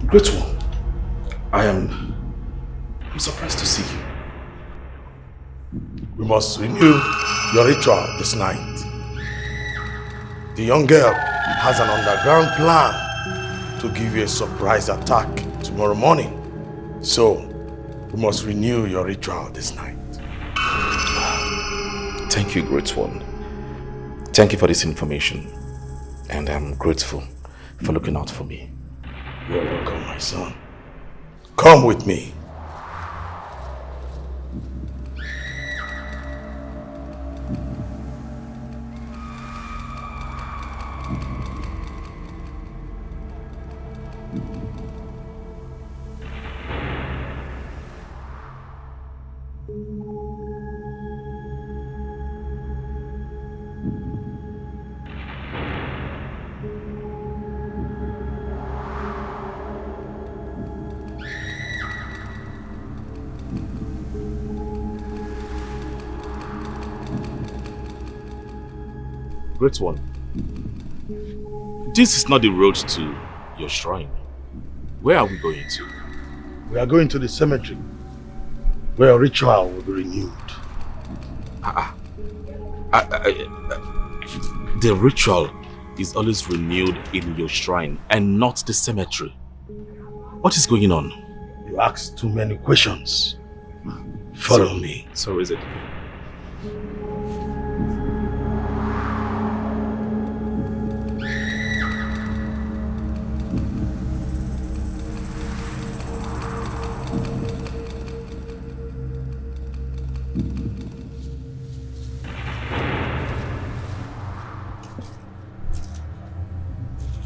Great one. I'm surprised to see you. We must renew your ritual this night. The young girl has an underground plan to give you a surprise attack tomorrow morning. So, we must renew your ritual this night. Thank you, Great One. Thank you for this information. And I'm grateful for looking out for me. You're welcome, my son. Come with me. Great One. This is not the road to your shrine. Where are we going to? We are going to the cemetery, where a ritual will be renewed. The ritual is always renewed in your shrine and not the cemetery. What is going on? You ask too many questions. Follow me. So is it?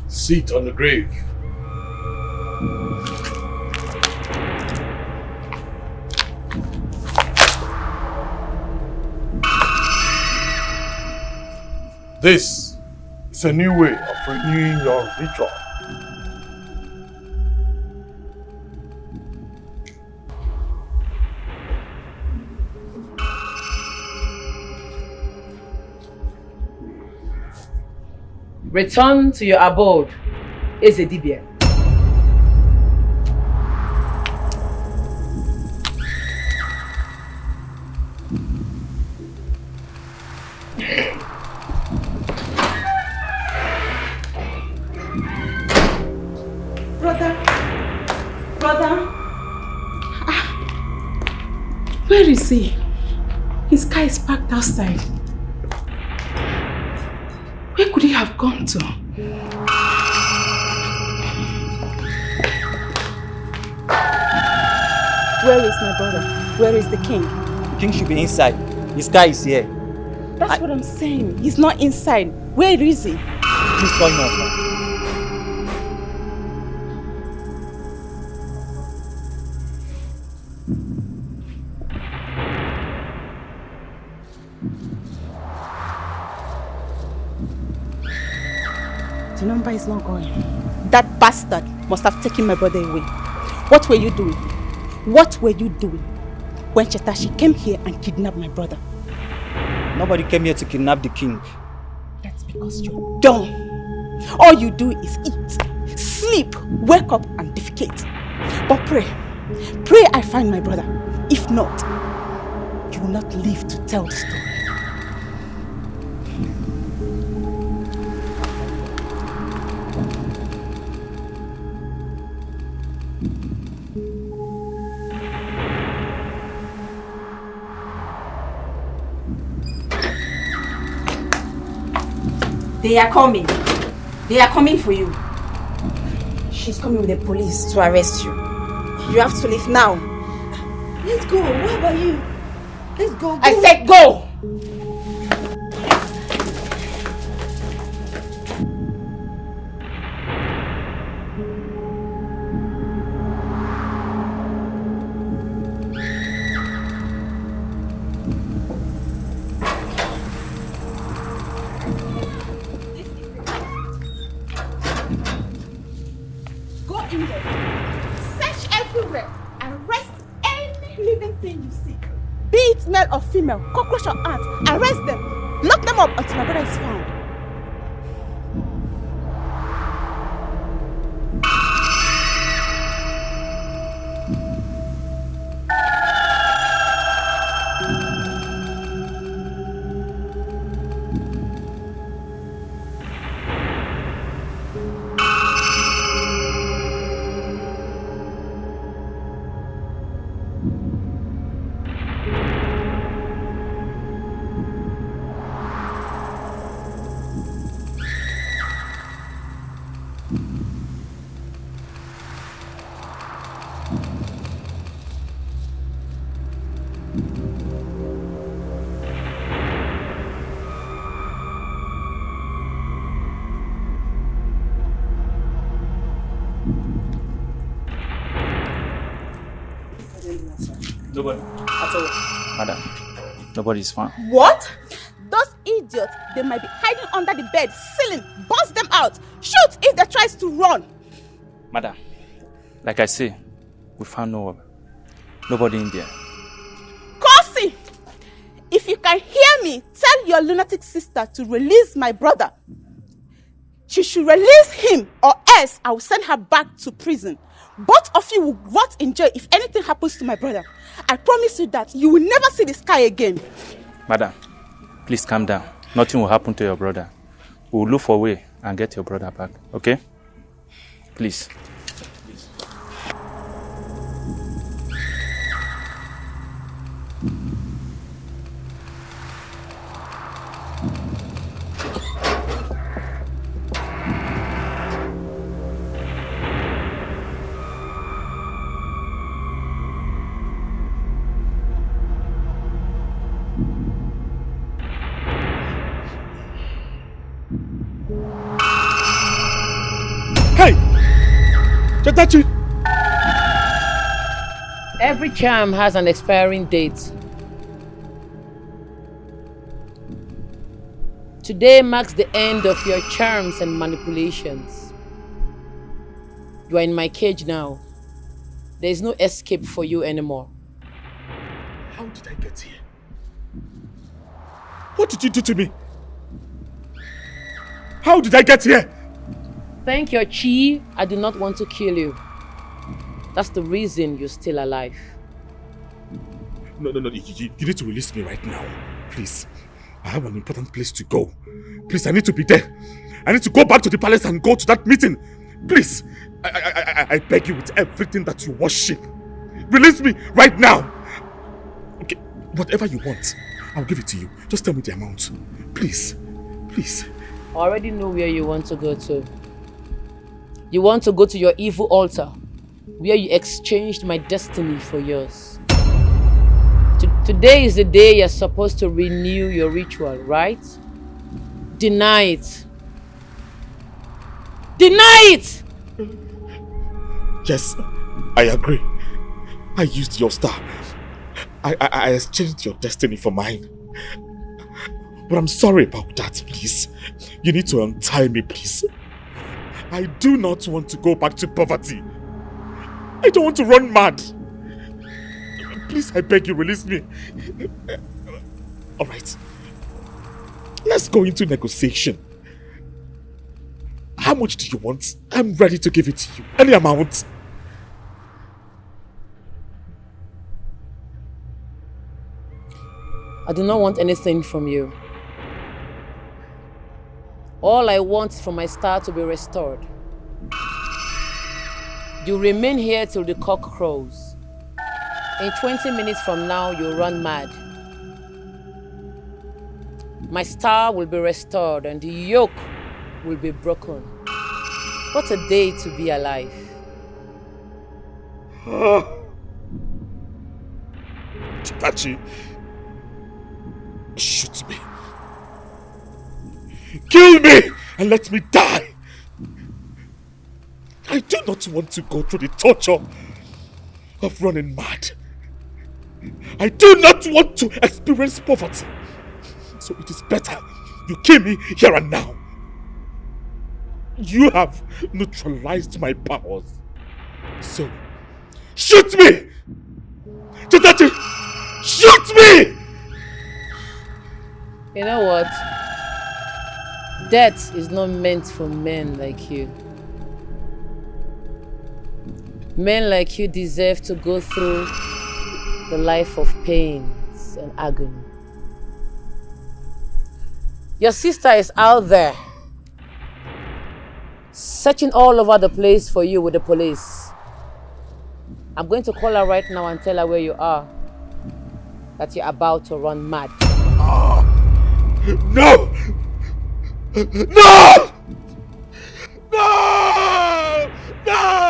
Sit on the grave. This is a new way of renewing your ritual. Return to your abode, Ezedibia. Brother. Where is he? His car is parked outside. Where could he have gone to? Where is my brother? Where is the king? The king should be inside. His car is here. That's what I'm saying. He's not inside. Where is he? Please call him out now. The number is not going. That bastard must have taken my brother away. What were you doing? What were you doing when Chetashi came here and kidnapped my brother? Nobody came here to kidnap the king. That's because you're dumb. All you do is eat, sleep, wake up and defecate. But pray I find my brother. If not, you will not live to tell the story. They are coming. They are coming for you. She's coming with the police to arrest you. You have to leave now. Let's go. What about you? Let's go. I said go! Go in there. Search everywhere. Arrest any living thing you see. Be it male or female, cockroach or ant. Arrest them. Lock them up until my brother is found. Nobody. At all. Madam, nobody is found. What? Those idiots, they might be hiding under the bed, ceiling. Bust them out. Shoot if they tries to run. Madam, like I say, we found nobody in there. Kosi! If you can hear me, tell your lunatic sister to release my brother. She should release him, or else I will send her back to prison. Both of you will rot in jail if anything happens to my brother. I promise you that you will never see the sky again. Madam, please calm down. Nothing will happen to your brother. We will look for a way and get your brother back, okay? Please. Hey! Chatachi! Every charm has an expiring date. Today marks the end of your charms and manipulations. You are in my cage now. There is no escape for you anymore. How did I get here? What did you do to me? How did I get here? Thank your chi, I do not want to kill you. That's the reason you're still alive. No, you need to release me right now. Please. I have an important place to go. Please, I need to be there. I need to go back to the palace and go to that meeting. Please. I beg you with everything that you worship. Release me right now. Okay, whatever you want, I'll give it to you. Just tell me the amount. Please. Please. I already know where you want to go to. You want to go to your evil altar, where you exchanged my destiny for yours. Today is the day you're supposed to renew your ritual, right? Deny it. Deny it! Yes, I agree. I used your star. I exchanged your destiny for mine. But I'm sorry about that, please. You need to untie me, please. I do not want to go back to poverty. I don't want to run mad. Please, I beg you, release me. Alright. Let's go into negotiation. How much do you want? I'm ready to give it to you. Any amount. I do not want anything from you. All I want is for my star to be restored. You remain here till the cock crows. In 20 minutes from now, you'll run mad. My star will be restored and the yoke will be broken. What a day to be alive. Chitachi, shoot me. Kill me and let me die. I do not want to go through the torture of running mad. I do not want to experience poverty. So it is better you kill me here and now. You have neutralized my powers. So, shoot me! Chitachi, shoot me! You know what? Death is not meant for men like you. Men like you deserve to go through the life of pains and agony. Your sister is out there, searching all over the place for you with the police. I'm going to call her right now and tell her where you are, that you're about to run mad. No! No! No! No! No!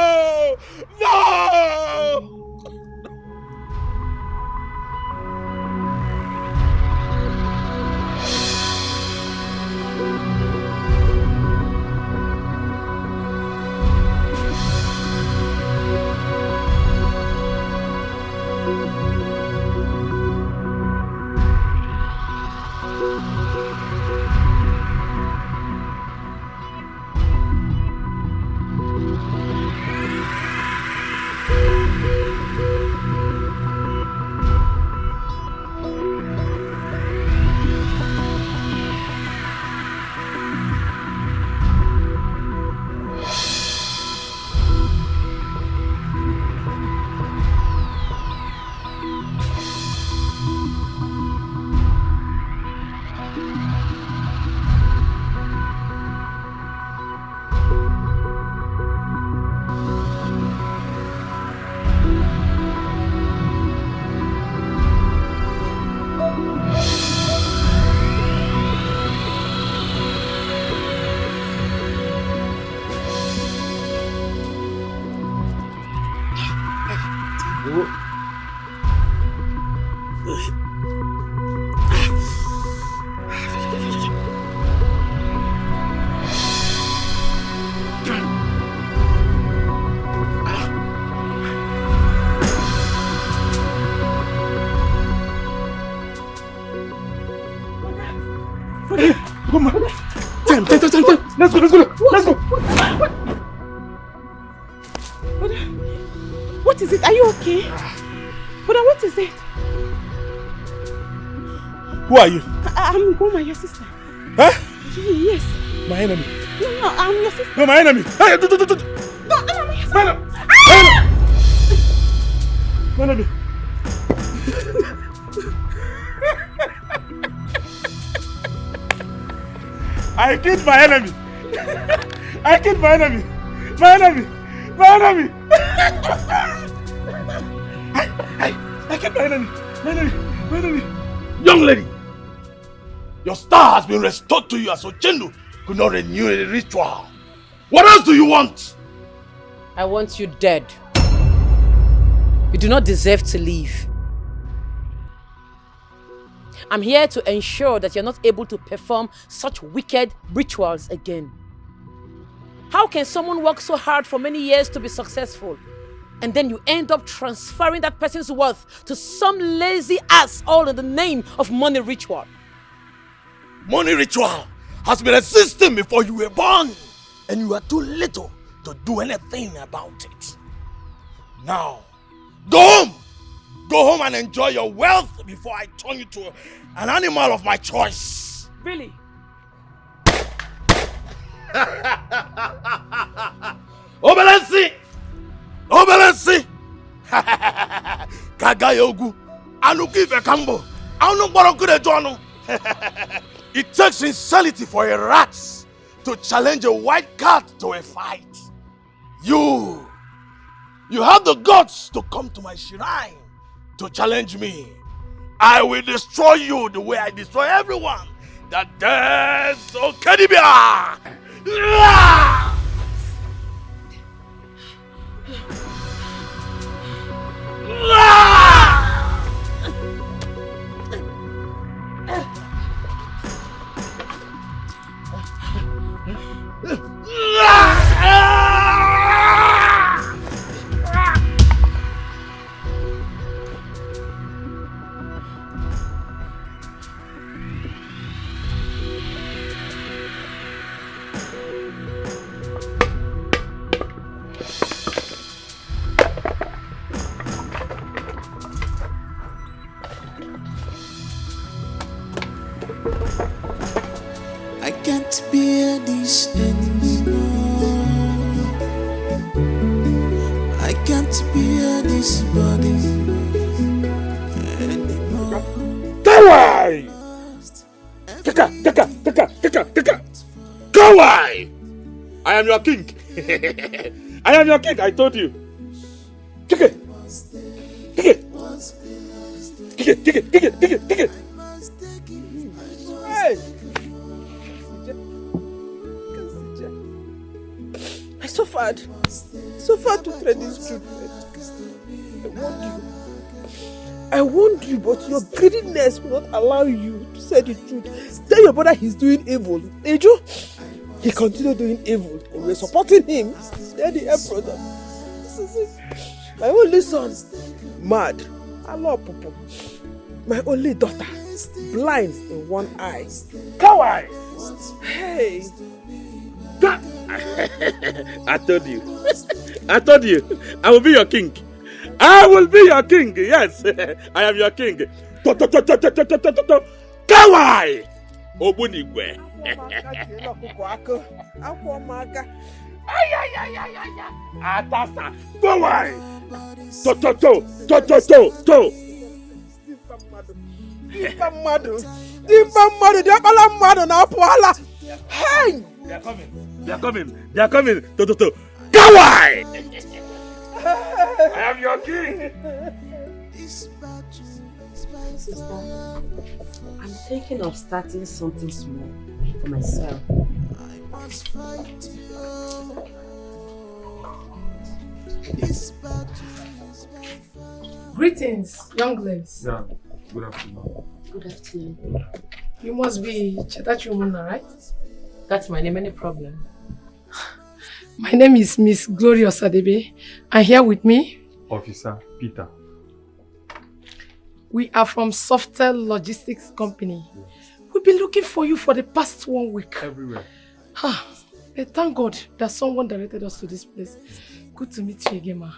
Come on. Time. Let's go. What is it? Are you okay? Brother, what is it? Who are you? I'm Goma, your sister. Huh? Yes. My enemy. No, I'm your sister. No, my enemy. Hey, do. No, I'm your sister. My enemy. I killed my enemy. I killed my enemy. My enemy. I killed my enemy. My enemy. Young lady, your star has been restored to you as Ochendu could not renew the ritual. What else do you want? I want you dead. You do not deserve to live. I'm here to ensure that you're not able to perform such wicked rituals again. How can someone work so hard for many years to be successful, and then you end up transferring that person's wealth to some lazy ass all in the name of money ritual? Money ritual has been existing before you were born, and you are too little to do anything about it. Now, go home! Go home and enjoy your wealth before I turn you to an animal of my choice. Really? Obelensi! Kagayogu! Anuki Vekambo! Anu Borokude Jono! It takes sincerity for a rat to challenge a white cat to a fight. You have the guts to come to my shrine to challenge me. I will destroy you the way I destroy everyone that dares Okedibia. I can't bear this anymore. I can't bear this body anymore. Kawai! Kaka! Kawai! I am your king. I am your king, I told you. Take it. Hey! I suffered to thread this treatment. I warned you, but your greediness will not allow you to say the truth. Tell your brother he's doing evil. Ejo, he continued doing evil, and we're supporting him. Tell the emperor that this is it. My only son, mad. I love Popo. My only daughter, blind in one eye. Kawai! Hey! I told you. I will be your king. I will be your king. Yes, I am your king. Kawai! Obunigwe. Atasa. Kawai! To. Dimpa mmadụ dị akpala mmadụ na-apụ ala. Hey! They are coming. To. Kawai! I am your king. Sister, I'm thinking of starting something small for myself. Greetings, young ladies. Yeah, good afternoon. Good afternoon. You must be Chetachi Umuna, right? That's my name, any problem? My name is Miss Glorious Adebe, and here with me, Officer Peter. We are from Softel Logistics Company. We've been looking for you for the past 1 week. Everywhere. But thank God that someone directed us to this place. Good to meet you again, ma.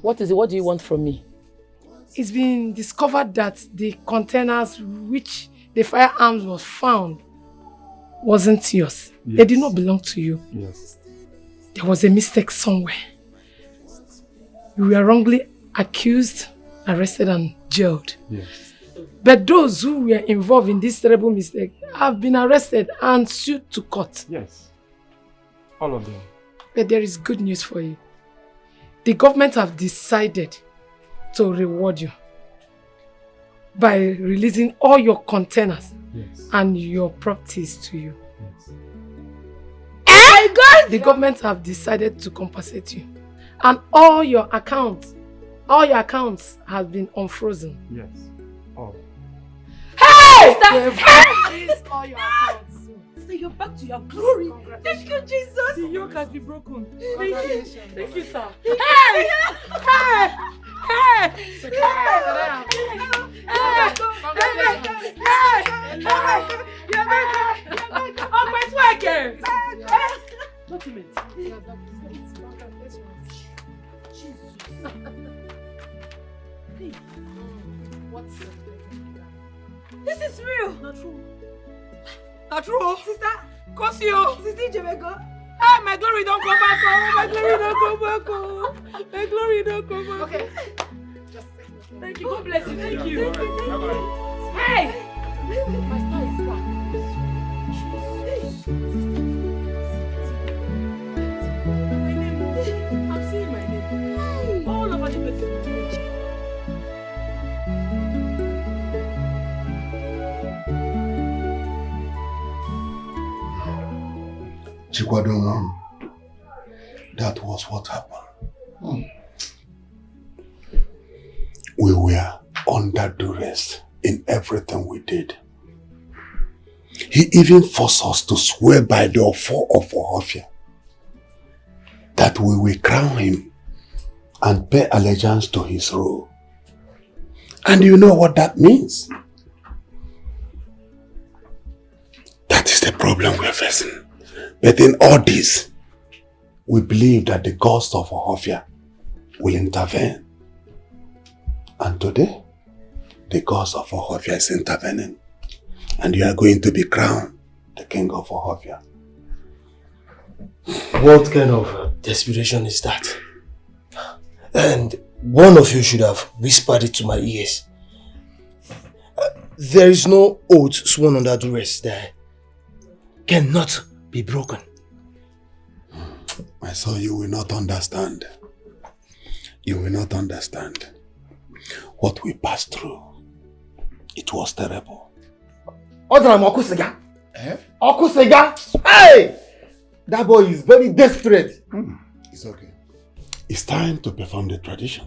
What is it? What do you want from me? It's been discovered that the containers which the firearms was found wasn't yours. Yes. They did not belong to you. Yes. There was a mistake somewhere. You were wrongly accused, arrested and jailed. Yes. But those who were involved in this terrible mistake have been arrested and sued to court. Yes. All of them. But there is good news for you. The government have decided to reward you by releasing all your containers and your properties to you. Yes. My God! The government have decided to compensate you. And all your accounts have been unfrozen. Yes. All. Hey! Sister! All your accounts. Sister, you're back to your glory. Thank you, Jesus. The yoke has been broken. Congratulations. Thank you, sir. Hey! Hey! This is real. Not true. Not true. Sister. Curse you. Sister Jamaica. Ah, my glory don't come back. Oh, my glory don't come back. Oh, my glory don't come back. Okay. Thank you. God bless you. Thank you. Bye-bye. Hey! My star is back. My name. I'm seeing my name. All over the place. Chikwado, that was what happened. We were under duress in everything we did. He even forced us to swear by the offer of Ohofia that we will crown him and pay allegiance to his rule. And you know what that means? That is the problem we are facing. But in all this, we believe that the ghost of Ohofia will intervene. And today, the ghost of Ohofia is intervening. And you are going to be crowned the king of Ohofia. What kind of desperation is that? And one of you should have whispered it to my ears. There is no oath sworn under duress that cannot be broken. My son, you will not understand. You will not understand. What we passed through, it was terrible. Hey! That boy is very desperate. It's okay. It's time to perform the tradition.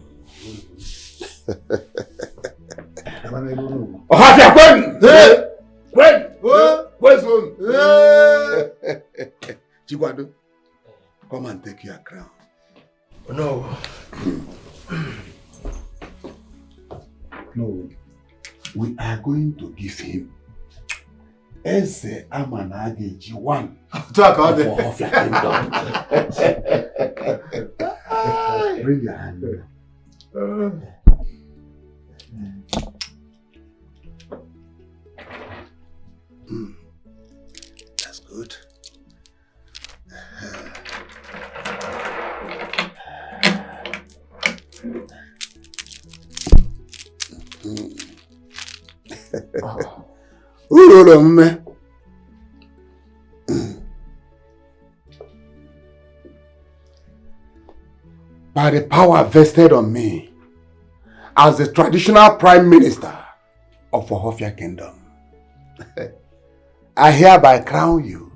Ohafia, Chikwado, come and take your crown. No. No. We are going to give him Eze Amanageji one Talk of about it. Ohofia Kingdom. Bring your hand here. That's good. By the power vested on me as the traditional prime minister of Ohofia Kingdom, I hereby crown you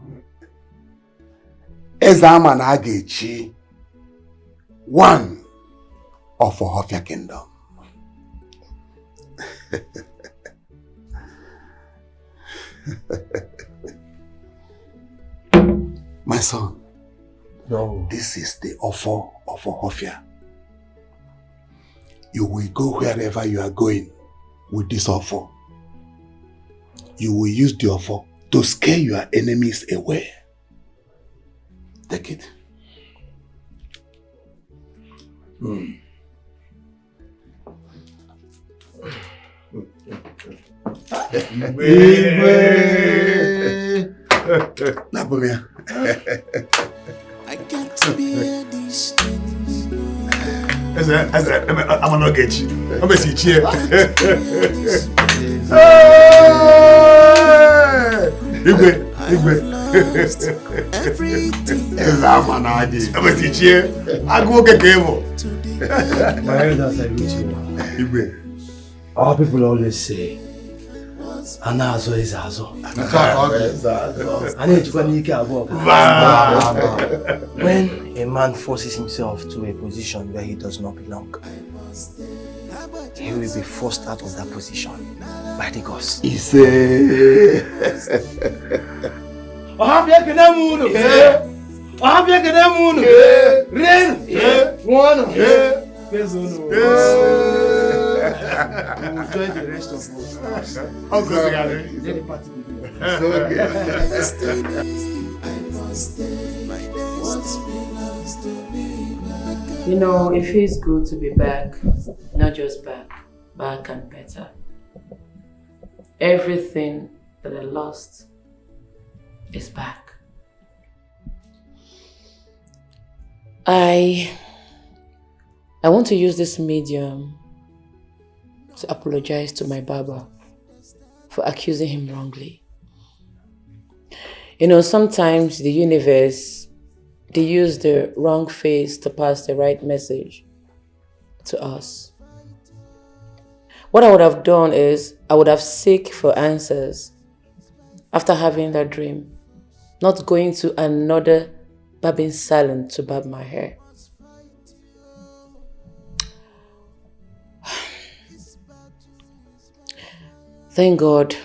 Ezaman Agechi, one of Ohofia Kingdom. My son, no. This is the offer of Ohofia. You will go wherever you are going with this offer. You will use the offer to scare your enemies away. Take it. Napomia. I got to be here these things. I'm not get you. I'm gonna see cheer. Igwe. I'm gonna see cheer. I go get cable. My elders are with you. Igwe. Our people always say, Anazo is Azo. When a man forces himself to a position where he does not belong, he will be forced out of that position by the gods. We will join the rest of us. Let the party begin. You know, it feels good to be back. Not just back and better. Everything that I lost is back. I want to use this medium to apologize to my barber for accusing him wrongly. You know, sometimes the universe, they use the wrong face to pass the right message to us. What I would have done is, I would have sought for answers after having that dream Not going to another barbing salon to barb my hair. Thank God,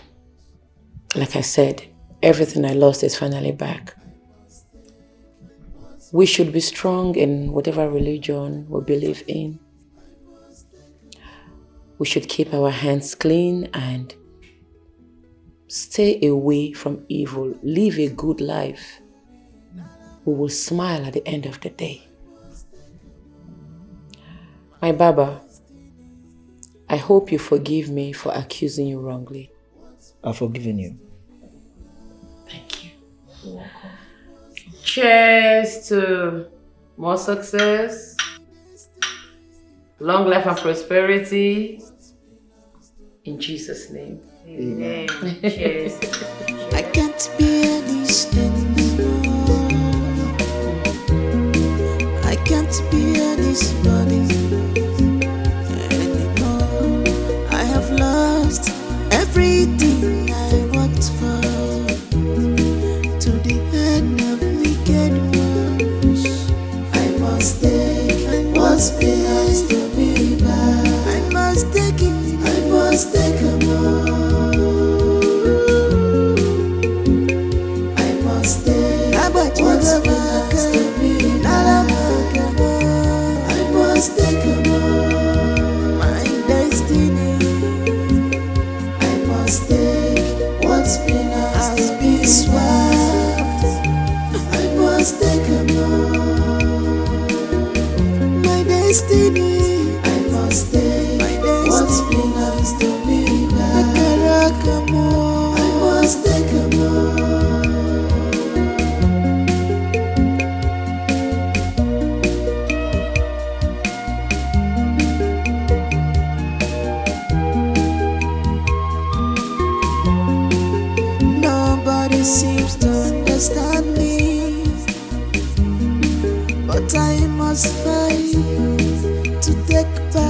like I said, everything I lost is finally back. We should be strong in whatever religion we believe in. We should keep our hands clean and stay away from evil. Live a good life. We will smile at the end of the day. My Baba, I hope you forgive me for accusing you wrongly. I've forgiven you. Thank you. You're welcome. Cheers to more success, long life and prosperity. In Jesus' name. Amen. Cheers. I can't bear this anymore. I can't bear this body anymore. I have lost everything I worked for. To the end of wicked ones, I must take what's belongs to me back. I must take it. I must take a more. I must take what's belongs to me back. I must take a more. My destiny. I must take what's belongs to me swept. I must take a more. My destiny. I must take what's belongs to me back. I must take a more. Nobody seems to understand me, but I must fight to take back